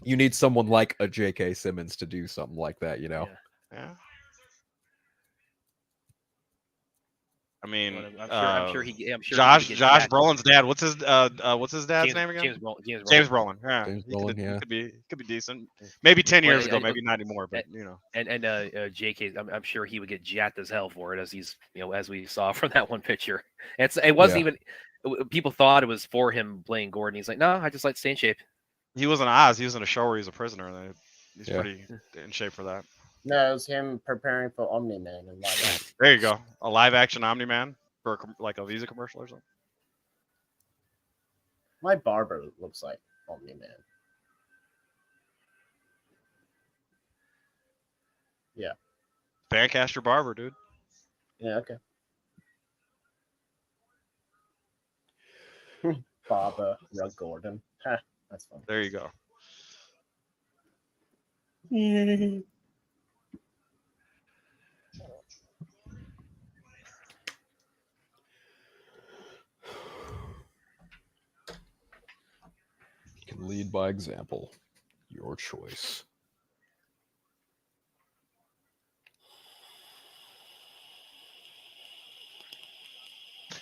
You need someone like a J.K. Simmons to do something like that, Yeah. I mean, I'm sure Josh Brolin's dad. What's his dad's name again? James Brolin. Yeah, James Brolin. Yeah, could be decent. Maybe 10 years ago, maybe not anymore. But And J.K. I'm sure he would get jacked as hell for it, as he's as we saw from that one picture. It wasn't even. People thought it was for him playing Gordon. He's like, no, I just like to stay in shape. He was in Oz. He was in a show where he's a prisoner. He's pretty in shape for that. No, it was him preparing for Omni-Man. There you go. A live-action Omni-Man for like a Visa commercial or something. My barber looks like Omni-Man. Yeah. Fancaster barber, dude. Yeah, okay. Barber, Rug Gordon. That's fun. There you go. Lead by example. Your choice.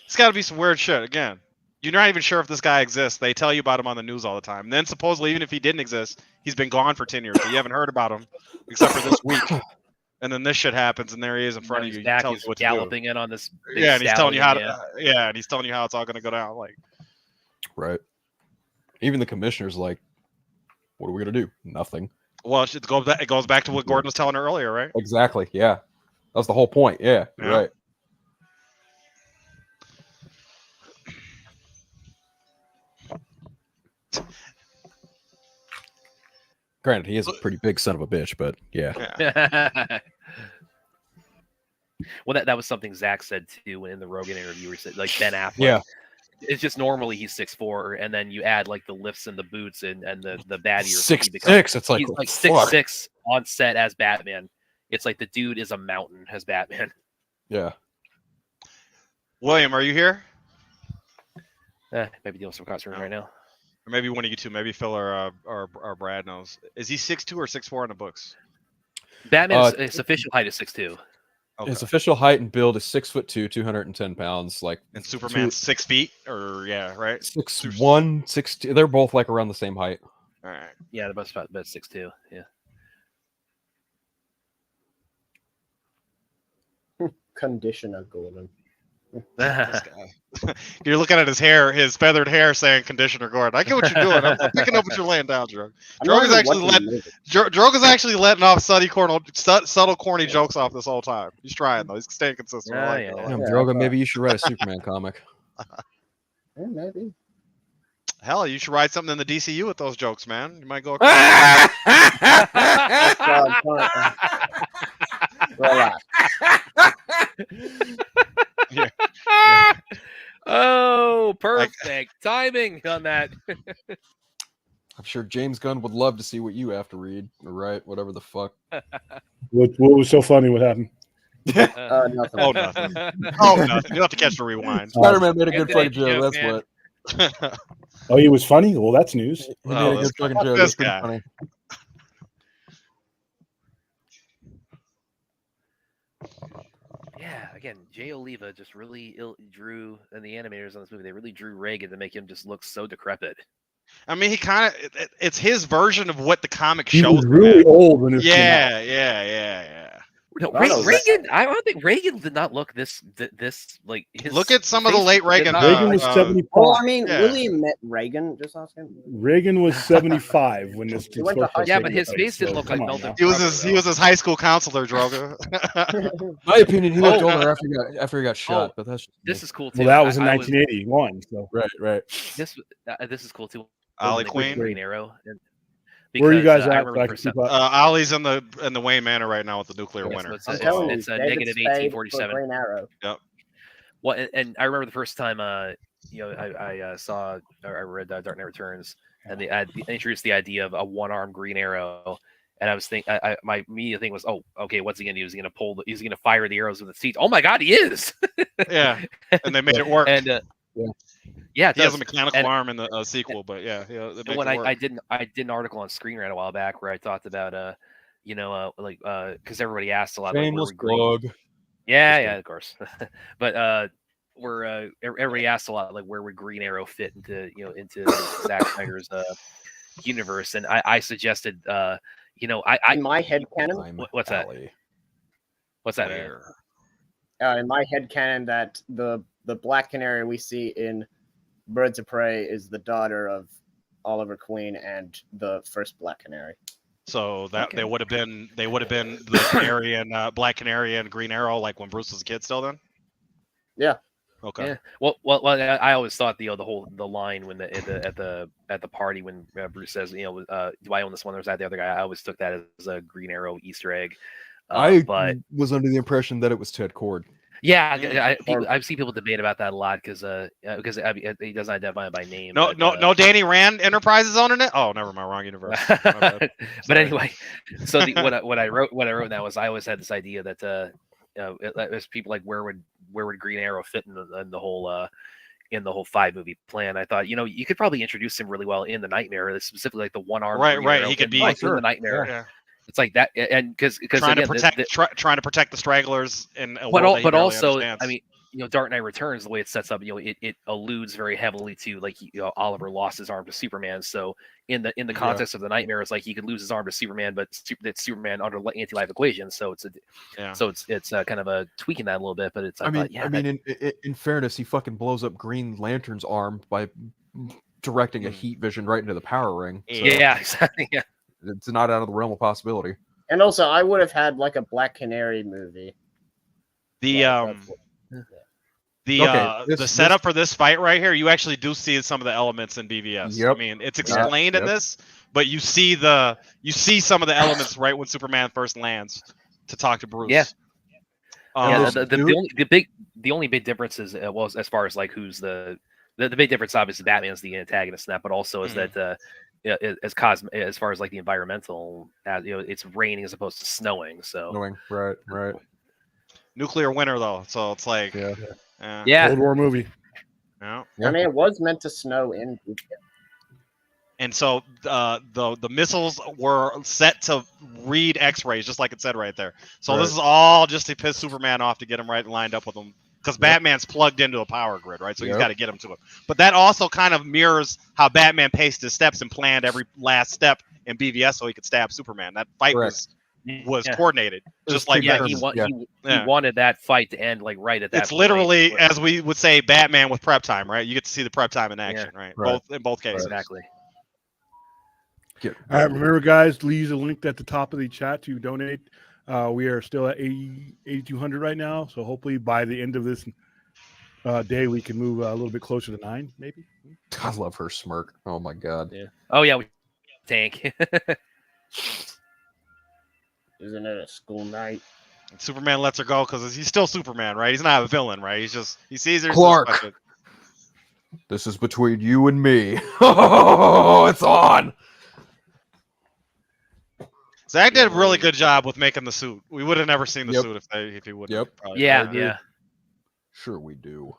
It's got to be some weird shit. Again, you're not even sure if this guy exists. They tell you about him on the news all the time. And then supposedly, even if he didn't exist, he's been gone for 10 years. So you haven't heard about him except for this week. And then this shit happens, and there he is in front of you. Back, tells he's you what galloping to do. in on this. Yeah, and he's telling you how to. And he's telling you how it's all going to go down. Like, right. Even the commissioner's like, "What are we going to do? Nothing." Well, it goes back to what Gordon was telling her earlier, right? Exactly. Yeah, that's the whole point. Yeah. Right. Granted, he is a pretty big son of a bitch, but yeah. Well, that was something Zach said too in the Rogan interview. He said like Ben Affleck. Yeah. It's just normally he's 6'4", and then you add like the lifts and the boots and the baddie. 6'6". It's like he's like 6'6" on set as Batman. It's like the dude is a mountain as Batman. Yeah. William, are you here? Maybe dealing with some costumes right now. Or maybe one of you two, maybe Phil or Brad knows. Is he 6'2" or 6'4" in the books? Batman's his official height is 6'2". Okay. His official height and build is 6'2", 210 pounds. Like, and Superman's 6 feet, or right? 6'1", 6'2". They're both like around the same height. All right. Yeah, they're both about 6'2". Yeah. Conditioner Gordon. This guy. You're looking at his hair, his feathered hair, saying "Conditioner Gordon." I get what you're doing. I'm picking up what you're laying down, Drog. Drog is actually letting off subtle, corny jokes off this whole time. He's trying though. He's staying consistent. Droga, maybe you should write a Superman comic. Yeah, maybe. Hell, you should write something in the DCU with those jokes, man. You might go. Relax. Yeah. Oh, perfect timing on that. I'm sure James Gunn would love to see what you have to read or write, whatever the fuck. What was so funny? What happened? Nothing. Oh, nothing. Oh, nothing. You have to catch the rewind. Spider-Man made a good fucking joke. That's what. Oh, he was funny? Well, that's news. He made a good fucking joke. That's pretty funny. Yeah, again, Jay Oliva just really drew, and the animators on this movie, they really drew Reagan to make him just look so decrepit. I mean, he kind of, it's his version of what the comic He shows. was really old when it came out. Yeah. No, Reagan. I don't think Reagan did not look this like. Look at some of the late Reagan. Reagan was 75. Oh, I mean, William met Reagan. Just asking. Reagan was 75 when this. Yeah, but his face didn't look like melted. He was his high school counselor, Droga. My opinion, he looked older after he got shot. But this is cool too. Well, that was in 1981. So right. This is cool too. Ollie Queen, Green Arrow. Where are you guys at? Ollie's in the Wayne Manor right now with the nuclear winter. It's a negative 1847. Green Arrow. Yep. Well, and I remember the first time, I read Dark Knight Returns, and they introduced the idea of a one-armed Green Arrow, and I was thinking, my immediate thing was, oh, okay, what's he gonna do? He's gonna fire the arrows with his teeth. Oh my God, he is! Yeah, and they made it work. And yeah, he has a mechanical arm in the sequel, but when I did an article on Screen Rant a while back where I talked about because everybody asked a lot. Shameless plug. Yeah, of course. But where everybody asked a lot, like where would Green Arrow fit into Zack Snyder's universe, and I suggested in my head canon. What's that? What's that? In my head canon, that the Black Canary we see in Birds of Prey is the daughter of Oliver Queen and the first Black Canary. So that they would have been the Canary and Black Canary and Green Arrow, like when Bruce was a kid still then? Yeah. Okay. Yeah. Well, I always thought the line when at the party when Bruce says, do I own this one or is that the other guy? I always took that as a Green Arrow Easter egg. But was under the impression that it was Ted Cord. Yeah, I've seen people debate about that a lot because he doesn't identify by name. No, Danny Rand Enterprises owning it. Oh, never mind, wrong universe. But anyway, so what I wrote now was I always had this idea that there's people like where would Green Arrow fit in the whole in the whole 5-movie plan. I thought, you could probably introduce him really well in the Nightmare, specifically like the one arm. Right. He could be like in the Nightmare. Yeah. It's like that, and because trying again, to protect the stragglers in a but world that he but barely also, understands. I mean, Dark Knight Returns, the way it's sets up, it alludes very heavily to like Oliver lost his arm to Superman. So in the context of the Nightmare, it's like he could lose his arm to Superman, but it's Superman under anti-life equation. So it's kind of a tweaking that a little bit. But it's in fairness, he fucking blows up Green Lantern's arm by directing a heat vision right into the power ring. So exactly. Yeah. It's not out of the realm of possibility. And also, I would have had like a Black Canary movie. The setup for this fight right here, you actually do see some of the elements in BVS. Yep. I mean, it's explained in this, but you see some of the elements right when Superman first lands to talk to Bruce. Yeah. The only big difference is as far as like who's the big difference, obviously Batman's the antagonist in that, but also is that as far as like the environmental, it's raining as opposed to snowing. So right. Nuclear winter though, so it's like Cold War movie. Yeah. I mean, it was meant to snow in. And so the missiles were set to read X-rays, just like it said right there. So this is all just to piss Superman off to get him right lined up with him. Because Batman's plugged into a power grid, right? So he's got to get him to it. But that also kind of mirrors how Batman paced his steps and planned every last step in BVS so he could stab Superman. That fight was coordinated, just like he wanted that fight to end like right at that. It's literally, as we would say, Batman with prep time, right? You get to see the prep time in action, right? In both cases, exactly. All right, remember, guys, leave a link at the top of the chat to donate. We are still at 8,200 right now, so hopefully by the end of this day we can move a little bit closer to 9, maybe. I love her smirk. Oh my god. Yeah. Oh yeah, tank. Isn't it a school night? Superman lets her go because he's still Superman, right? He's not a villain, right? He sees her. Clark, this is between you and me. Oh, it's on. Zach did a really good job with making the suit. We would have never seen the suit if he wouldn't. Yep. Yeah. Sure, we do.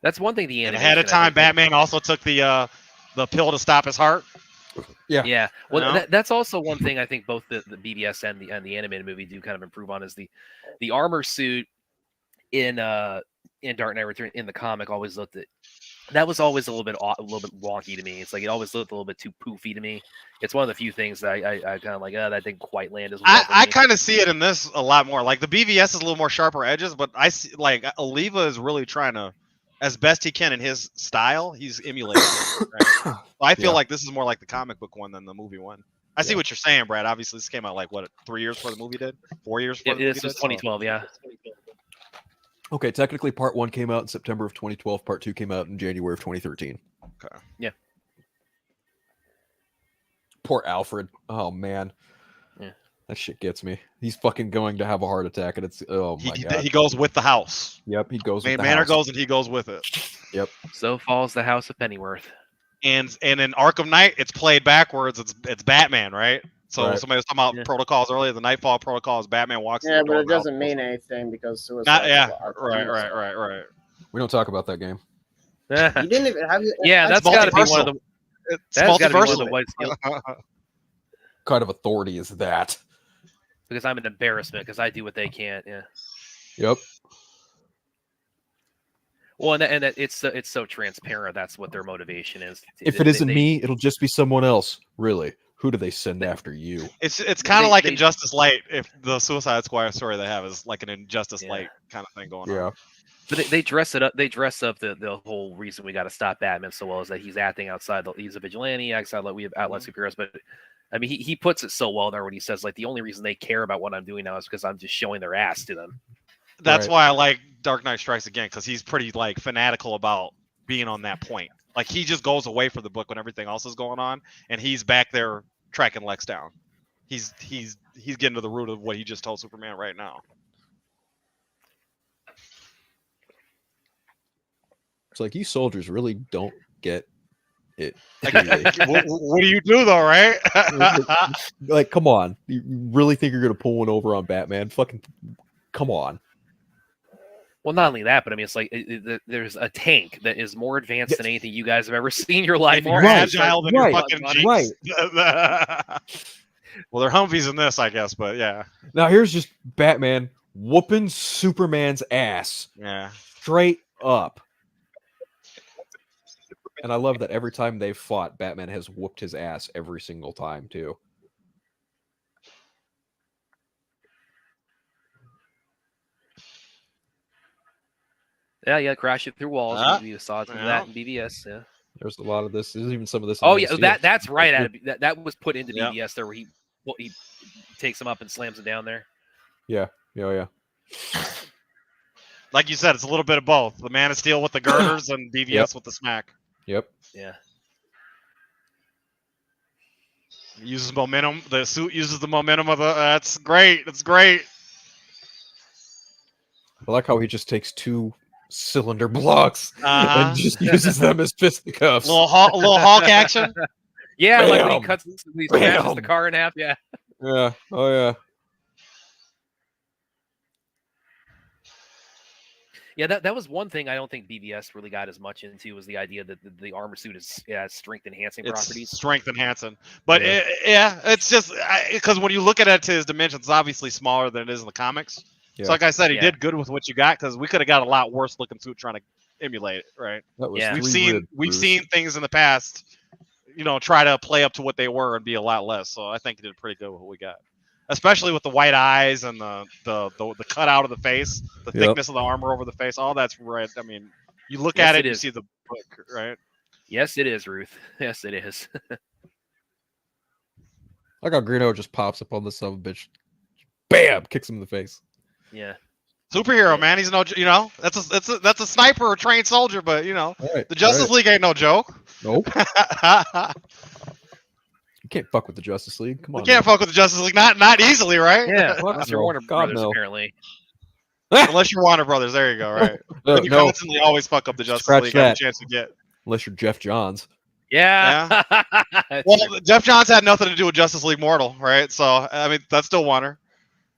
That's one thing. The ahead of time, Batman also took the pill to stop his heart. Yeah. Well, that's also one thing I think both the BBS and the animated movie do kind of improve on is the armor suit in Dark Knight Returns in the comic always looked at. That was always a little bit wonky to me. It's like it always looked a little bit too poofy to me. It's one of the few things that I kind of like. That didn't quite land as well. I kind of see it in this a lot more. Like the BVS is a little more sharper edges, but I see like Oliva is really trying to, as best he can in his style, he's emulating it. Right? I feel like this is more like the comic book one than the movie one. I see what you're saying, Brad. Obviously, this came out like 3 years before the movie did, 4 years. This was 2012, yeah. Okay, technically part 1 came out in September of 2012, part 2 came out in January of 2013. Okay. Yeah. Poor Alfred. Oh man. Yeah. That shit gets me. He's fucking going to have a heart attack and it's God. He goes with the house. Yep, he goes with the Manor house. goes and he goes with it. Yep. So falls the House of Pennyworth. And in Arkham Knight, it's played backwards. It's Batman, right? So somebody was talking about protocols earlier. The Nightfall protocol is Batman walks. Yeah, but it doesn't mean anything because suicide. Right. We don't talk about that game. You didn't even have. Yeah, that's got to be one of the. That's got to be one of the white skills. Kind of authority is that? Because I'm an embarrassment because I do what they can't. Yeah. Yep. Well, and it's so transparent. That's what their motivation is. If it isn't me, it'll just be someone else. Really. Who do they send after you? It's kind of like Injustice Light. If the Suicide Squad story they have is like an Injustice Light kind of thing going on. But they dress it up. They dress up the whole reason we got to stop Batman so well is that he's acting outside. He's a vigilante. Outside, like we have outlet superheroes. But I mean, he puts it so well there when he says like the only reason they care about what I'm doing now is because I'm just showing their ass to them. That's why I like Dark Knight Strikes Again because he's pretty like fanatical about being on that point. Like he just goes away from the book when everything else is going on, and he's back there tracking Lex down. He's getting to the root of what he just told Superman right now. It's like you soldiers really don't get it. What do you do though, right? Like, come on. You really think you're gonna pull one over on Batman? Fucking come on. Well, not only that, but I mean, it's like there's a tank that is more advanced than anything you guys have ever seen in your life. More agile than your fucking Jeeps. Right. Well, they're Humvees in this, I guess, but yeah. Now here's just Batman whooping Superman's ass. Yeah. Straight up. And I love that every time they've fought, Batman has whooped his ass every single time, too. Yeah, crash it through walls. You saw some of that in BVS. Yeah, there's a lot of this. There's even some of this. Oh yeah, that's right. That was put into BVS there, where he takes him up and slams him down there. Yeah. Yeah. Like you said, it's a little bit of both. The Man of Steel with the girders and BVS with the smack. Yep. Yeah. Uses momentum. The suit uses the momentum of the. That's great. That's great. I like how he just takes 2 cylinder blocks and just uses them as fisticuffs. Little Hulk action. Yeah, Bam. like when he cuts the car in half. Yeah. Yeah. Oh yeah. Yeah, that was one thing I don't think BVS really got as much into, was the idea that the armor suit has strength enhancing properties. Strength enhancing, but it's just because when you look at it to his dimensions, it's obviously smaller than it is in the comics. Yeah. So like I said, he did good with what you got, because we could have got a lot worse looking suit trying to emulate it, right? We've seen things in the past, try to play up to what they were and be a lot less. So I think he did pretty good with what we got, especially with the white eyes and the cutout of the face, the thickness of the armor over the face. All that's right. I mean, you look at it, you see the book, right? Yes, it is, Ruth. Yes, it is. Like how Greeno just pops up on the son of a bitch, bam, kicks him in the face. Yeah. Superhero, man. He's that's a sniper or trained soldier, but the Justice League ain't no joke. Nope. You can't fuck with the Justice League. Come on. You can't fuck with the Justice League. Not easily, right? Yeah. Unless you're Warner Brothers, apparently. Unless you're Warner Brothers, there you go, right? You constantly always fuck up the Justice League. Have a chance to get. Unless you're Jeff Johns. Yeah. Well, Jeff Johns had nothing to do with Justice League Mortal, right? So I mean, that's still Warner.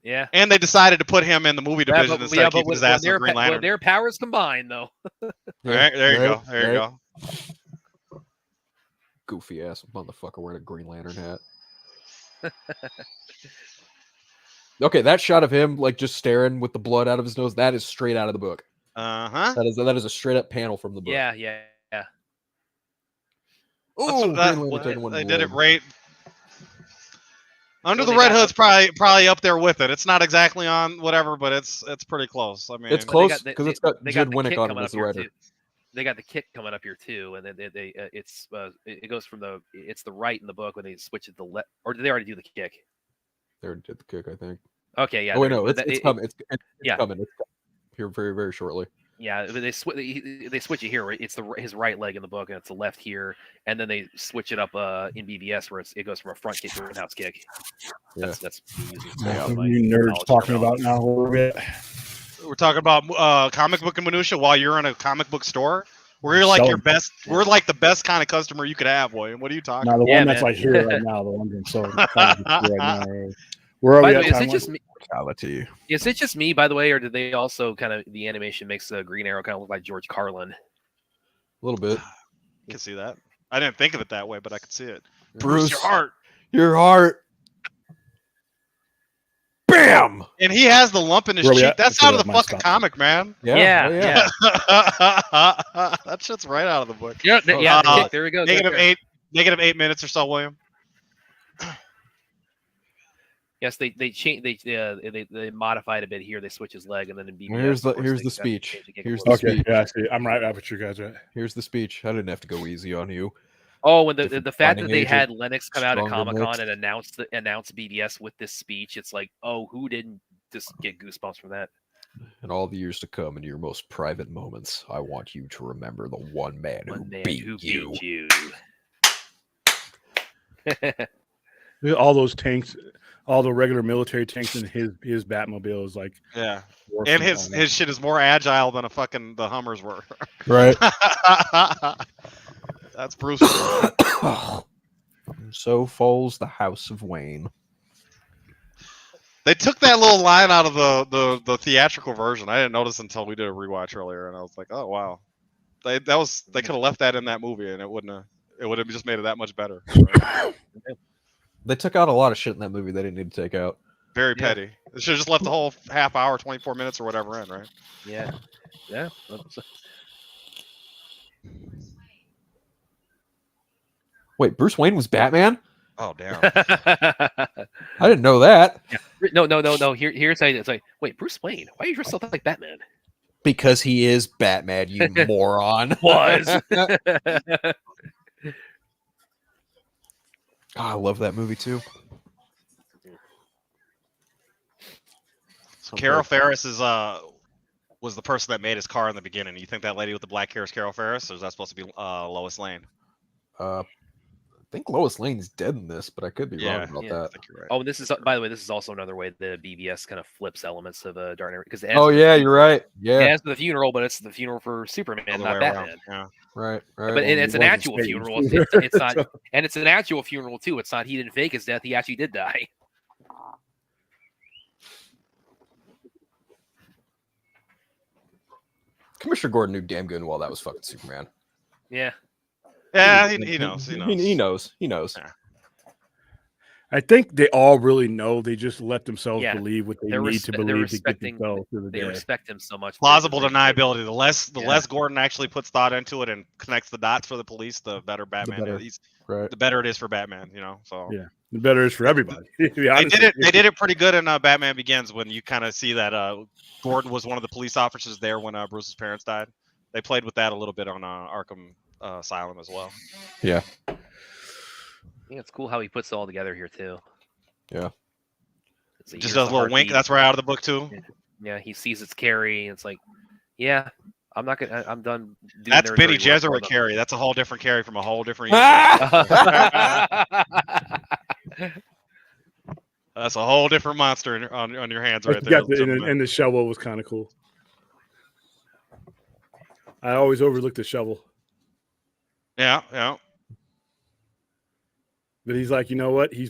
Yeah. And they decided to put him in the movie division instead of keeping his ass in Green Lantern. When their powers combined, though. All right, there you go. There you go. Goofy ass motherfucker wearing a Green Lantern hat. Okay, that shot of him like just staring with the blood out of his nose, that is straight out of the book. That is a straight up panel from the book. Yeah. Oh, they did it right. Under the Red Hood's probably up there with it. It's not exactly on whatever, but it's pretty close. I mean, it's close because it's got Judd Winnick on it as the writer. They got the kick coming up here too, and then it goes from the right in the book when they switch it to the left, or did they already do the kick? They already did the kick, I think. Okay, yeah. Oh wait, no, it's coming. It's coming. It's here very, very shortly. Yeah, they switch it here. Right? It's his right leg in the book, and it's the left here, and then they switch it up in BVS where it goes from a front kick to a roundhouse kick. Yeah. That's you nerds talking about now. We're talking about comic book and minutia while you're in a comic book store. We're like your best. We're like the best kind of customer you could have, William. What are you talking? Now the one that's like here right now, the one I'm selling right now. Where are we at? Is it just me? Is it just me, by the way, or did they also kind of the animation makes the Green Arrow kind of look like George Carlin? A little bit. I can see that. I didn't think of it that way, but I could see it. Bruce, your heart. Bam! And he has the lump in his cheek. That's out of the fucking comic, man. Yeah. That shit's right out of the book. Yeah. There we go. -8 minutes or so, William. Yes, they modified a bit here. They switch his leg, and then in BBS, here's the speech. Speech. Yeah, I see. I'm right up with you guys. Right. Here's the speech. I didn't have to go easy on you. Oh, when the fact that they had Lennox come out at Comic-Con and announce BBS with this speech, it's like, oh, who didn't just get goosebumps from that? In all the years to come, in your most private moments, I want you to remember the one man who beat you. All those tanks, all the regular military tanks in his Batmobile is like, yeah, and his shit is more agile than the Hummers were. Right. That's Bruce. So falls the House of Wayne. They took that little line out of the theatrical version. I didn't notice until we did a rewatch earlier, and I was like, oh wow, they could have left that in that movie, and it would have just made it that much better. Right? They took out a lot of shit in that movie they didn't need to take out. Very petty. They should have just left the whole half hour, 24 minutes or whatever in, right? Yeah. Yeah. Wait, Bruce Wayne was Batman? Oh damn! I didn't know that. Yeah. No. Here's how it's like. Wait, Bruce Wayne? Why are you dressed up like Batman? Because he is Batman, you moron. Was. I love that movie too. So Carol Ferris was the person that made his car in the beginning. You think that lady with the black hair is Carol Ferris, or is that supposed to be Lois Lane? I think Lois Lane's dead in this, but I could be wrong about that. I think you're right. Oh, and this is, by the way, this is also another way the BVS kind of flips elements of Dark Knight, because you're right. Yeah, it ends with the funeral, but it's the funeral for Superman, not Batman. Yeah. Right. But it's an actual funeral. It's not, and it's an actual funeral too. It's not he didn't fake his death; he actually did die. Commissioner Gordon knew damn good and well that was fucking Superman. Yeah. Yeah, he knows. He knows. Yeah. I think they all really know. They just let themselves believe what they They're need to believe to get themselves through the day. They respect him so much. Plausible deniability. The less Gordon actually puts thought into it and connects the dots for the police, the better Batman is. Right. The better it is for Batman, So yeah, the better it is for everybody. They did it pretty good in Batman Begins when you kind of see that Gordon was one of the police officers there when Bruce's parents died. They played with that a little bit on Arkham Asylum as well. Yeah. I think it's cool how he puts it all together here too. Yeah. Just does a little wink. That's right out of the book too. Yeah, he sees it's Carrie. And it's like, yeah, I'm not gonna. I'm done. That's Benny Gesserit Carrie. That's a whole different Carrie from a whole different. That's a whole different monster on your hands right there. And the shovel was kind of cool. I always overlook the shovel. Yeah, yeah. But he's like, you know what? He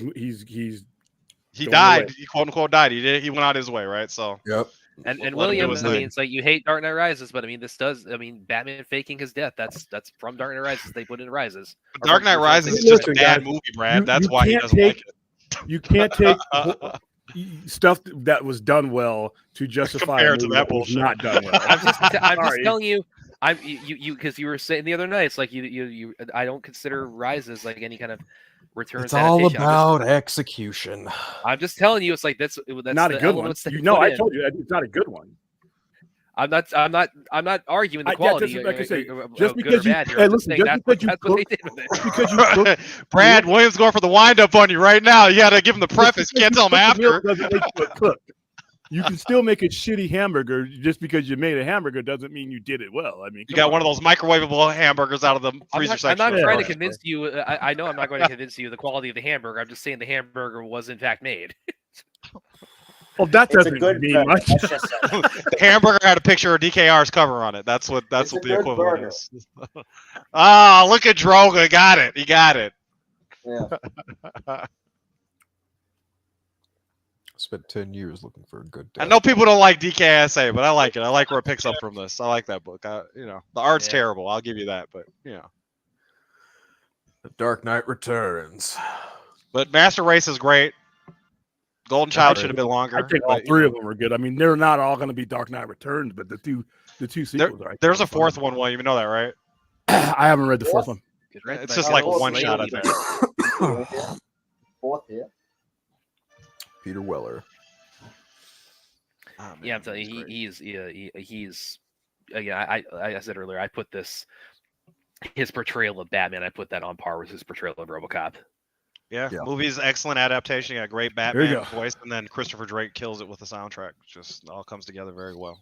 died. Away. He quote unquote died. He went out his way, right? So yep. And William, I mean, it's like you hate Dark Knight Rises, but I mean, this does. I mean, Batman faking his death. That's from Dark Knight Rises. They put in Rises. Dark Knight Rises is just a bad movie, Brad. That's why he doesn't like it. You can't take stuff that was done well to justify compared to that bullshit. Not done well. I'm just telling you. You because you were saying the other night, it's like you I don't consider Rises like any kind of returns. It's all about execution. I'm just telling you, it's like that's not a good one. I told you it's not a good one. I'm not arguing the quality. Like I say, just because you, Brad Williams going for the wind up on you right now. You got to give him the preface. You can't tell him after. You can still make a shitty hamburger. Just because you made a hamburger doesn't mean you did it well. I mean, you got one of those microwavable hamburgers out of the freezer section. I'm not trying to convince you. I know I'm not going to convince you the quality of the hamburger. I'm just saying the hamburger was in fact made. Well, that doesn't mean much. The hamburger had a picture of DKR's cover on it. That's what the equivalent is. Ah, look at Droga. Got it. He got it. Yeah. Spent 10 years looking for a good day. I know people don't like DKSA, but I like it. I like where it picks up from this. I like that book. The art's terrible. I'll give you that, but The Dark Knight Returns. But Master Race is great. Golden Child should have been longer. I think all three of them were good. I mean, they're not all going to be Dark Knight Returns, but the two sequels are. There's a fourth one. Well, you know that, right? I haven't read the fourth one. It's just like one shot, I think. Fourth, yeah. Peter Weller. Oh, man, yeah, I'm telling you, he's again. I said earlier, I put his portrayal of Batman. I put that on par with his portrayal of RoboCop. Yeah, movie's excellent adaptation. You got a great Batman voice, and then Christopher Drake kills it with the soundtrack. Just all comes together very well.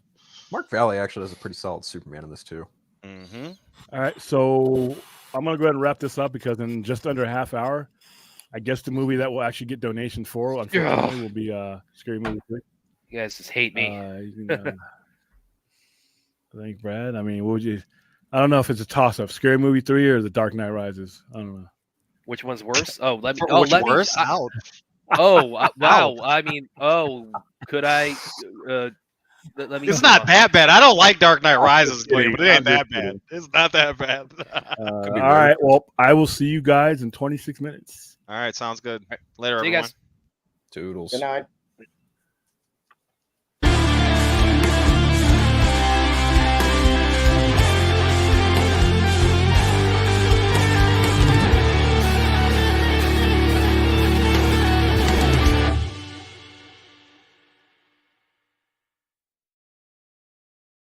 Mark Valley actually does a pretty solid Superman in this too. Mm-hmm. All right, so I'm gonna go ahead and wrap this up because in just under a half hour, I guess the movie that we'll actually get donations for, unfortunately, will be Scary Movie 3. You guys just hate me. I think, Brad. I mean, what would you? I don't know if it's a toss-up: Scary Movie 3 or The Dark Knight Rises. I don't know. Which one's worse? Oh, let me. Which worse? Oh wow! I mean, could I? Let me. It's not that bad. I don't like Dark Knight Rises, Dwayne, but it ain't I'm that just bad. kidding. It's not that bad. All right. Well, I will see you guys in 26 minutes. All right, sounds good. Later, See you everyone. guys. Toodles. Good night.